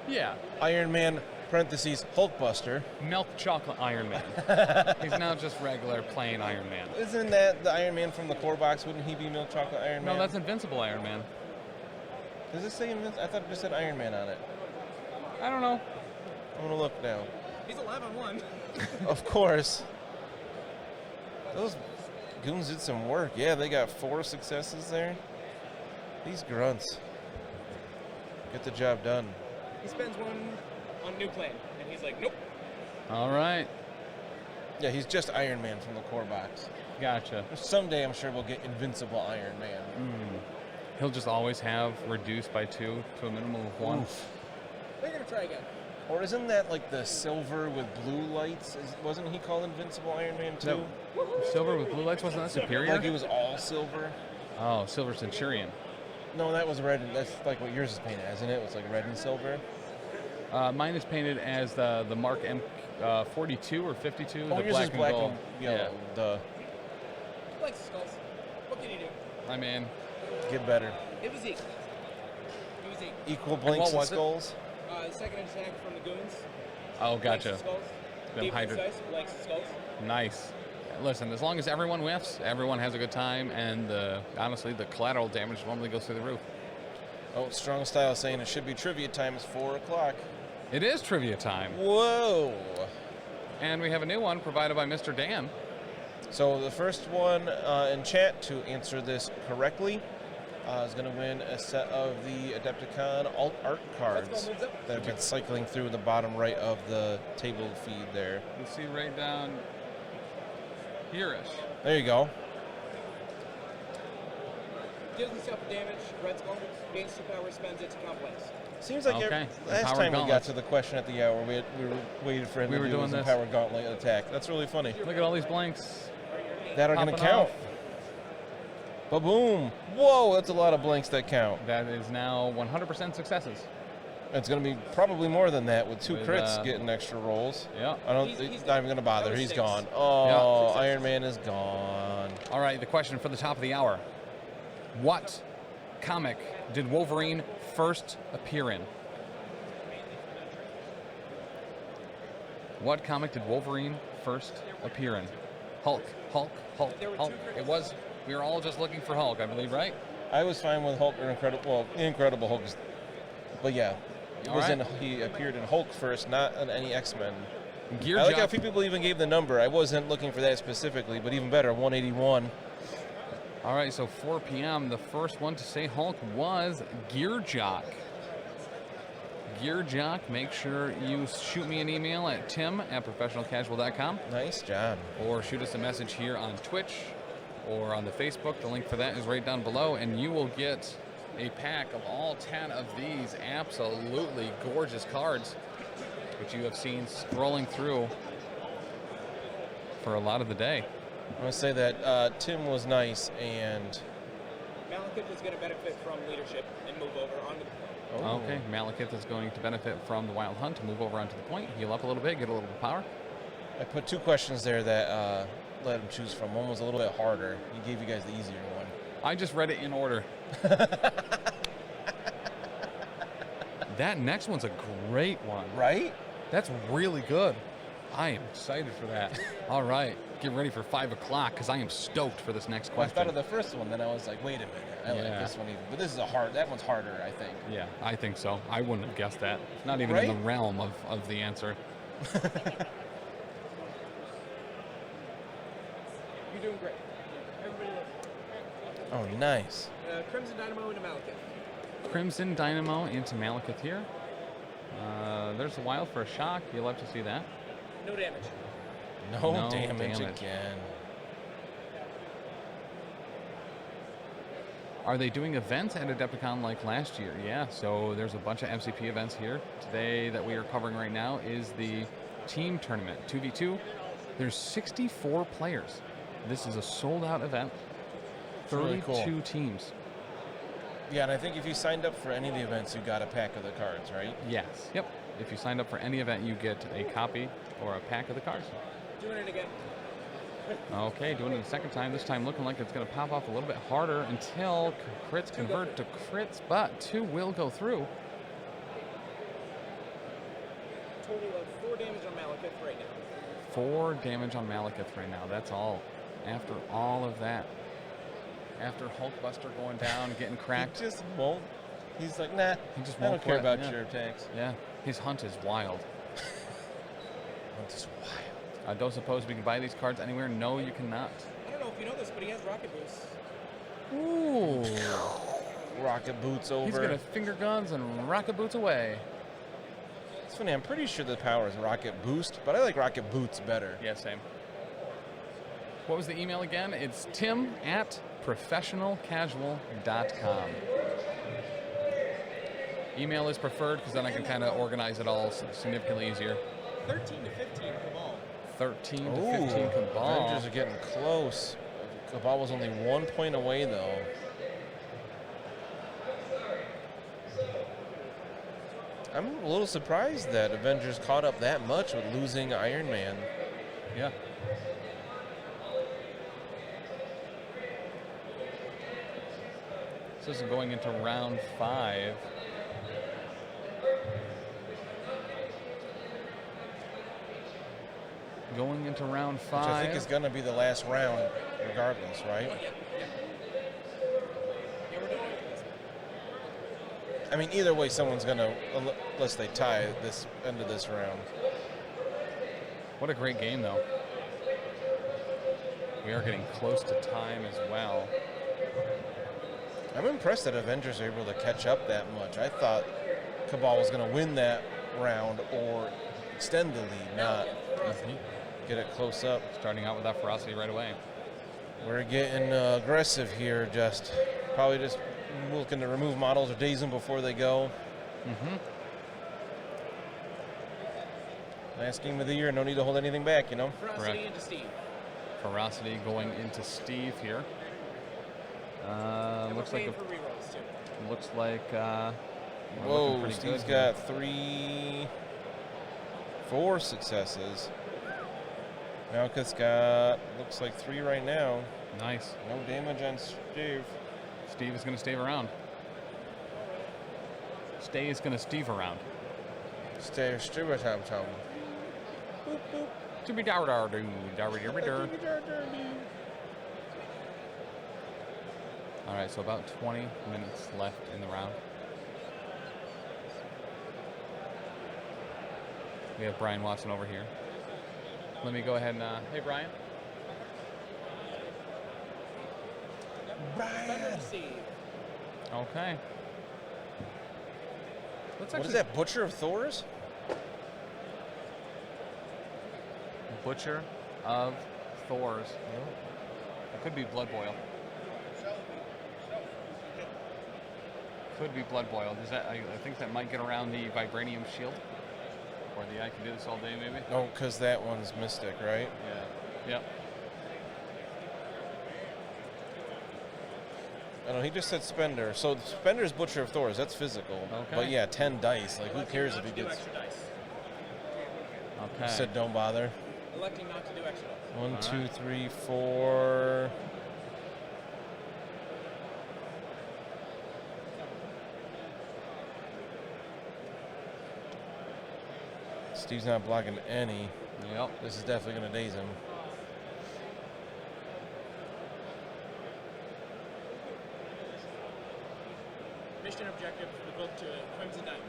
Speaker 1: Yeah.
Speaker 2: Iron Man parentheses, Hulkbuster.
Speaker 1: Milk chocolate Iron Man. He's now just regular plain Iron Man.
Speaker 2: Isn't that the Iron Man from the core box? Wouldn't he be Milk Chocolate Iron Man?
Speaker 1: No, that's Invincible Iron Man.
Speaker 2: Does it say Invincible? I thought it just said Iron Man on it.
Speaker 1: I don't know.
Speaker 2: I'm going to look now.
Speaker 3: He's alive on one.
Speaker 2: Of course. Those goons did some work. Yeah, they got 4 successes there. These grunts get the job done.
Speaker 3: He spends one on new plan, and he's like, nope.
Speaker 1: All right.
Speaker 2: Yeah, he's just Iron Man from the core box.
Speaker 1: Gotcha.
Speaker 2: Someday I'm sure we'll get Invincible Iron Man.
Speaker 1: He'll just always have reduced by 2 to a minimum of 1.
Speaker 2: Oof.
Speaker 3: They're going to try again.
Speaker 2: Or isn't that like the silver with blue lights? Wasn't he called Invincible Iron Man too?
Speaker 1: No. Silver with blue lights, wasn't that Superior?
Speaker 2: Like he was all silver?
Speaker 1: Oh, Silver Centurion.
Speaker 2: No, that was red. That's like what yours is painted as, isn't it? It's like red and silver.
Speaker 1: Mine is painted as the Mark M 42 or 52.
Speaker 2: Oh,
Speaker 1: the
Speaker 2: yours
Speaker 1: black
Speaker 2: is black
Speaker 1: and gold.
Speaker 2: and yellow. Duh.
Speaker 3: He likes the skulls. What can he do?
Speaker 1: I mean,
Speaker 2: Get better.
Speaker 3: It was equal. It was equal.
Speaker 2: Equal blinks and
Speaker 1: was it?
Speaker 2: skulls.
Speaker 3: Second attack from the goons.
Speaker 1: oh,
Speaker 3: Likes
Speaker 1: gotcha.
Speaker 3: the skulls.
Speaker 1: Them
Speaker 3: Defense
Speaker 1: Hydra.
Speaker 3: dice, likes the skulls.
Speaker 1: Nice. Listen, as long as everyone whiffs, everyone has a good time, and honestly, the collateral damage normally goes through the roof.
Speaker 2: Oh, Strong Style saying it should be trivia time. It's 4 o'clock.
Speaker 1: It is trivia time,
Speaker 2: Whoa.
Speaker 1: and we have a new one provided by Mr. Dan.
Speaker 2: So the first one in chat to answer this correctly is going to win a set of the Adepticon alt art cards
Speaker 3: Let's go, moves up.
Speaker 2: that have been cycling through the bottom right of the table feed there.
Speaker 1: You see right down here-ish.
Speaker 2: There you go.
Speaker 3: Deals himself damage. Red skull. Gains 2 power. Spends it to complex.
Speaker 2: Seems like
Speaker 1: Okay.
Speaker 2: last
Speaker 1: Empowered
Speaker 2: time we got
Speaker 1: gauntlets.
Speaker 2: to the question at the hour, we were waiting for him
Speaker 1: We
Speaker 2: to
Speaker 1: were
Speaker 2: do
Speaker 1: doing
Speaker 2: his
Speaker 1: this.
Speaker 2: Empowered Gauntlet attack. That's really funny.
Speaker 1: Look at all these blanks.
Speaker 2: That are going to
Speaker 1: Popping
Speaker 2: count.
Speaker 1: off.
Speaker 2: Ba-boom. Whoa, that's a lot of blanks that count.
Speaker 1: That is now 100% successes.
Speaker 2: It's going to be probably more than that with 2
Speaker 1: With,
Speaker 2: crits getting extra rolls.
Speaker 1: Yeah.
Speaker 2: I don't.
Speaker 3: He's
Speaker 2: Not even going to bother.
Speaker 3: that was
Speaker 2: He's
Speaker 3: 6.
Speaker 2: gone. Oh,
Speaker 3: Yeah.
Speaker 2: Iron Man is gone.
Speaker 1: All right, the question for the top of the hour. What comic did Wolverine first appear in? What comic did Wolverine first appear in? Hulk.
Speaker 3: There were
Speaker 1: Hulk.
Speaker 3: 2 crits.
Speaker 1: It was, we were all just looking for Hulk, I believe, right?
Speaker 2: I was fine with Hulk or Incredible. Well, Incredible Hulk, but yeah,
Speaker 1: All right.
Speaker 2: he appeared in Hulk first, not in any X-Men.
Speaker 1: Gear
Speaker 2: I like how
Speaker 1: Jock.
Speaker 2: few people even gave the number. I wasn't looking for that specifically, but even better, 181.
Speaker 1: All right, so 4 p.m. The first one to say Hulk was Gear Jock. Gear Jock, make sure you shoot me an email at tim@professionalcasual.com
Speaker 2: Nice job.
Speaker 1: or shoot us a message here on Twitch or on the Facebook. The link for that is right down below, and you will get a pack of all 10 of these absolutely gorgeous cards, which you have seen scrolling through for a lot of the day.
Speaker 2: I'm going to say that Tim was nice and...
Speaker 3: Malekith is going to benefit from leadership and move over onto the point.
Speaker 2: Oh.
Speaker 1: Okay, Malekith is going to benefit from the Wild Hunt to move over onto the point, heal up a little bit, get a little bit of power.
Speaker 2: I put 2 questions there that let him choose from. One was a little bit harder. He gave you guys the easier one.
Speaker 1: I just read it in order. That next one's a great one.
Speaker 2: Right?
Speaker 1: That's really good. I am excited for that. All right, get ready for 5 o'clock because I am stoked for this next
Speaker 2: Well, I
Speaker 1: question.
Speaker 2: thought of the first one, then I was like, wait a minute. I like
Speaker 1: Yeah.
Speaker 2: this one even. But this is that one's harder, I think.
Speaker 1: Yeah, I think so. I wouldn't have guessed that. It's not even in
Speaker 2: Right?
Speaker 1: the realm of the answer.
Speaker 3: You're doing great. Everybody loves
Speaker 2: Oh, nice.
Speaker 3: Crimson Dynamo into Malekith.
Speaker 1: Crimson Dynamo into Malekith here. There's a Wild for a shock. You'll love to see that.
Speaker 3: No damage.
Speaker 2: No,
Speaker 1: No
Speaker 2: damage
Speaker 1: damage.
Speaker 2: again.
Speaker 1: Are they doing events at Adepticon like last year? Yeah, so there's a bunch of MCP events here. Today that we are covering right now is the team tournament, 2v2. There's 64 players. This is a sold-out event.
Speaker 2: really
Speaker 1: 32
Speaker 2: cool.
Speaker 1: teams.
Speaker 2: Yeah, and I think if you signed up for any of the events, you got a pack of the cards, right?
Speaker 1: Yes. Yep. If you signed up for any event, you get a copy or a pack of the cards.
Speaker 3: Doing it again.
Speaker 1: Okay, doing it a second time. This time looking like it's going to pop off a little bit harder until crits convert to crits, but 2 will go through.
Speaker 3: 4 damage on Malekith right now.
Speaker 1: 4 damage on Malekith right now. That's all. After all of that. After Hulkbuster going down, getting cracked.
Speaker 2: He just won't. He's like, nah,
Speaker 1: He just
Speaker 2: I
Speaker 1: won't
Speaker 2: don't care
Speaker 1: quit,
Speaker 2: about
Speaker 1: yeah.
Speaker 2: your attacks.
Speaker 1: Yeah, his hunt is wild.
Speaker 2: Hunt is wild.
Speaker 1: I don't suppose we can buy these cards anywhere? No, you cannot.
Speaker 3: I don't know if you know this, but he has rocket boosts.
Speaker 1: Ooh.
Speaker 2: Rocket boots over.
Speaker 1: He's gonna finger guns and rocket boots away.
Speaker 2: It's funny, I'm pretty sure the power is rocket boost, but I like rocket boots better.
Speaker 1: Yeah, same. What was the email again? It's tim@professionalcasual.com. Email is preferred because then I can kind of organize it all significantly easier.
Speaker 3: 13 to 15 Cabal.
Speaker 1: 13 to 15 Cabal.
Speaker 2: Avengers are getting close. Cabal was only 1 point away, though. I'm a little surprised that Avengers caught up that much with losing Iron Man.
Speaker 1: Yeah. So this is going into round 5. Going into round 5.
Speaker 2: Which I think is going to be the last round, regardless, right?
Speaker 3: Yeah, we're doing it.
Speaker 2: I mean, either way, someone's going to, unless they tie this end of this round.
Speaker 1: What a great game, though. We are getting close to time as well.
Speaker 2: I'm impressed that Avengers are able to catch up that much. I thought Cabal was going to win that round or extend the lead, not get it close up.
Speaker 1: Starting out with that ferocity right away.
Speaker 2: We're getting aggressive here, probably just looking to remove models or daze them before they go. Last game of the year, no need to hold anything back, you know?
Speaker 3: Ferocity into Steve.
Speaker 1: Ferocity going into Steve here.
Speaker 3: And
Speaker 1: Looks
Speaker 3: we're
Speaker 1: like
Speaker 3: paying for rerolls, too.
Speaker 1: looks like we're looking
Speaker 2: Whoa,
Speaker 1: pretty
Speaker 2: Steve's
Speaker 1: good here.
Speaker 2: got 4 successes. Malekith's got, looks like 3 right now.
Speaker 1: Nice.
Speaker 2: No damage on Steve.
Speaker 1: Steve is going to stay around. Stay is going to Steve around.
Speaker 2: Steve, Tom.
Speaker 1: All right, so about 20 minutes left in the round. We have Brian Watson over here. Let me go ahead and, hey Brian.
Speaker 3: Thunder into Steve.
Speaker 1: Okay.
Speaker 2: What is that, Butcher of Thor's?
Speaker 1: Butcher of Thor's. It could be Blood Boil. Could be Blood Boil. Does that? I think that might get around the Vibranium Shield. Or the I can do this all day, maybe.
Speaker 2: Oh, because that one's Mystic, right?
Speaker 1: Yeah. Yep.
Speaker 2: I don't know, he just said Spender. So Spender's Butcher of Thor's, that's physical.
Speaker 1: Okay.
Speaker 2: But yeah, 10 dice. Like, who cares if he
Speaker 3: Do
Speaker 2: gets...
Speaker 3: extra dice.
Speaker 1: Okay.
Speaker 2: Said don't bother.
Speaker 3: Electing not to do extra dice.
Speaker 2: 1,
Speaker 1: All
Speaker 2: 2,
Speaker 1: right.
Speaker 2: 3, 4... Steve's not blocking any.
Speaker 1: Yep.
Speaker 2: This is definitely going to daze him.
Speaker 3: Mission objective for the book to Crimson Dynamo.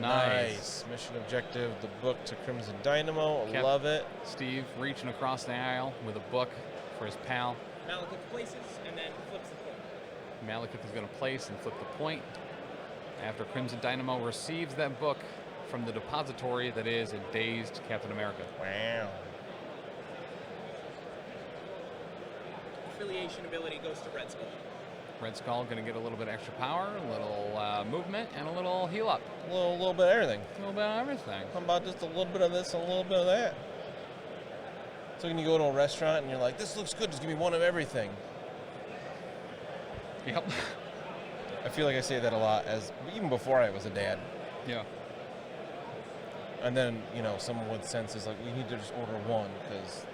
Speaker 1: Nice.
Speaker 2: Mission objective, the book to Crimson Dynamo.
Speaker 1: Kept
Speaker 2: Love it.
Speaker 1: Steve reaching across the aisle with a book for his pal.
Speaker 3: Malekith places and then flips the point.
Speaker 1: Malekith is going to place and flip the point. After Crimson Dynamo receives that book from the depository that is a dazed Captain America.
Speaker 2: Wow.
Speaker 3: Affiliation ability goes to Red Skull.
Speaker 1: Red Skull going to get a little bit extra power, a little movement, and a little heal up.
Speaker 2: A little bit of everything.
Speaker 1: A little bit of everything.
Speaker 2: How about just a little bit of this and a little bit of that? So when you go to a restaurant and you're like, this looks good, just give me one of everything.
Speaker 1: Yep.
Speaker 2: I feel like I say that a lot, even before I was a dad.
Speaker 1: Yeah.
Speaker 2: And then, you know, someone with sense is like, we need to just order one because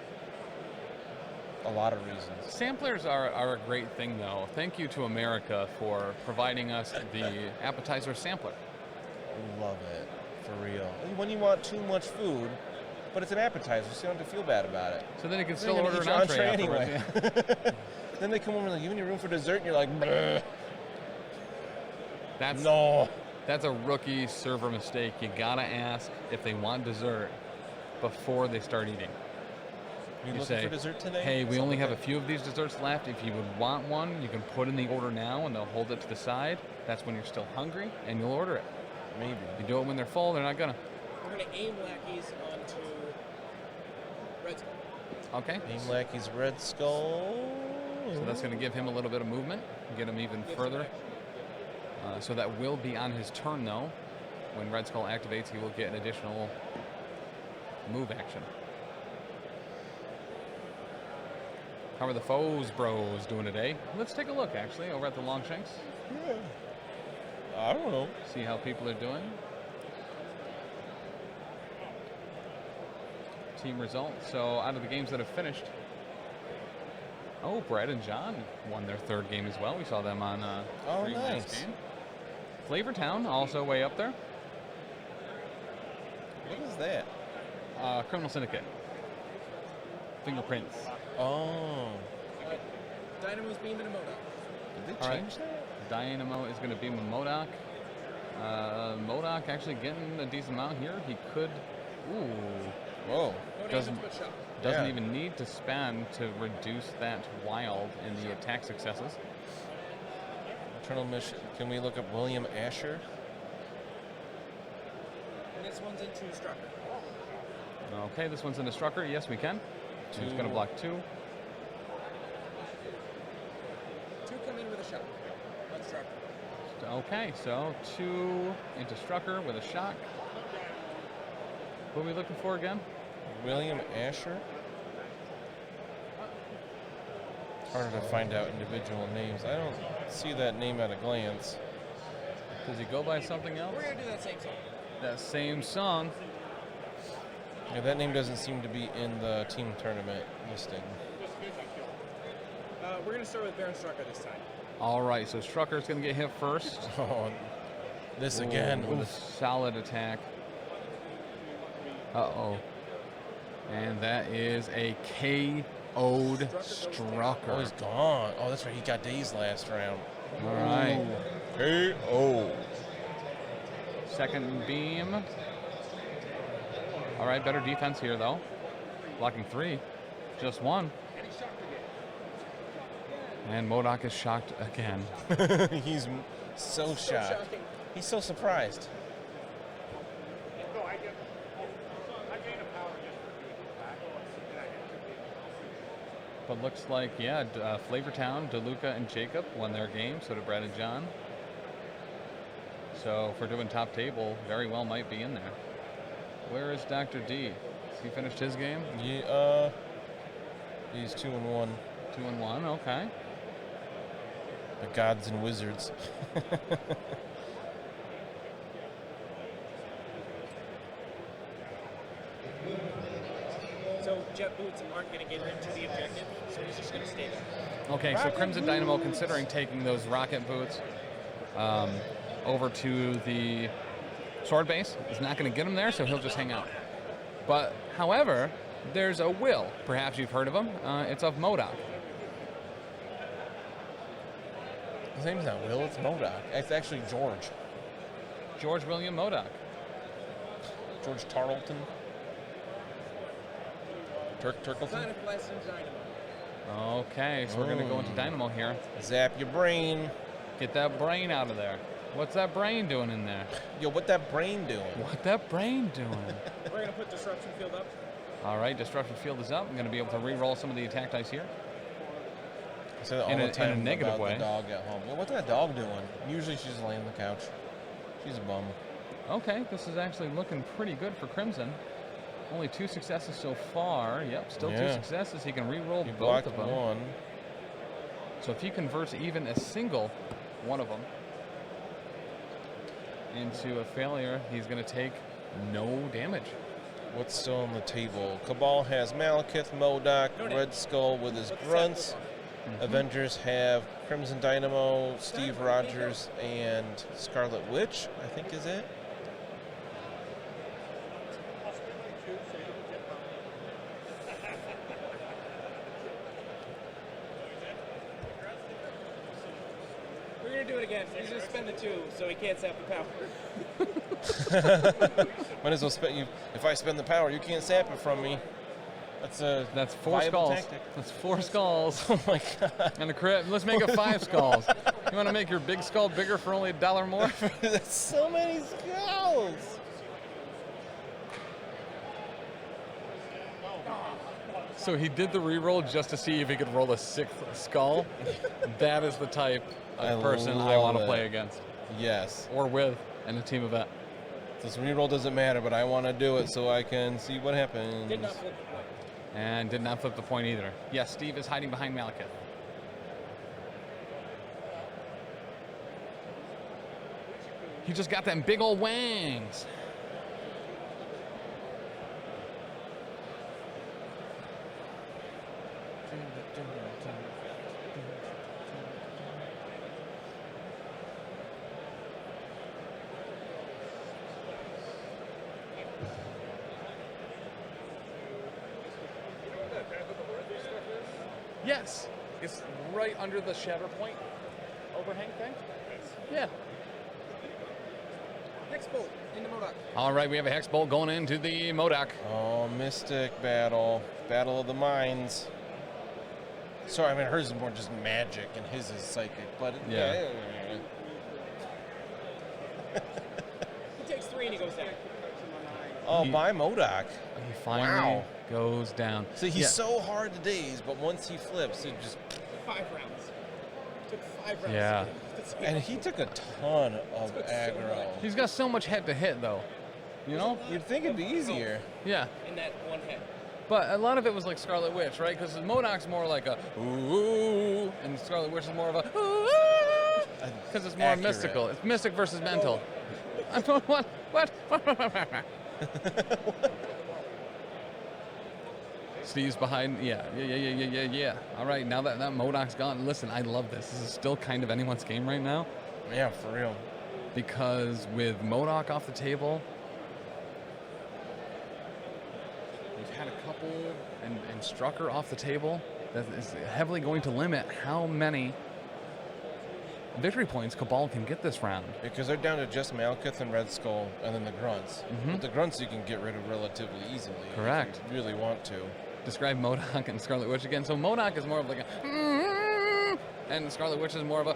Speaker 2: a lot of reasons.
Speaker 1: Samplers are a great thing, though. Thank you to America for providing us the appetizer sampler.
Speaker 2: Love it. For real. When you want too much food, but it's an appetizer, so you don't have to feel bad about it.
Speaker 1: So then you can
Speaker 2: They're
Speaker 1: still
Speaker 2: gonna
Speaker 1: order
Speaker 2: eat
Speaker 1: an
Speaker 2: your
Speaker 1: entree
Speaker 2: anyway.
Speaker 1: afterwards, yeah.
Speaker 2: Then they come over and like, you need room for dessert, and you're like, bleh.
Speaker 1: That's
Speaker 2: No.
Speaker 1: That's a rookie server mistake. You gotta ask if they want dessert before they start eating.
Speaker 2: You
Speaker 1: You
Speaker 2: looking
Speaker 1: say,
Speaker 2: for dessert today?
Speaker 1: hey, we
Speaker 2: Something
Speaker 1: only have a
Speaker 2: like
Speaker 1: few of these desserts left. If you would want one, you can put in the order now and they'll hold it to the side. That's when you're still hungry and you'll order it.
Speaker 2: that. Maybe.
Speaker 1: You do it when they're full, they're not gonna.
Speaker 3: We're gonna aim Lackies onto Red Skull.
Speaker 1: Okay.
Speaker 2: Aim Lackey's Red Skull.
Speaker 1: So that's gonna give him a little bit of movement, get him even further. So that will be on his turn though. When Red Skull activates, he will get an additional move action. How are the foes bros doing today? Let's take a look actually over at the Longshanks.
Speaker 2: Yeah. I don't know.
Speaker 1: See how people are doing. Team results. So out of the games that have finished, oh, Brad and John won their third game as well. We saw them on
Speaker 2: Oh,
Speaker 1: last
Speaker 2: nice.
Speaker 1: game. Flavortown also way up there.
Speaker 2: What is that?
Speaker 1: Criminal Syndicate. Fingerprints.
Speaker 2: Oh.
Speaker 3: Dynamo's beam and a MODOK.
Speaker 2: Did they
Speaker 1: All right.
Speaker 2: change that?
Speaker 1: Dynamo is going to beam a MODOK. MODOK actually getting a decent amount here. He could. Ooh.
Speaker 2: Whoa.
Speaker 3: No
Speaker 1: Doesn't-
Speaker 3: damage but shock.
Speaker 1: Doesn't
Speaker 2: Yeah.
Speaker 1: even need to spend to reduce that wild in the attack successes.
Speaker 2: Internal mission. Can we look up William Asher?
Speaker 3: And this one's into Strucker.
Speaker 1: Okay, this one's into Strucker. Yes, we can. So he's going to block 2.
Speaker 3: 2 come in with a shock on Strucker.
Speaker 1: Okay, so 2 into Strucker with a shock. What are we looking for again?
Speaker 2: William Asher? Harder to find out individual names. I don't see that name at a glance.
Speaker 1: Does he go by something else?
Speaker 3: We're gonna do that same song.
Speaker 1: That same song.
Speaker 2: Yeah, that name doesn't seem to be in the team tournament listing.
Speaker 3: We're gonna start with Baron Strucker this time.
Speaker 1: All right, so Strucker's going to get hit first.
Speaker 2: Oh, this again.
Speaker 1: With a
Speaker 2: Oof.
Speaker 1: solid attack. Uh-oh. And that is a KO'd
Speaker 2: Oh,
Speaker 1: Strucker.
Speaker 2: he's gone. Oh, that's right. He got dazed last round.
Speaker 1: All right.
Speaker 2: KO.
Speaker 1: Second beam. All right, better defense here, though. Blocking 3. Just 1. And MODOK is shocked again.
Speaker 2: He's so
Speaker 3: So
Speaker 2: shocked.
Speaker 3: shocking.
Speaker 2: He's so surprised.
Speaker 1: But looks like, yeah, Flavortown, DeLuca, and Jacob won their game. So did Brad and John. So if we're doing top table, very well might be in there. Where is Dr. D? Has he finished his game?
Speaker 2: Yeah, he's 2-1.
Speaker 1: 2-1, okay.
Speaker 2: The gods and wizards.
Speaker 3: So jet boots aren't gonna get him to the objective, so he's just gonna stay there.
Speaker 1: Okay, so Crimson Dynamo considering taking those rocket boots over to the sword base. Is not going to get him there, so he'll just hang out. But, however, there's a Will. Perhaps you've heard of him. It's of MODOK.
Speaker 2: His name's not Will, it's MODOK. It's actually George.
Speaker 1: George William MODOK.
Speaker 2: George Tarleton. Turkleton.
Speaker 3: Sonic Blast and Dynamo.
Speaker 1: Okay, so we're going to go into Dynamo here.
Speaker 2: Zap your brain.
Speaker 1: Get that brain out of there. What's that brain doing in there?
Speaker 2: Yo, what that brain doing?
Speaker 1: What that brain doing?
Speaker 3: We're gonna put Disruption Field up.
Speaker 1: All right, Destruction Field is up. I'm going to be able to re-roll some of the attack dice here.
Speaker 2: I say that all
Speaker 1: In
Speaker 2: the
Speaker 1: a
Speaker 2: time
Speaker 1: negative
Speaker 2: about
Speaker 1: way.
Speaker 2: the dog at home. Yo, what's that dog doing? Usually she's laying on the couch. She's a bum.
Speaker 1: Okay, this is actually looking pretty good for Crimson. Only 2 successes so far. Yep, still 2
Speaker 2: Yeah.
Speaker 1: successes. He can re-roll
Speaker 2: He
Speaker 1: both
Speaker 2: blocked
Speaker 1: of them.
Speaker 2: one.
Speaker 1: So if he converts even a single one of them into a failure, he's going to take no damage.
Speaker 2: What's still on the table? Cabal has Malekith, MODOK, Red Skull with his grunts. Avengers have Crimson Dynamo, Steve Rogers, and Scarlet Witch, I think is it.
Speaker 3: gonna do it again. He's gonna spend the 2, so he can't sap the power.
Speaker 2: Might as well spend you. If I spend the power, you can't sap it from me. That's
Speaker 1: 4
Speaker 2: viable
Speaker 1: skulls.
Speaker 2: tactic.
Speaker 1: That's 4 skulls.
Speaker 2: Oh my god.
Speaker 1: And a crit. Let's make it 5 skulls. You want to make your big skull bigger for only $1 more?
Speaker 2: That's so many skulls.
Speaker 1: So he did the reroll just to see if he could roll a 6th skull. That is the type of person I want to play against.
Speaker 2: Yes.
Speaker 1: Or with in a team event.
Speaker 2: This reroll doesn't matter, but I want to do it so I can see what happens.
Speaker 3: Did not flip the point.
Speaker 1: And did not flip the point either. Yes, Steve is hiding behind Malekith. He just got them big old wings. Yes, it's right under the shatter point overhang thing. Yeah.
Speaker 3: Hex bolt into MODOK.
Speaker 1: All right, we have a Hex Bolt going into the MODOK.
Speaker 2: Oh, Mystic Battle. Battle of the Minds. Sorry, I mean, hers is more just magic and his is psychic, but
Speaker 1: Yeah.
Speaker 3: He takes 3 and he goes down.
Speaker 2: Oh,
Speaker 1: He-
Speaker 2: by MODOK.
Speaker 1: He finally goes down.
Speaker 2: See, he's
Speaker 1: Yeah.
Speaker 2: so hard to daze, but once he flips, it just...
Speaker 3: 5 rounds. Took 5 rounds.
Speaker 1: Yeah.
Speaker 2: And he took a ton of aggro.
Speaker 1: He's got so much head to hit, though. You know?
Speaker 2: You'd think it'd be easier.
Speaker 1: Yeah.
Speaker 3: In that one hit.
Speaker 1: But a lot of it was like Scarlet Witch, right? Because MODOK's more like a ooh, and Scarlet Witch is more of a ooh, because it's more
Speaker 2: Accurate.
Speaker 1: mystical. It's mystic versus mental. What? Steve's behind. Yeah. All right, now that MODOK's gone, listen, I love this. This is still kind of anyone's game right now.
Speaker 2: Yeah, for real.
Speaker 1: Because with MODOK off the table, we've had a couple, and Strucker off the table. That is heavily going to limit how many victory points Cabal can get this round.
Speaker 2: Because they're down to just Malekith and Red Skull, and then the Grunts.
Speaker 1: Mhm.
Speaker 2: But the Grunts you can get rid of relatively easily.
Speaker 1: Correct.
Speaker 2: If you really want to.
Speaker 1: Describe MODOK and Scarlet Witch again. So MODOK is more of like a, and Scarlet Witch is more of a.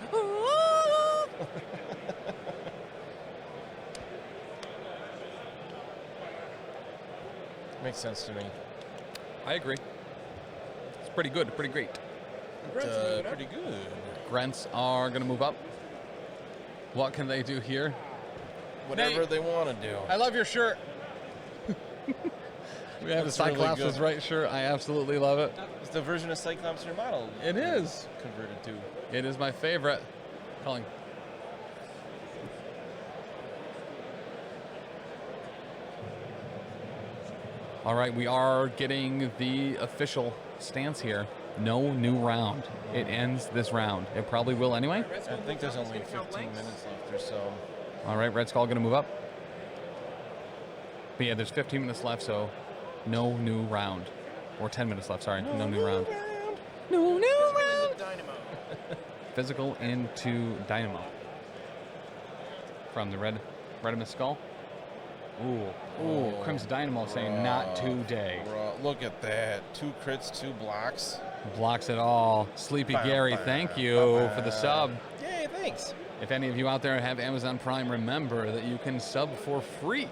Speaker 2: Makes sense to me.
Speaker 1: I agree. It's pretty good, pretty great.
Speaker 2: Pretty good.
Speaker 1: Grunts are going to move up. What can they do here?
Speaker 2: Whatever
Speaker 1: Nate,
Speaker 2: they want to do.
Speaker 1: I love your shirt. We have
Speaker 2: That's
Speaker 1: the
Speaker 2: really
Speaker 1: Cyclops'
Speaker 2: good.
Speaker 1: right shirt. I absolutely love it.
Speaker 2: It's the version of Cyclops your model.
Speaker 1: It is.
Speaker 2: Converted to.
Speaker 1: It is my favorite. Calling. All right, we are getting the official stance here. No new round. It ends this round. It probably will anyway.
Speaker 2: I think there's only 15 minutes left or so.
Speaker 1: All right, Red Skull going to move up. But yeah, there's 15 minutes left, so no new round. Or 10 minutes left, sorry. No new round. No new round.
Speaker 3: Dynamo.
Speaker 1: Physical into Dynamo. From the Redimus Skull. Ooh, Crimson Dynamo saying not today.
Speaker 2: Look at that. 2 crits, 2 blocks.
Speaker 1: Blocks it all. Sleepy Gary, thank you for the sub.
Speaker 2: Yay, thanks.
Speaker 1: If any of you out there have Amazon Prime, remember that you can sub for free.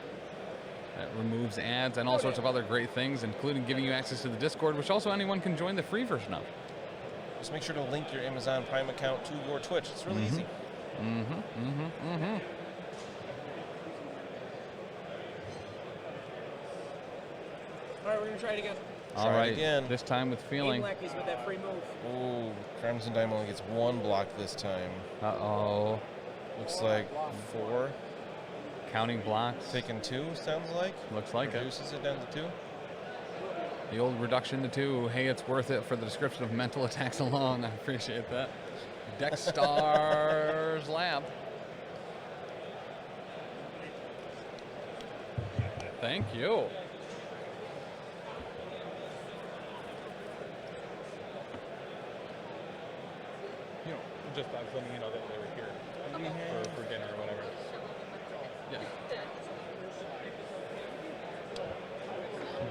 Speaker 1: That removes ads and all sorts of other great things, including giving you access to the Discord, which also anyone can join the free version of.
Speaker 2: Just make sure to link your Amazon Prime account to your Twitch. It's really easy.
Speaker 3: All right, we're gonna try it again.
Speaker 1: All
Speaker 2: Try it
Speaker 1: right,
Speaker 2: again.
Speaker 1: this time with feeling.
Speaker 3: Lackies with that free move.
Speaker 2: Ooh, Crimson Dynamo only gets 1 block this time.
Speaker 1: Uh-oh.
Speaker 2: Looks like 4.
Speaker 1: Counting blocks.
Speaker 2: Taking 2, sounds like.
Speaker 1: Looks like it.
Speaker 2: Reduces it down to 2.
Speaker 1: The old reduction to 2. Hey, it's worth it for the description of mental attacks alone. I appreciate that. Dextar's Lab. Thank you. Just I was letting you know that they were here for dinner or whatever. Yeah.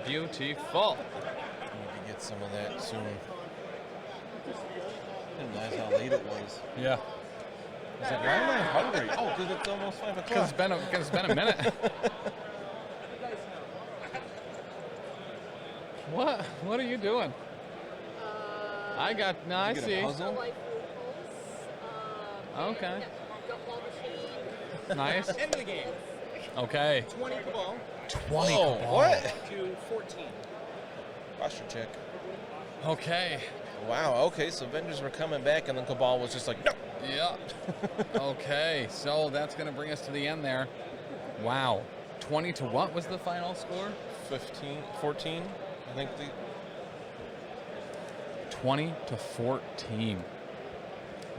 Speaker 1: Beautiful.
Speaker 2: Need to get some of that soon. Didn't realize how late it was.
Speaker 1: Yeah.
Speaker 2: I was like, why am I hungry? Oh, because it's almost 5 o'clock.
Speaker 1: Because it's been a minute. What are you doing? I see.
Speaker 2: Puzzle?
Speaker 1: Okay. Nice.
Speaker 3: End of the game.
Speaker 1: Okay.
Speaker 3: 20 Cabal
Speaker 1: 20.
Speaker 2: Whoa, what?
Speaker 3: to 14.
Speaker 2: Posture check.
Speaker 1: Okay.
Speaker 2: Wow, okay, so Avengers were coming back, and then Cabal was just like, no.
Speaker 1: Yeah. Okay, so that's going to bring us to the end there. Wow. 20 to what was the final score?
Speaker 2: 14, I think.
Speaker 1: 20 to 14.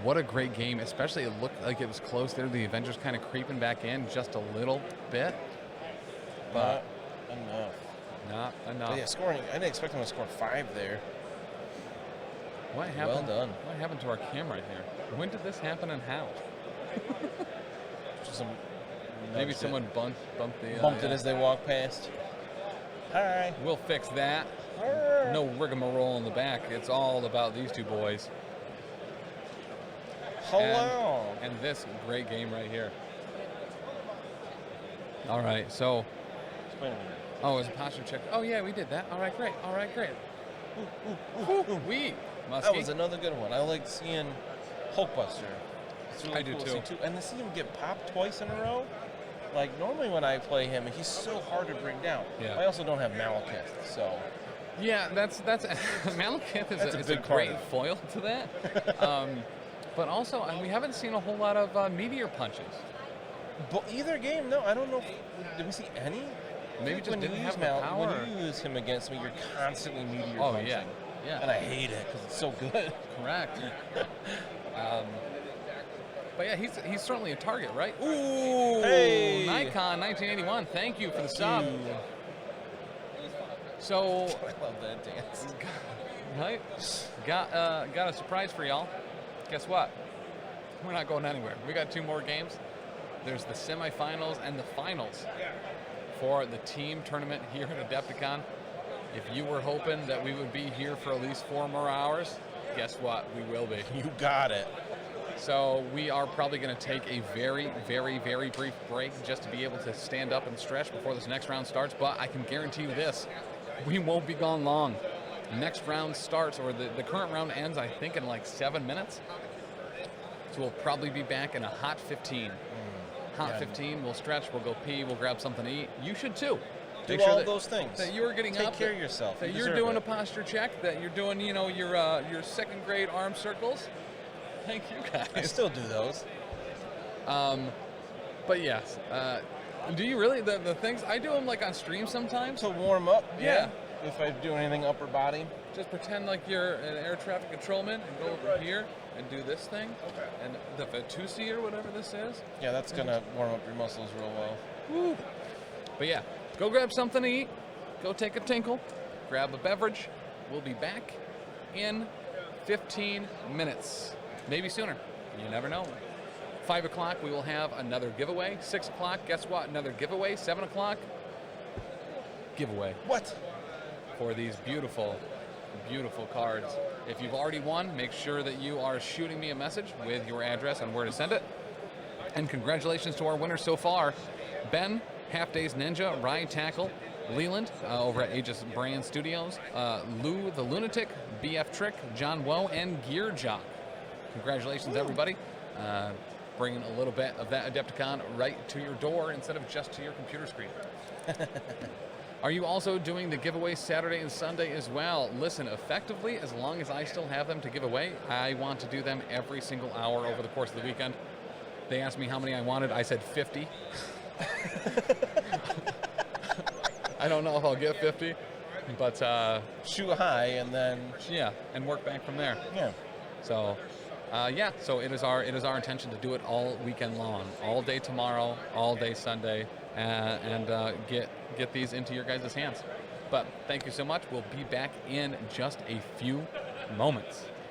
Speaker 1: What a great game, especially it looked like it was close there. The Avengers kind of creeping back in just a little bit. But
Speaker 2: Not enough.
Speaker 1: not enough.
Speaker 2: But yeah, scoring, I didn't expect them to score 5 there.
Speaker 1: What happened?
Speaker 2: Well done.
Speaker 1: What happened to our camera here? When did this happen and how?
Speaker 2: Just some
Speaker 1: Maybe
Speaker 2: nudged
Speaker 1: someone
Speaker 2: it.
Speaker 1: bumped the...
Speaker 2: Bumped it as they walked past. Hi.
Speaker 1: We'll fix that. No rigmarole in the back. It's all about these two boys.
Speaker 2: Hello.
Speaker 1: And this great game right here. All right, so...
Speaker 2: Explain to me.
Speaker 1: Oh, it was a posture check. Oh, yeah, we did that. All right, great. All right, great. We.
Speaker 2: That was another good one. I like seeing Hulkbuster. It's really
Speaker 1: I do
Speaker 2: cool to
Speaker 1: too.
Speaker 2: see And to see him get popped twice in a row. Like, normally when I play him, he's so hard to bring down.
Speaker 1: Yeah.
Speaker 2: I also don't have Malekith, so...
Speaker 1: Yeah, that's Malekith is
Speaker 2: That's
Speaker 1: a
Speaker 2: a big
Speaker 1: great
Speaker 2: card.
Speaker 1: foil to that. But also, we haven't seen a whole lot of meteor punches.
Speaker 2: But either game, no, I don't know. Did we see any?
Speaker 1: Maybe just
Speaker 2: when
Speaker 1: didn't
Speaker 2: you
Speaker 1: have
Speaker 2: use
Speaker 1: the power.
Speaker 2: When you use him against me, you're constantly meteor
Speaker 1: Oh,
Speaker 2: punching.
Speaker 1: yeah. Yeah.
Speaker 2: And I hate it because it's so good.
Speaker 1: Correct. But yeah, he's certainly a target, right?
Speaker 2: Ooh! Hey!
Speaker 1: Nikon 1981, thank you for the sub. So,
Speaker 2: I love that dance.
Speaker 1: right? Got a surprise for y'all. Guess what? We're not going anywhere. We got 2 more games. There's the semifinals and the finals for the team tournament here at Adepticon. If you were hoping that we would be here for at least 4 more hours, guess what? We will be.
Speaker 2: You got it.
Speaker 1: So we are probably going to take a very, very, very brief break just to be able to stand up and stretch before this next round starts. But I can guarantee you this, we won't be gone long. Next round starts, or the current round ends, I think, in like 7 minutes. So we'll probably be back in a hot 15. Hot 15, we'll stretch, we'll go pee, we'll grab something to eat. You should too.
Speaker 2: Do
Speaker 1: Make sure
Speaker 2: all
Speaker 1: that,
Speaker 2: those things.
Speaker 1: that you are getting
Speaker 2: Take
Speaker 1: up.
Speaker 2: care of yourself.
Speaker 1: That
Speaker 2: You
Speaker 1: you're
Speaker 2: deserve
Speaker 1: doing
Speaker 2: it.
Speaker 1: a posture check, that you're doing, your 2nd grade arm circles. Thank you guys.
Speaker 2: I still do those.
Speaker 1: But yes, do you really, the things, I do them like on stream sometimes.
Speaker 2: To warm up,
Speaker 1: Yeah.
Speaker 2: If I do anything upper body.
Speaker 1: Just pretend like you're an air traffic controlman and go over here and do this thing. And the Vatusi or whatever this is.
Speaker 2: Yeah, that's going to warm up your muscles real well.
Speaker 1: Woo. But yeah, go grab something to eat, go take a tinkle, grab a beverage. We'll be back in 15 minutes, maybe sooner. You never know. 5 o'clock, we will have another giveaway. 6 o'clock, guess what? Another giveaway. 7 o'clock, giveaway
Speaker 2: What?
Speaker 1: for these beautiful, beautiful cards. If you've already won, make sure that you are shooting me a message with your address and where to send it. And congratulations to our winners so far. Ben, Half Days Ninja, Rye Tackle, Leland over at Aegis Brand Studios, Lou the Lunatic, BF Trick, John Woe, and Gear Jock. Congratulations, everybody. Bringing a little bit of that Adepticon right to your door instead of just to your computer screen. Are you also doing the giveaway Saturday and Sunday as well? Listen, effectively, as long as I still have them to give away, I want to do them every single hour over the course of the weekend. They asked me how many I wanted. I said 50. I don't know if I'll get 50, but
Speaker 2: Shoot high and then...
Speaker 1: yeah, and work back from there.
Speaker 2: Yeah.
Speaker 1: So, yeah. So it is our intention to do it all weekend long, all day tomorrow, all day Sunday, and get these into your guys' hands. But thank you so much. We'll be back in just a few moments.